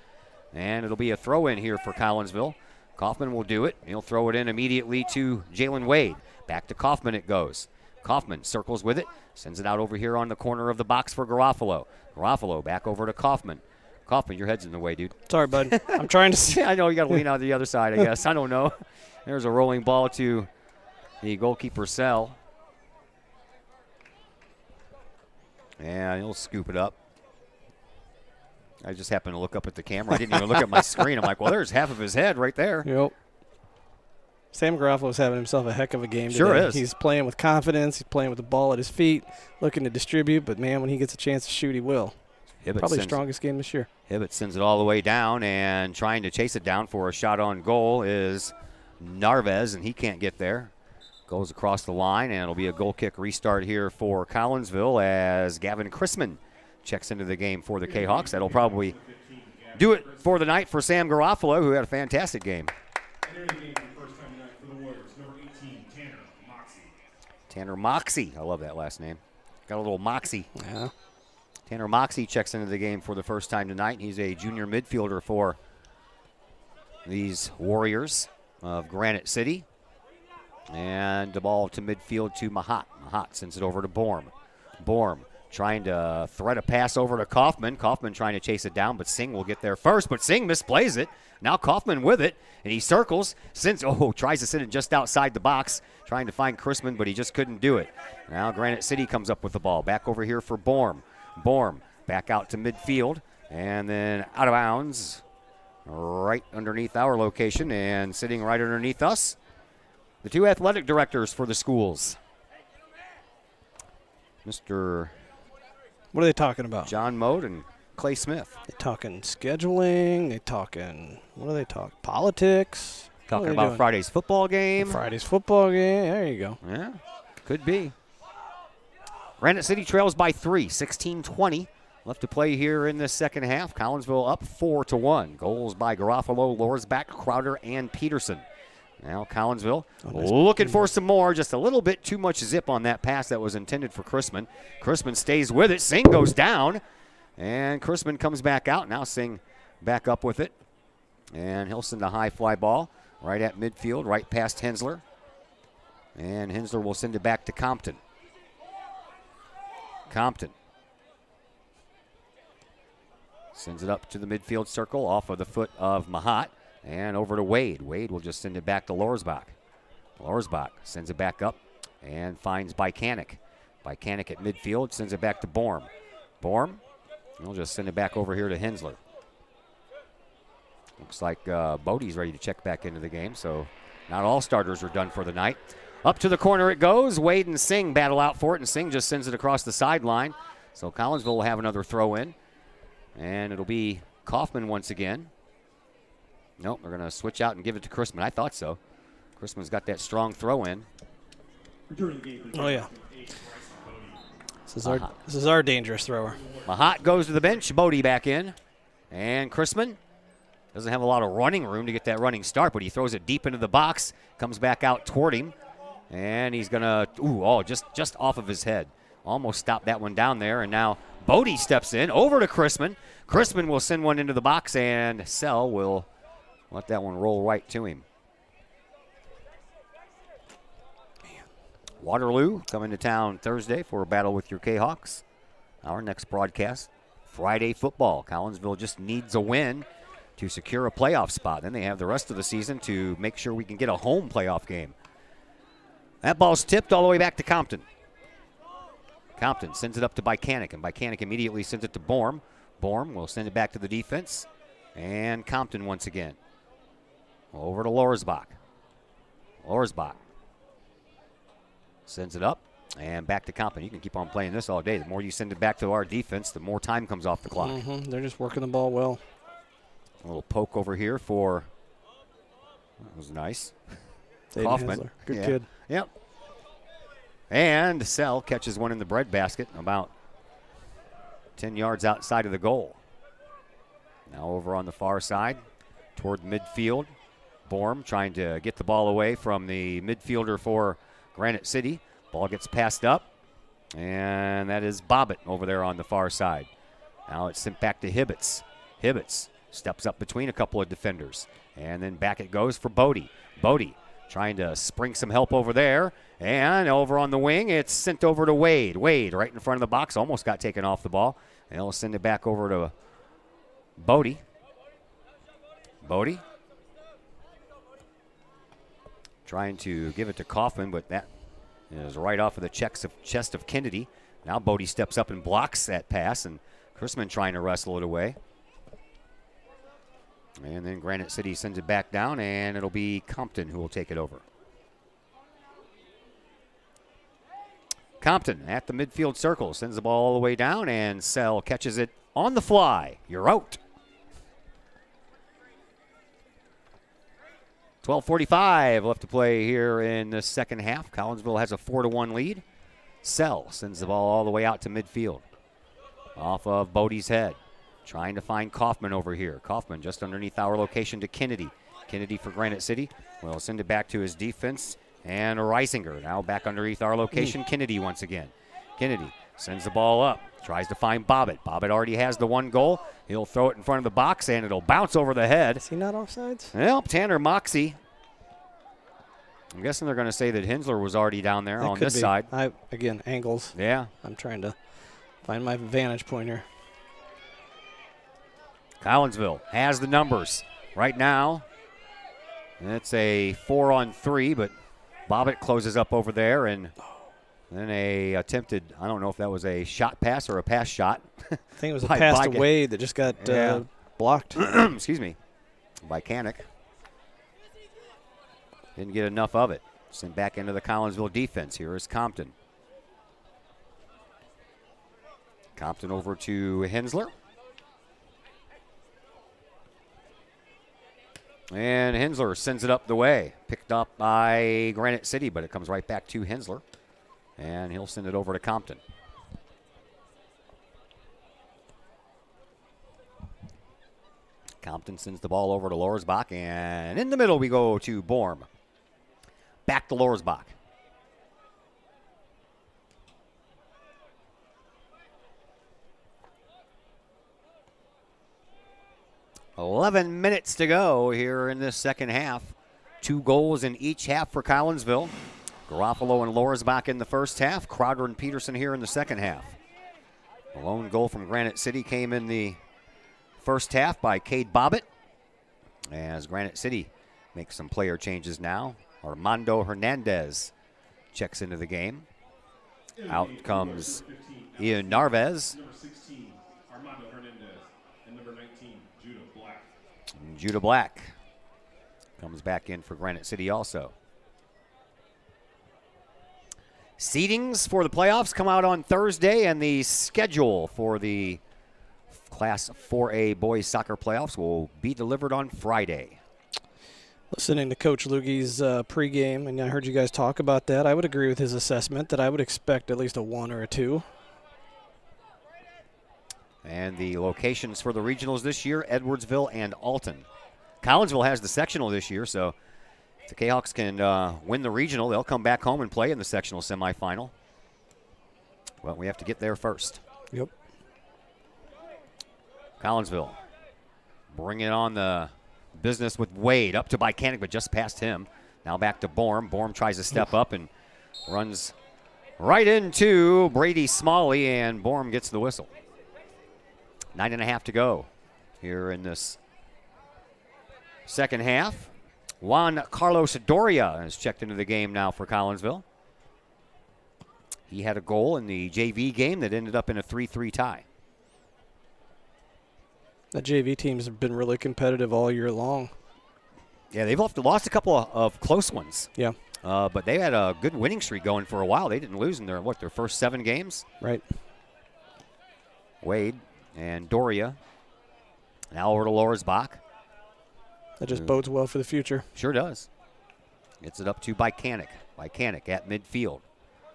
Speaker 5: And it'll be a throw in here for Collinsville. Kaufman will do it. He'll throw it in immediately to Jalen Wade. Back to Kaufman it goes. Kaufman circles with it. Sends it out over here on the corner of the box for Garofalo. Garofalo back over to Kaufman. Kaufman, your head's in the way, dude.
Speaker 11: Sorry, bud. I'm trying to see.
Speaker 5: I know you got to lean out the other side, I guess. I don't know. There's a rolling ball to the goalkeeper Sell. And he'll scoop it up. I just happened to look up at the camera. I didn't even look at my screen. I'm like, well, there's half of his head right there.
Speaker 11: Yep. Sam Garofalo's having himself a heck of a game today.
Speaker 5: Sure is.
Speaker 11: He's playing with confidence. He's playing with the ball at his feet, looking to distribute. But, man, when he gets a chance to shoot, he will. Probably strongest game this year.
Speaker 5: Hibbett sends it all the way down, and trying to chase it down for a shot on goal is Narvez, and he can't get there. Goes across the line, and it'll be a goal kick restart here for Collinsville as Gavin Chrisman checks into the game for the Kahawks. That'll probably do it for the night for Sam Garofalo, who had a fantastic game. Tanner Moxie. I love that last name. Got a little moxie.
Speaker 11: Yeah.
Speaker 5: Tanner Moxie checks into the game for the first time tonight. He's a junior midfielder for these Warriors of Granite City. And the ball to midfield to Mahat. Mahat sends it over to Borm. Borm trying to thread a pass over to Kaufman. Kaufman trying to chase it down, but Singh will get there first. But Singh misplays it. Now Kaufman with it, and he circles. Tries to send it just outside the box, trying to find Chrisman, but he just couldn't do it. Now Granite City comes up with the ball. Back over here for Borm. Borm back out to midfield, and then out of bounds right underneath our location, and sitting right underneath us, the two athletic directors for the schools. Mr.
Speaker 11: What are they talking about?
Speaker 5: John Mode and Clay Smith.
Speaker 11: They talking scheduling. They talking, what are they talking? Politics.
Speaker 5: Talking about Friday's football game.
Speaker 11: Friday's football game. There you go.
Speaker 5: Yeah, could be. Granite City trails by 3, 16-20. Left to play here in the second half. Collinsville up 4-1. Goals by Garofalo, Lorsbach, Crowder, and Peterson. Now Collinsville looking for some more. Just a little bit too much zip on that pass that was intended for Chrisman. Chrisman stays with it. Singh goes down. And Chrisman comes back out. Now Singh back up with it. And he'll send a high fly ball right at midfield, right past Hensler. And Hensler will send it back to Compton. Compton sends it up to the midfield circle off of the foot of Mahat and over to Wade. Wade will just send it back to Lorsbach. Lorsbach sends it back up and finds Bykanik. Bykanik at midfield sends it back to Borm. Borm will just send it back over here to Hensler. Looks like Bodie's ready to check back into the game, so not all starters are done for the night. Up to the corner it goes. Wade and Singh battle out for it, and Singh just sends it across the sideline. So Collinsville will have another throw in. And it'll be Kaufman once again. Nope, they're going to switch out and give it to Chrisman. I thought so. Chrisman's got that strong throw in.
Speaker 11: Oh, yeah. This is our dangerous thrower.
Speaker 5: Mahat goes to the bench. Bodie back in. And Chrisman doesn't have a lot of running room to get that running start, but he throws it deep into the box. Comes back out toward him. And he's going to, just off of his head. Almost stopped that one down there. And now Bodie steps in over to Chrisman. Chrisman will send one into the box, and Sell will let that one roll right to him. Waterloo coming to town Thursday for a battle with your Kahawks. Our next broadcast, Friday football. Collinsville just needs a win to secure a playoff spot. Then they have the rest of the season to make sure we can get a home playoff game. That ball's tipped all the way back to Compton. Compton sends it up to Bykanik, and Bykanik immediately sends it to Borm. Borm will send it back to the defense. And Compton once again. Over to Lorsbach. Lorsbach sends it up and back to Compton. You can keep on playing this all day. The more you send it back to our defense, the more time comes off the clock.
Speaker 11: Mm-hmm. They're just working the ball well.
Speaker 5: A little poke over here for, that was nice.
Speaker 11: Kaufman. Hensler. Good kid.
Speaker 5: Yep. And Sell catches one in the breadbasket about 10 yards outside of the goal. Now over on the far side toward midfield. Borm trying to get the ball away from the midfielder for Granite City. Ball gets passed up, and that is Bobbitt over there on the far side. Now it's sent back to Hibbets. Hibbets steps up between a couple of defenders, and then back it goes for Bodie. Bodie trying to spring some help over there, and over on the wing, it's sent over to Wade. Wade right in front of the box, almost got taken off the ball. And they'll send it back over to Bodie. Bodie trying to give it to Kaufman, but that is right off of the chest of Kennedy. Now Bodie steps up and blocks that pass, and Chrisman trying to wrestle it away. And then Granite City sends it back down, and it'll be Compton who will take it over. Compton at the midfield circle, sends the ball all the way down, and Sell catches it on the fly. You're out. 12:45 left to play here in the second half. Collinsville has a 4-1 lead. Sell sends the ball all the way out to midfield. Off of Bodie's head. Trying to find Kaufman over here. Kaufman just underneath our location to Kennedy. Kennedy for Granite City. We'll send it back to his defense. And Reisinger now back underneath our location. Kennedy once again. Kennedy sends the ball up. Tries to find Bobbitt. Bobbitt already has the one goal. He'll throw it in front of the box, and it'll bounce over the head.
Speaker 11: Is he not offsides?
Speaker 5: Well, Tanner Moxie. I'm guessing they're going to say that Hensler was already down there on this side.
Speaker 11: Again, angles.
Speaker 5: Yeah.
Speaker 11: I'm trying to find my vantage point here.
Speaker 5: Collinsville has the numbers right now. It's a 4-on-3, but Bobbitt closes up over there, and then a attempted, I don't know if that was a shot pass or a pass shot.
Speaker 11: I think it was a pass to Wade that just got blocked.
Speaker 5: Excuse me, by Kanik. Didn't get enough of it. Sent back into the Collinsville defense. Here is Compton. Compton over to Hensler. And Hensler sends it up the way. Picked up by Granite City, but it comes right back to Hensler. And he'll send it over to Compton. Compton sends the ball over to Lorsbach, and in the middle we go to Borm. Back to Lorsbach. "11 minutes to go here in this second half. 2 goals in each half for Collinsville. Garofalo and Lorsbach in the first half. Crowder and Peterson here in the second half. The lone goal from Granite City came in the first half by Cade Bobbitt. As Granite City makes some player changes now. Armando Hernandez checks into the game. Out comes Ian Narvez.
Speaker 14: Number 16, Armando Hernandez, and number 19, Judah Black.
Speaker 5: Judah Black comes back in for Granite City also. Seedings for the playoffs come out on Thursday, and the schedule for the Class 4A boys soccer playoffs will be delivered on Friday.
Speaker 11: Listening to Coach Lugie's pregame, and I heard you guys talk about that, I would agree with his assessment that I would expect at least a 1 or a 2.
Speaker 5: And the locations for the regionals this year, Edwardsville and Alton. Collinsville has the sectional this year, so if the Kahawks can win the regional, they'll come back home and play in the sectional semifinal. Well, we have to get there first.
Speaker 11: Yep.
Speaker 5: Collinsville bringing on the business with Wade up to Bycanic, but just past him. Now back to Borm. Borm tries to step up and runs right into Brady Smalley, and Borm gets the whistle. 9.5 to go here in this second half. Juan Carlos Doria has checked into the game now for Collinsville. He had a goal in the JV game that ended up in a 3-3 tie.
Speaker 11: The JV teams have been really competitive all year long.
Speaker 5: Yeah, they've lost a couple of close ones.
Speaker 11: Yeah.
Speaker 5: But they had a good winning streak going for a while. They didn't lose in their first 7 games?
Speaker 11: Right.
Speaker 5: Wade and Doria. Now over to Lorsbach.
Speaker 11: That just bodes well for the future.
Speaker 5: Sure does. Gets it up to Bycanic. Bycanic at midfield.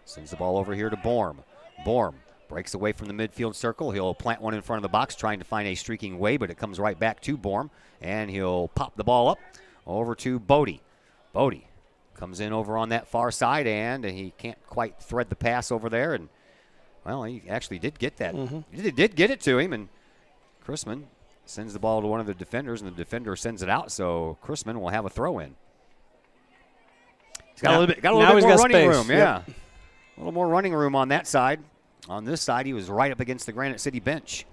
Speaker 5: Sends the ball over here to Borm. Borm breaks away from the midfield circle. He'll plant one in front of the box, trying to find a streaking way, but it comes right back to Borm, and he'll pop the ball up over to Bodie. Bodie comes in over on that far side, and he can't quite thread the pass over there, and, well, he actually did get that. He did get it to him, and Chrisman sends the ball to one of the defenders, and the defender sends it out, so Chrisman will have a throw-in. He's got a little bit more running room, yeah.
Speaker 11: Yep.
Speaker 5: A little more running room on that side. On this side, he was right up against the Granite City bench.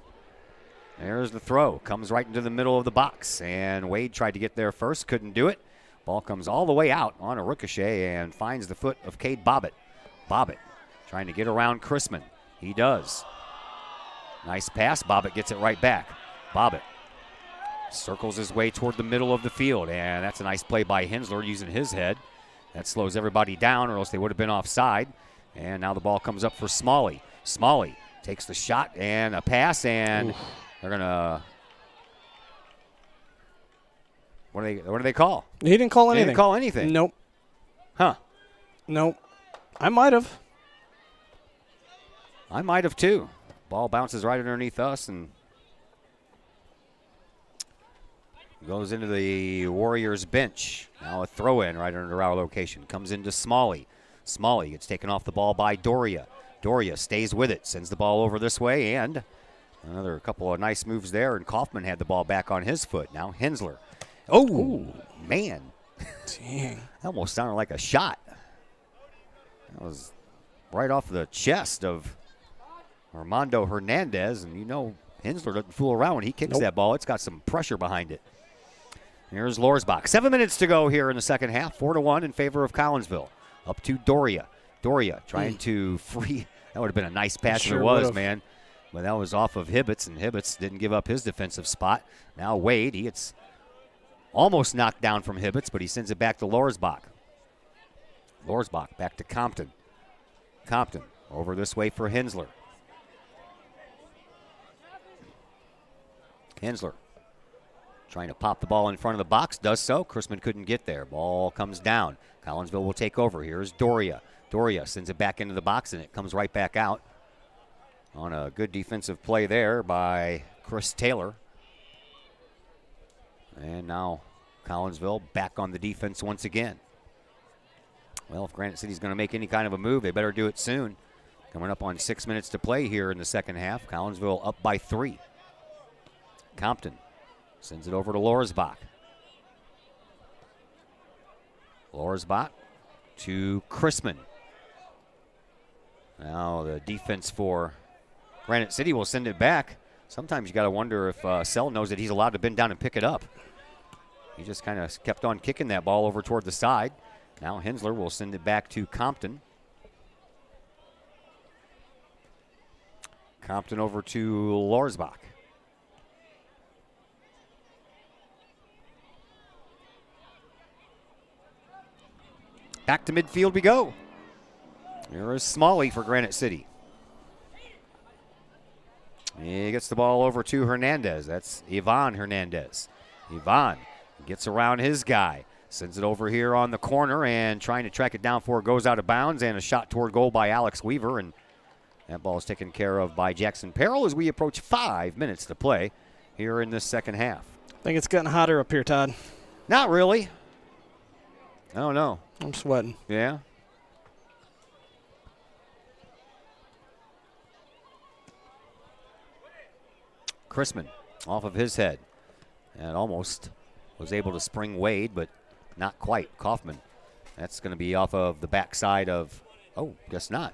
Speaker 5: There's the throw. Comes right into the middle of the box. And Wade tried to get there first. Couldn't do it. Ball comes all the way out on a ricochet and finds the foot of Cade Bobbitt. Bobbitt trying to get around Chrisman. He does. Nice pass. Bobbitt gets it right back. Bobbitt circles his way toward the middle of the field, and that's a nice play by Hensler using his head. That slows everybody down, or else they would have been offside. And now the ball comes up for Smalley. Smalley takes the shot and a pass, and they're going to – what do they call?
Speaker 11: He didn't call anything.
Speaker 5: He didn't call anything.
Speaker 11: Nope.
Speaker 5: Huh.
Speaker 11: Nope. I might have.
Speaker 5: I might have too. Ball bounces right underneath us and goes into the Warriors bench. Now a throw in right under our location. Comes into Smalley. Smalley gets taken off the ball by Doria. Doria stays with it, sends the ball over this way, and another couple of nice moves there, and Kaufman had the ball back on his foot. Now Hensler. Oh, man.
Speaker 11: Dang.
Speaker 5: That almost sounded like a shot. That was right off the chest of Armando Hernandez, and you know Hensler doesn't fool around when he kicks that ball. It's got some pressure behind it. Here's Lorsbach. 7 minutes to go here in the second half. 4-1 in favor of Collinsville. Up to Doria. Doria trying to free. That would have been a nice pass if it was, man. But that was off of Hibbets, and Hibbets didn't give up his defensive spot. Now Wade, he gets almost knocked down from Hibbets, but he sends it back to Lorsbach. Lorsbach back to Compton. Compton over this way for Hensler. Hensler trying to pop the ball in front of the box. Does so. Chrisman couldn't get there. Ball comes down. Collinsville will take over. Here's Doria. Doria sends it back into the box, and it comes right back out on a good defensive play there by Chris Taylor. And now Collinsville back on the defense once again. Well, if Granite City's going to make any kind of a move, they better do it soon. Coming up on 6 minutes to play here in the second half. Collinsville up by 3. Compton sends it over to Lorsbach. Lorsbach to Chrisman. Now the defense for Granite City will send it back. Sometimes you got to wonder if Sell knows that he's allowed to bend down and pick it up. He just kind of kept on kicking that ball over toward the side. Now Hensler will send it back to Compton. Compton over to Lorsbach. Back to midfield we go. Here is Smalley for Granite City. He gets the ball over to Hernandez. That's Ivan Hernandez. Ivan gets around his guy. Sends it over here on the corner and trying to track it down before it goes out of bounds, and a shot toward goal by Alex Weaver, and that ball is taken care of by Jackson Perrell as we approach 5 minutes to play here in this second half.
Speaker 11: I think it's getting hotter up here, Todd.
Speaker 5: Not really. I don't know.
Speaker 11: I'm sweating.
Speaker 5: Yeah. Chrisman off of his head and almost was able to spring Wade, but not quite. Kaufman. That's going to be off of the backside of, guess not.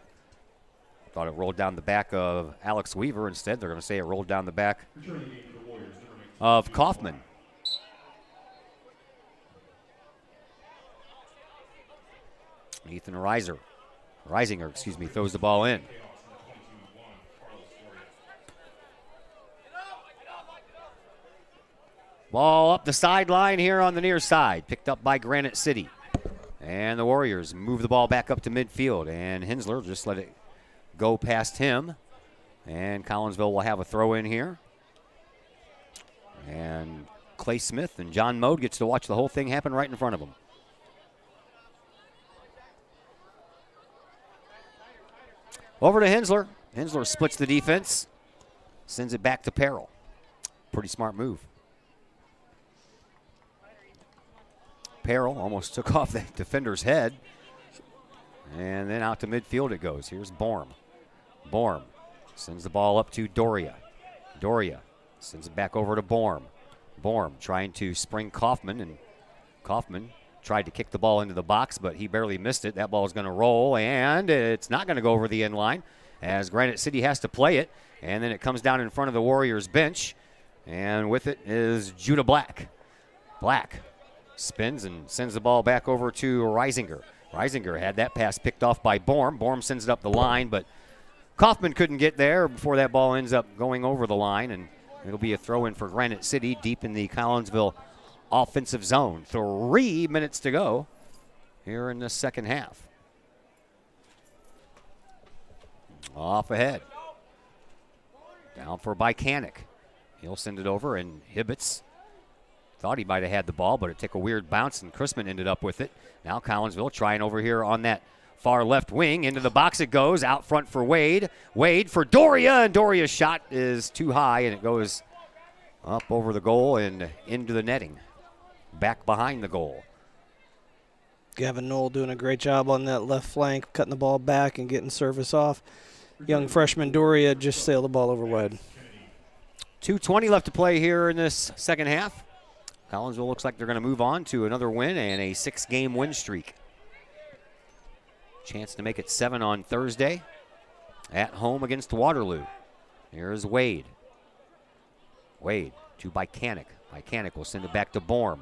Speaker 5: Thought it rolled down the back of Alex Weaver. Instead, they're going to say it rolled down the back of Kaufman. Ethan Reisinger, throws the ball in. Ball up the sideline here on the near side, picked up by Granite City. And the Warriors move the ball back up to midfield, and Hensler just let it go past him. And Collinsville will have a throw in here. And Clay Smith and John Mode gets to watch the whole thing happen right in front of them. Over to Hensler. Hensler splits the defense, sends it back to Perrell. Pretty smart move. Perrell almost took off the defender's head. And then out to midfield it goes. Here's Borm. Borm sends the ball up to Doria. Doria sends it back over to Borm. Borm trying to spring Kaufman, and Kaufman tried to kick the ball into the box, but he barely missed it. That ball is going to roll, and it's not going to go over the end line as Granite City has to play it. And then it comes down in front of the Warriors bench, and with it is Judah Black. Black spins and sends the ball back over to Reisinger. Reisinger had that pass picked off by Borm. Borm sends it up the line, but Kaufman couldn't get there before that ball ends up going over the line, and it'll be a throw-in for Granite City deep in the Collinsville offensive zone. 3 minutes to go here in the second half. Off ahead. Down for Bycanic. He'll send it over, and Hibbets thought he might have had the ball, but it took a weird bounce, and Chrisman ended up with it. Now Collinsville trying over here on that far left wing. Into the box it goes. Out front for Wade. Wade for Doria, and Doria's shot is too high, and it goes up over the goal and into the netting. Back behind the goal.
Speaker 11: Gavin Knoll doing a great job on that left flank, cutting the ball back and getting service off. Young freshman Doria just sailed the ball over wide.
Speaker 5: 2:20 left to play here in this second half. Collinsville looks like they're going to move on to another win and a 6-game win streak. Chance to make it 7 on Thursday at home against Waterloo. Here's Wade. Wade to Bycanic. Bycanic will send it back to Borm.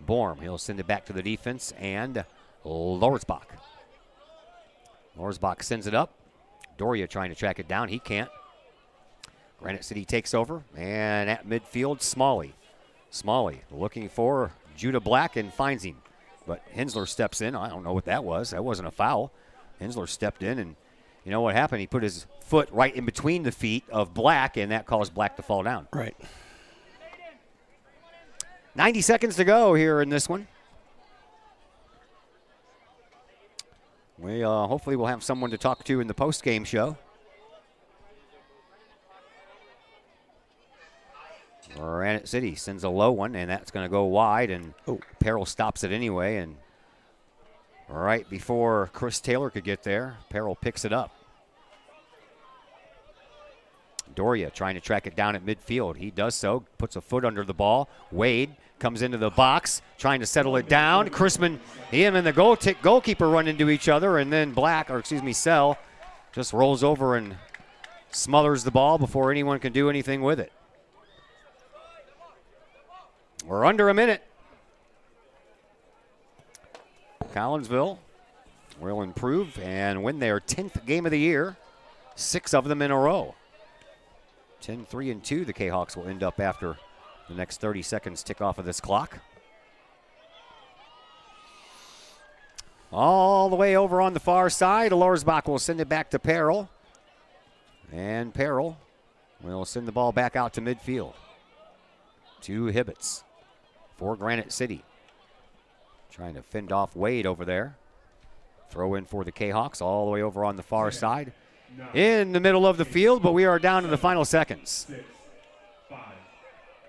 Speaker 5: Borm, he'll send it back to the defense, and Lorsbach. Lorsbach sends it up. Doria trying to track it down. He can't. Granite City takes over, and at midfield, Smalley. Smalley looking for Judah Black and finds him. But Hensler steps in. I don't know what that was. That wasn't a foul. Hensler stepped in, and you know what happened? He put his foot right in between the feet of Black, and that caused Black to fall down.
Speaker 11: Right.
Speaker 5: 90 seconds to go here in this one. We hopefully will have someone to talk to in the post-game show. Granite City sends a low one, and that's going to go wide, and Peril stops it anyway, and right before Chris Taylor could get there, Peril picks it up. Doria trying to track it down at midfield. He does so, puts a foot under the ball. Wade comes into the box, trying to settle it down. Chrisman, him and the goalkeeper run into each other, and then Sell just rolls over and smothers the ball before anyone can do anything with it. We're under a minute. Collinsville will improve and win their 10th game of the year, 6 of them in a row. 10-3-2, the K-Hawks will end up after the next 30 seconds tick off of this clock. All the way over on the far side, Lorsbach will send it back to Peril. And Peril will send the ball back out to midfield. To Hibbets for Granite City. Trying to fend off Wade over there. Throw in for the K-Hawks all the way over on the far side. In the middle of the field, but we are down to the final seconds.
Speaker 14: 6, 5,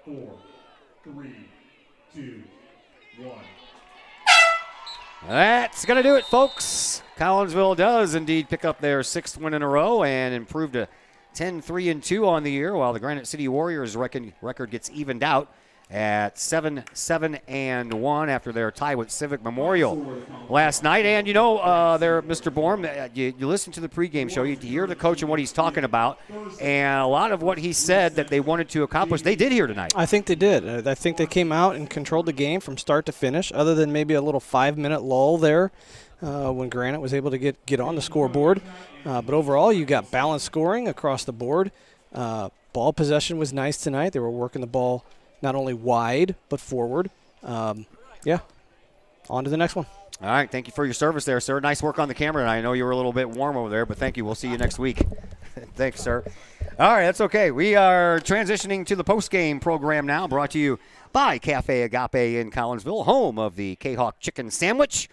Speaker 14: 4, 3, 2, 1.
Speaker 5: That's going to do it, folks. Collinsville does indeed pick up their 6th win in a row and improve to 10-3-2 on the year, while the Granite City Warriors record gets evened out at 7-7-1 after their tie with Civic Memorial last night. And you know, there, Mr. Borm, you listen to the pregame show, you hear the coach and what he's talking about, and a lot of what he said that they wanted to accomplish, they did here tonight.
Speaker 11: I think they did. I think they came out and controlled the game from start to finish, other than maybe a little 5-minute lull there when Granite was able to get on the scoreboard. But overall, you got balanced scoring across the board. Ball possession was nice tonight. They were working the ball not only wide, but forward. Yeah, on to the next one.
Speaker 5: All right, thank you for your service there, sir. Nice work on the camera, and I know you were a little bit warm over there, but thank you. We'll see you next week. Thanks, sir. All right, that's okay. We are transitioning to the post-game program now, brought to you by Cafe Agape in Collinsville, home of the K-Hawk Chicken Sandwich.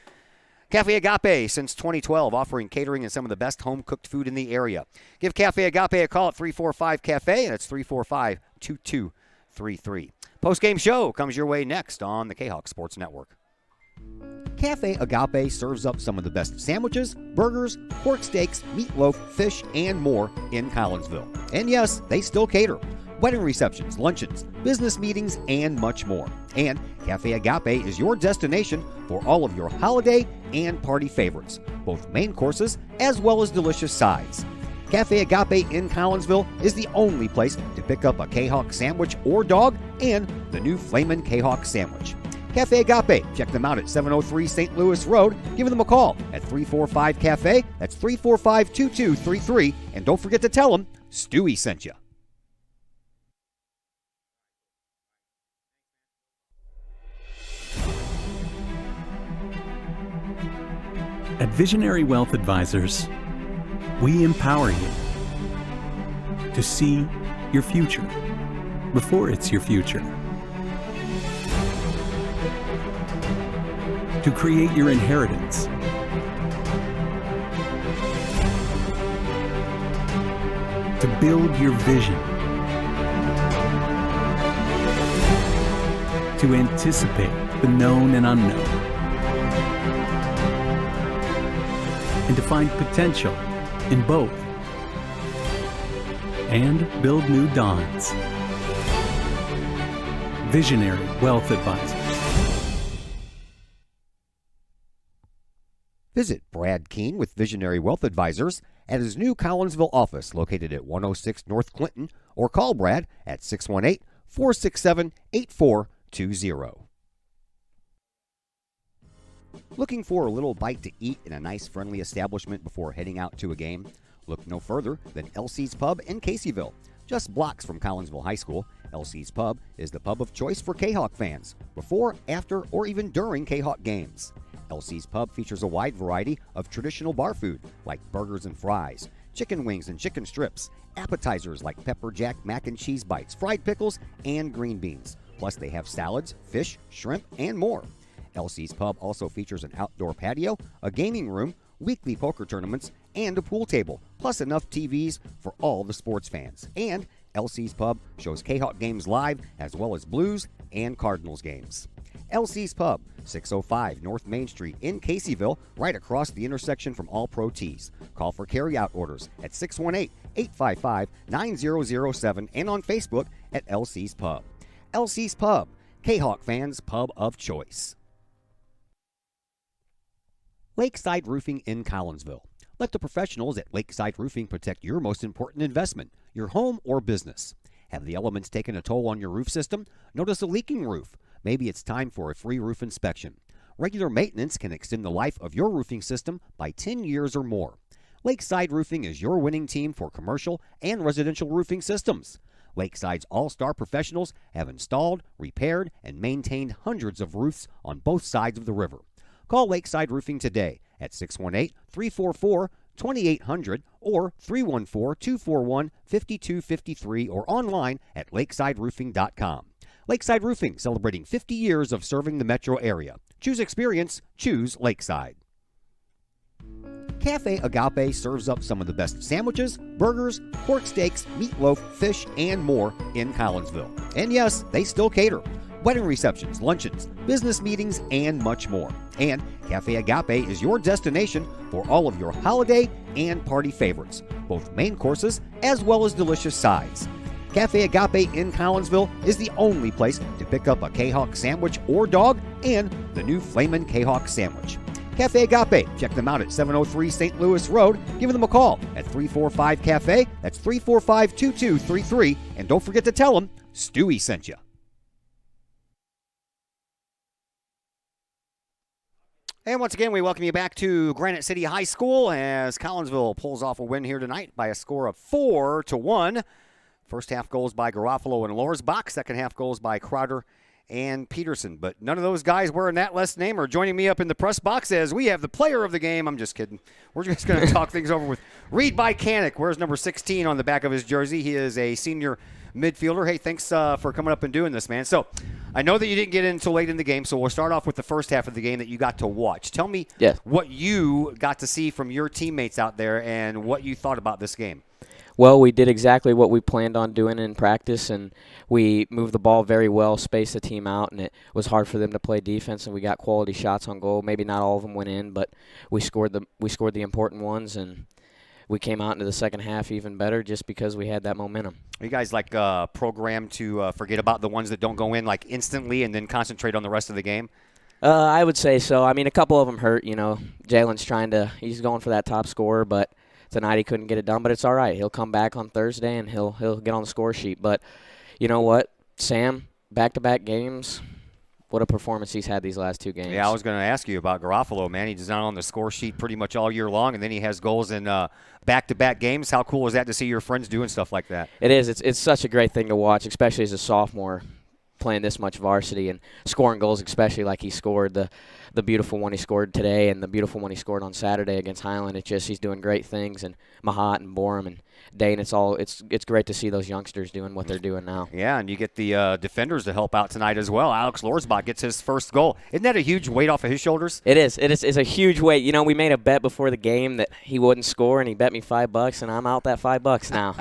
Speaker 5: Cafe Agape since 2012, offering catering and some of the best home-cooked food in the area. Give Cafe Agape a call at 345-CAFE, and it's 345-2233. Post-game show comes your way next on the K-Hawk Sports Network.
Speaker 8: Cafe Agape serves up some of the best sandwiches, burgers, pork steaks, meatloaf, fish, and more in Collinsville. And yes, they still cater. Wedding receptions, luncheons, business meetings, and much more. And Cafe Agape is your destination for all of your holiday and party favorites, both main courses as well as delicious sides. Cafe Agape in Collinsville is the only place to pick up a K-Hawk sandwich or dog and the new Flamin' K-Hawk sandwich. Cafe Agape. Check them out at 703 St. Louis Road. Give them a call at 345 Cafe. That's 345-2233. And don't forget to tell them Stewie sent you.
Speaker 16: At Visionary Wealth Advisors, we empower you to see your future before it's your future, to create your inheritance, to build your vision, to anticipate the known and unknown, and to find potential in both, and build new dawns. Visionary Wealth Advisors.
Speaker 8: Visit Brad Keene with Visionary Wealth Advisors at his new Collinsville office located at 106 North Clinton, or call Brad at 618-467-8420. Looking for a little bite to eat in a nice, friendly establishment before heading out to a game? Look no further than Elsie's Pub in Caseyville. Just blocks from Collinsville High School, Elsie's Pub is the pub of choice for Kahok fans, before, after, or even during Kahok games. Elsie's Pub features a wide variety of traditional bar food like burgers and fries, chicken wings and chicken strips, appetizers like pepper jack mac and cheese bites, fried pickles, and green beans. Plus they have salads, fish, shrimp, and more. Elsie's Pub also features an outdoor patio, a gaming room, weekly poker tournaments, and a pool table, plus enough TVs for all the sports fans. And Elsie's Pub shows Kahok games live, as well as Blues and Cardinals games. Elsie's Pub, 605 North Main Street in Caseyville, right across the intersection from All Pro Tees. Call for carry-out orders at 618-855-9007 and on Facebook at Elsie's Pub. Elsie's Pub, Kahok fans' pub of choice. Lakeside Roofing in Collinsville. Let the professionals at Lakeside Roofing protect your most important investment, your home or business. Have the elements taken a toll on your roof system? Notice a leaking roof? Maybe it's time for a free roof inspection. Regular maintenance can extend the life of your roofing system by 10 years or more. Lakeside Roofing is your winning team for commercial and residential roofing systems. Lakeside's all-star professionals have installed, repaired, and maintained hundreds of roofs on both sides of the river. Call Lakeside Roofing today at 618-344-2800 or 314-241-5253 or online at lakesideroofing.com. Lakeside Roofing, celebrating 50 years of serving the metro area. Choose experience, choose Lakeside. Cafe Agape serves up some of the best sandwiches, burgers, pork steaks, meatloaf, fish, and more in Collinsville. And yes, they still cater. Wedding receptions, luncheons, business meetings, and much more. And Cafe Agape is your destination for all of your holiday and party favorites, both main courses as well as delicious sides. Cafe Agape in Collinsville is the only place to pick up a Kahok sandwich or dog and the new Flamin' Kahok sandwich. Cafe Agape, check them out at 703 St. Louis Road. Give them a call at 345 Cafe. That's 345-2233. And don't forget to tell them Stewie sent you. And once again, we welcome you back to Granite City High School as Collinsville pulls off a win here tonight by a score of 4-1. First half goals by Garofalo and Lorsbach. Second half goals by Crowder and Peterson. But none of those guys wearing that last name are joining me up in the press box as we have the player of the game. I'm just kidding. We're just going to talk things over with Reed Bycanic. Wears number 16 on the back of his jersey. He is a senior midfielder. Hey, thanks for coming up and doing this, man. So I know that you didn't get in until late in the game, so we'll start off with the first half of the game that you got to watch. Tell me what you got to see from your teammates out there and what you thought about this game.
Speaker 17: Well, we did exactly what we planned on doing in practice, and we moved the ball very well, spaced the team out, and it was hard for them to play defense, and we got quality shots on goal. Maybe not all of them went in, but we scored the important ones, and we came out into the second half even better just because we had that momentum.
Speaker 5: Are you guys programmed to forget about the ones that don't go in like instantly and then concentrate on the rest of the game?
Speaker 17: I would say so. I mean, a couple of them hurt. You know, Jalen's he's going for that top scorer, but tonight he couldn't get it done. But it's all right. He'll come back on Thursday and he'll get on the score sheet. But you know what, Sam? Back-to-back games, what a performance he's had these last 2 games.
Speaker 5: Yeah, I was going to ask you about Garofalo, man. He's not on the score sheet pretty much all year long, and then he has goals in back-to-back games. How cool is that to see your friends doing stuff like that?
Speaker 17: It is. It's such a great thing to watch, especially as a sophomore playing this much varsity and scoring goals, especially like he scored the beautiful one he scored today and the beautiful one he scored on Saturday against Highland. It's just he's doing great things, and Mahat and Borum and Dane, it's great to see those youngsters doing what they're doing now.
Speaker 5: Yeah, and you get the defenders to help out tonight as well. Alex Lorsbach gets his first goal. Isn't that a huge weight off of his shoulders?
Speaker 17: It is. It's a huge weight. You know, we made a bet before the game that he wouldn't score, and he bet me $5, and I'm out that $5 now.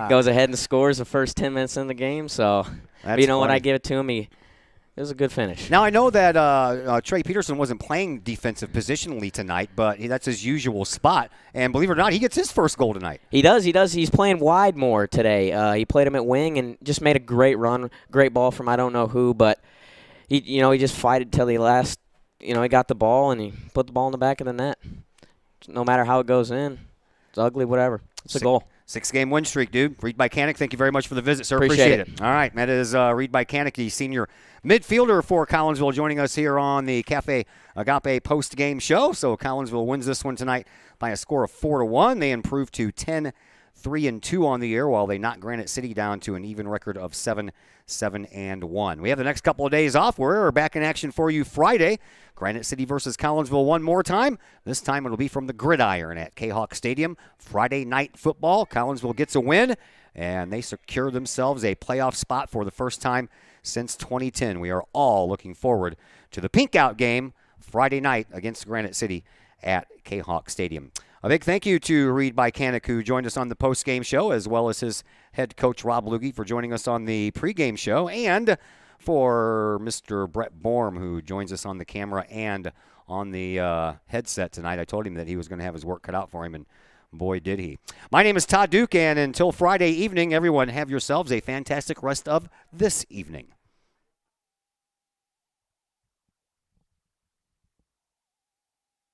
Speaker 17: Goes ahead and scores the first 10 minutes in the game, so
Speaker 5: That's
Speaker 17: you know
Speaker 5: funny.
Speaker 17: what, I give it to him. It was a good finish.
Speaker 5: Now, I know that Trey Peterson wasn't playing defensive positionally tonight, but that's his usual spot. And believe it or not, he gets his first goal tonight.
Speaker 17: He does. He's playing wide more today. He played him at wing and just made a great run, great ball from I don't know who, but he just fighted till the last. He got the ball and he put the ball in the back of the net. No matter how it goes in, it's ugly, whatever. It's a goal.
Speaker 5: 6-game win streak, dude. Reed Bycanic, thank you very much for the visit, sir.
Speaker 17: Appreciate it.
Speaker 5: All right, that is Reed Bycanic, the senior midfielder for Collinsville, joining us here on the Cafe Agape post-game show. So Collinsville wins this one tonight by a score of 4-1. They improve to 10-3-2 on the year, while they knock Granite City down to an even record of 7-7-1. We have the next couple of days off. We're back in action for you Friday. Granite City versus Collinsville one more time. This time it'll be from the Gridiron at Kahok Stadium. Friday night football. Collinsville gets a win, and they secure themselves a playoff spot for the first time since 2010. We are all looking forward to the Pink Out game Friday night against Granite City at Kahok Stadium. A big thank you to Reed Bycanic, who joined us on the post-game show, as well as his head coach Rob Lugge for joining us on the pregame show, and for Mr. Brett Borum, who joins us on the camera and on the headset tonight. I told him that he was going to have his work cut out for him, and boy, did he. My name is Todd Duke, and until Friday evening, everyone have yourselves a fantastic rest of this evening.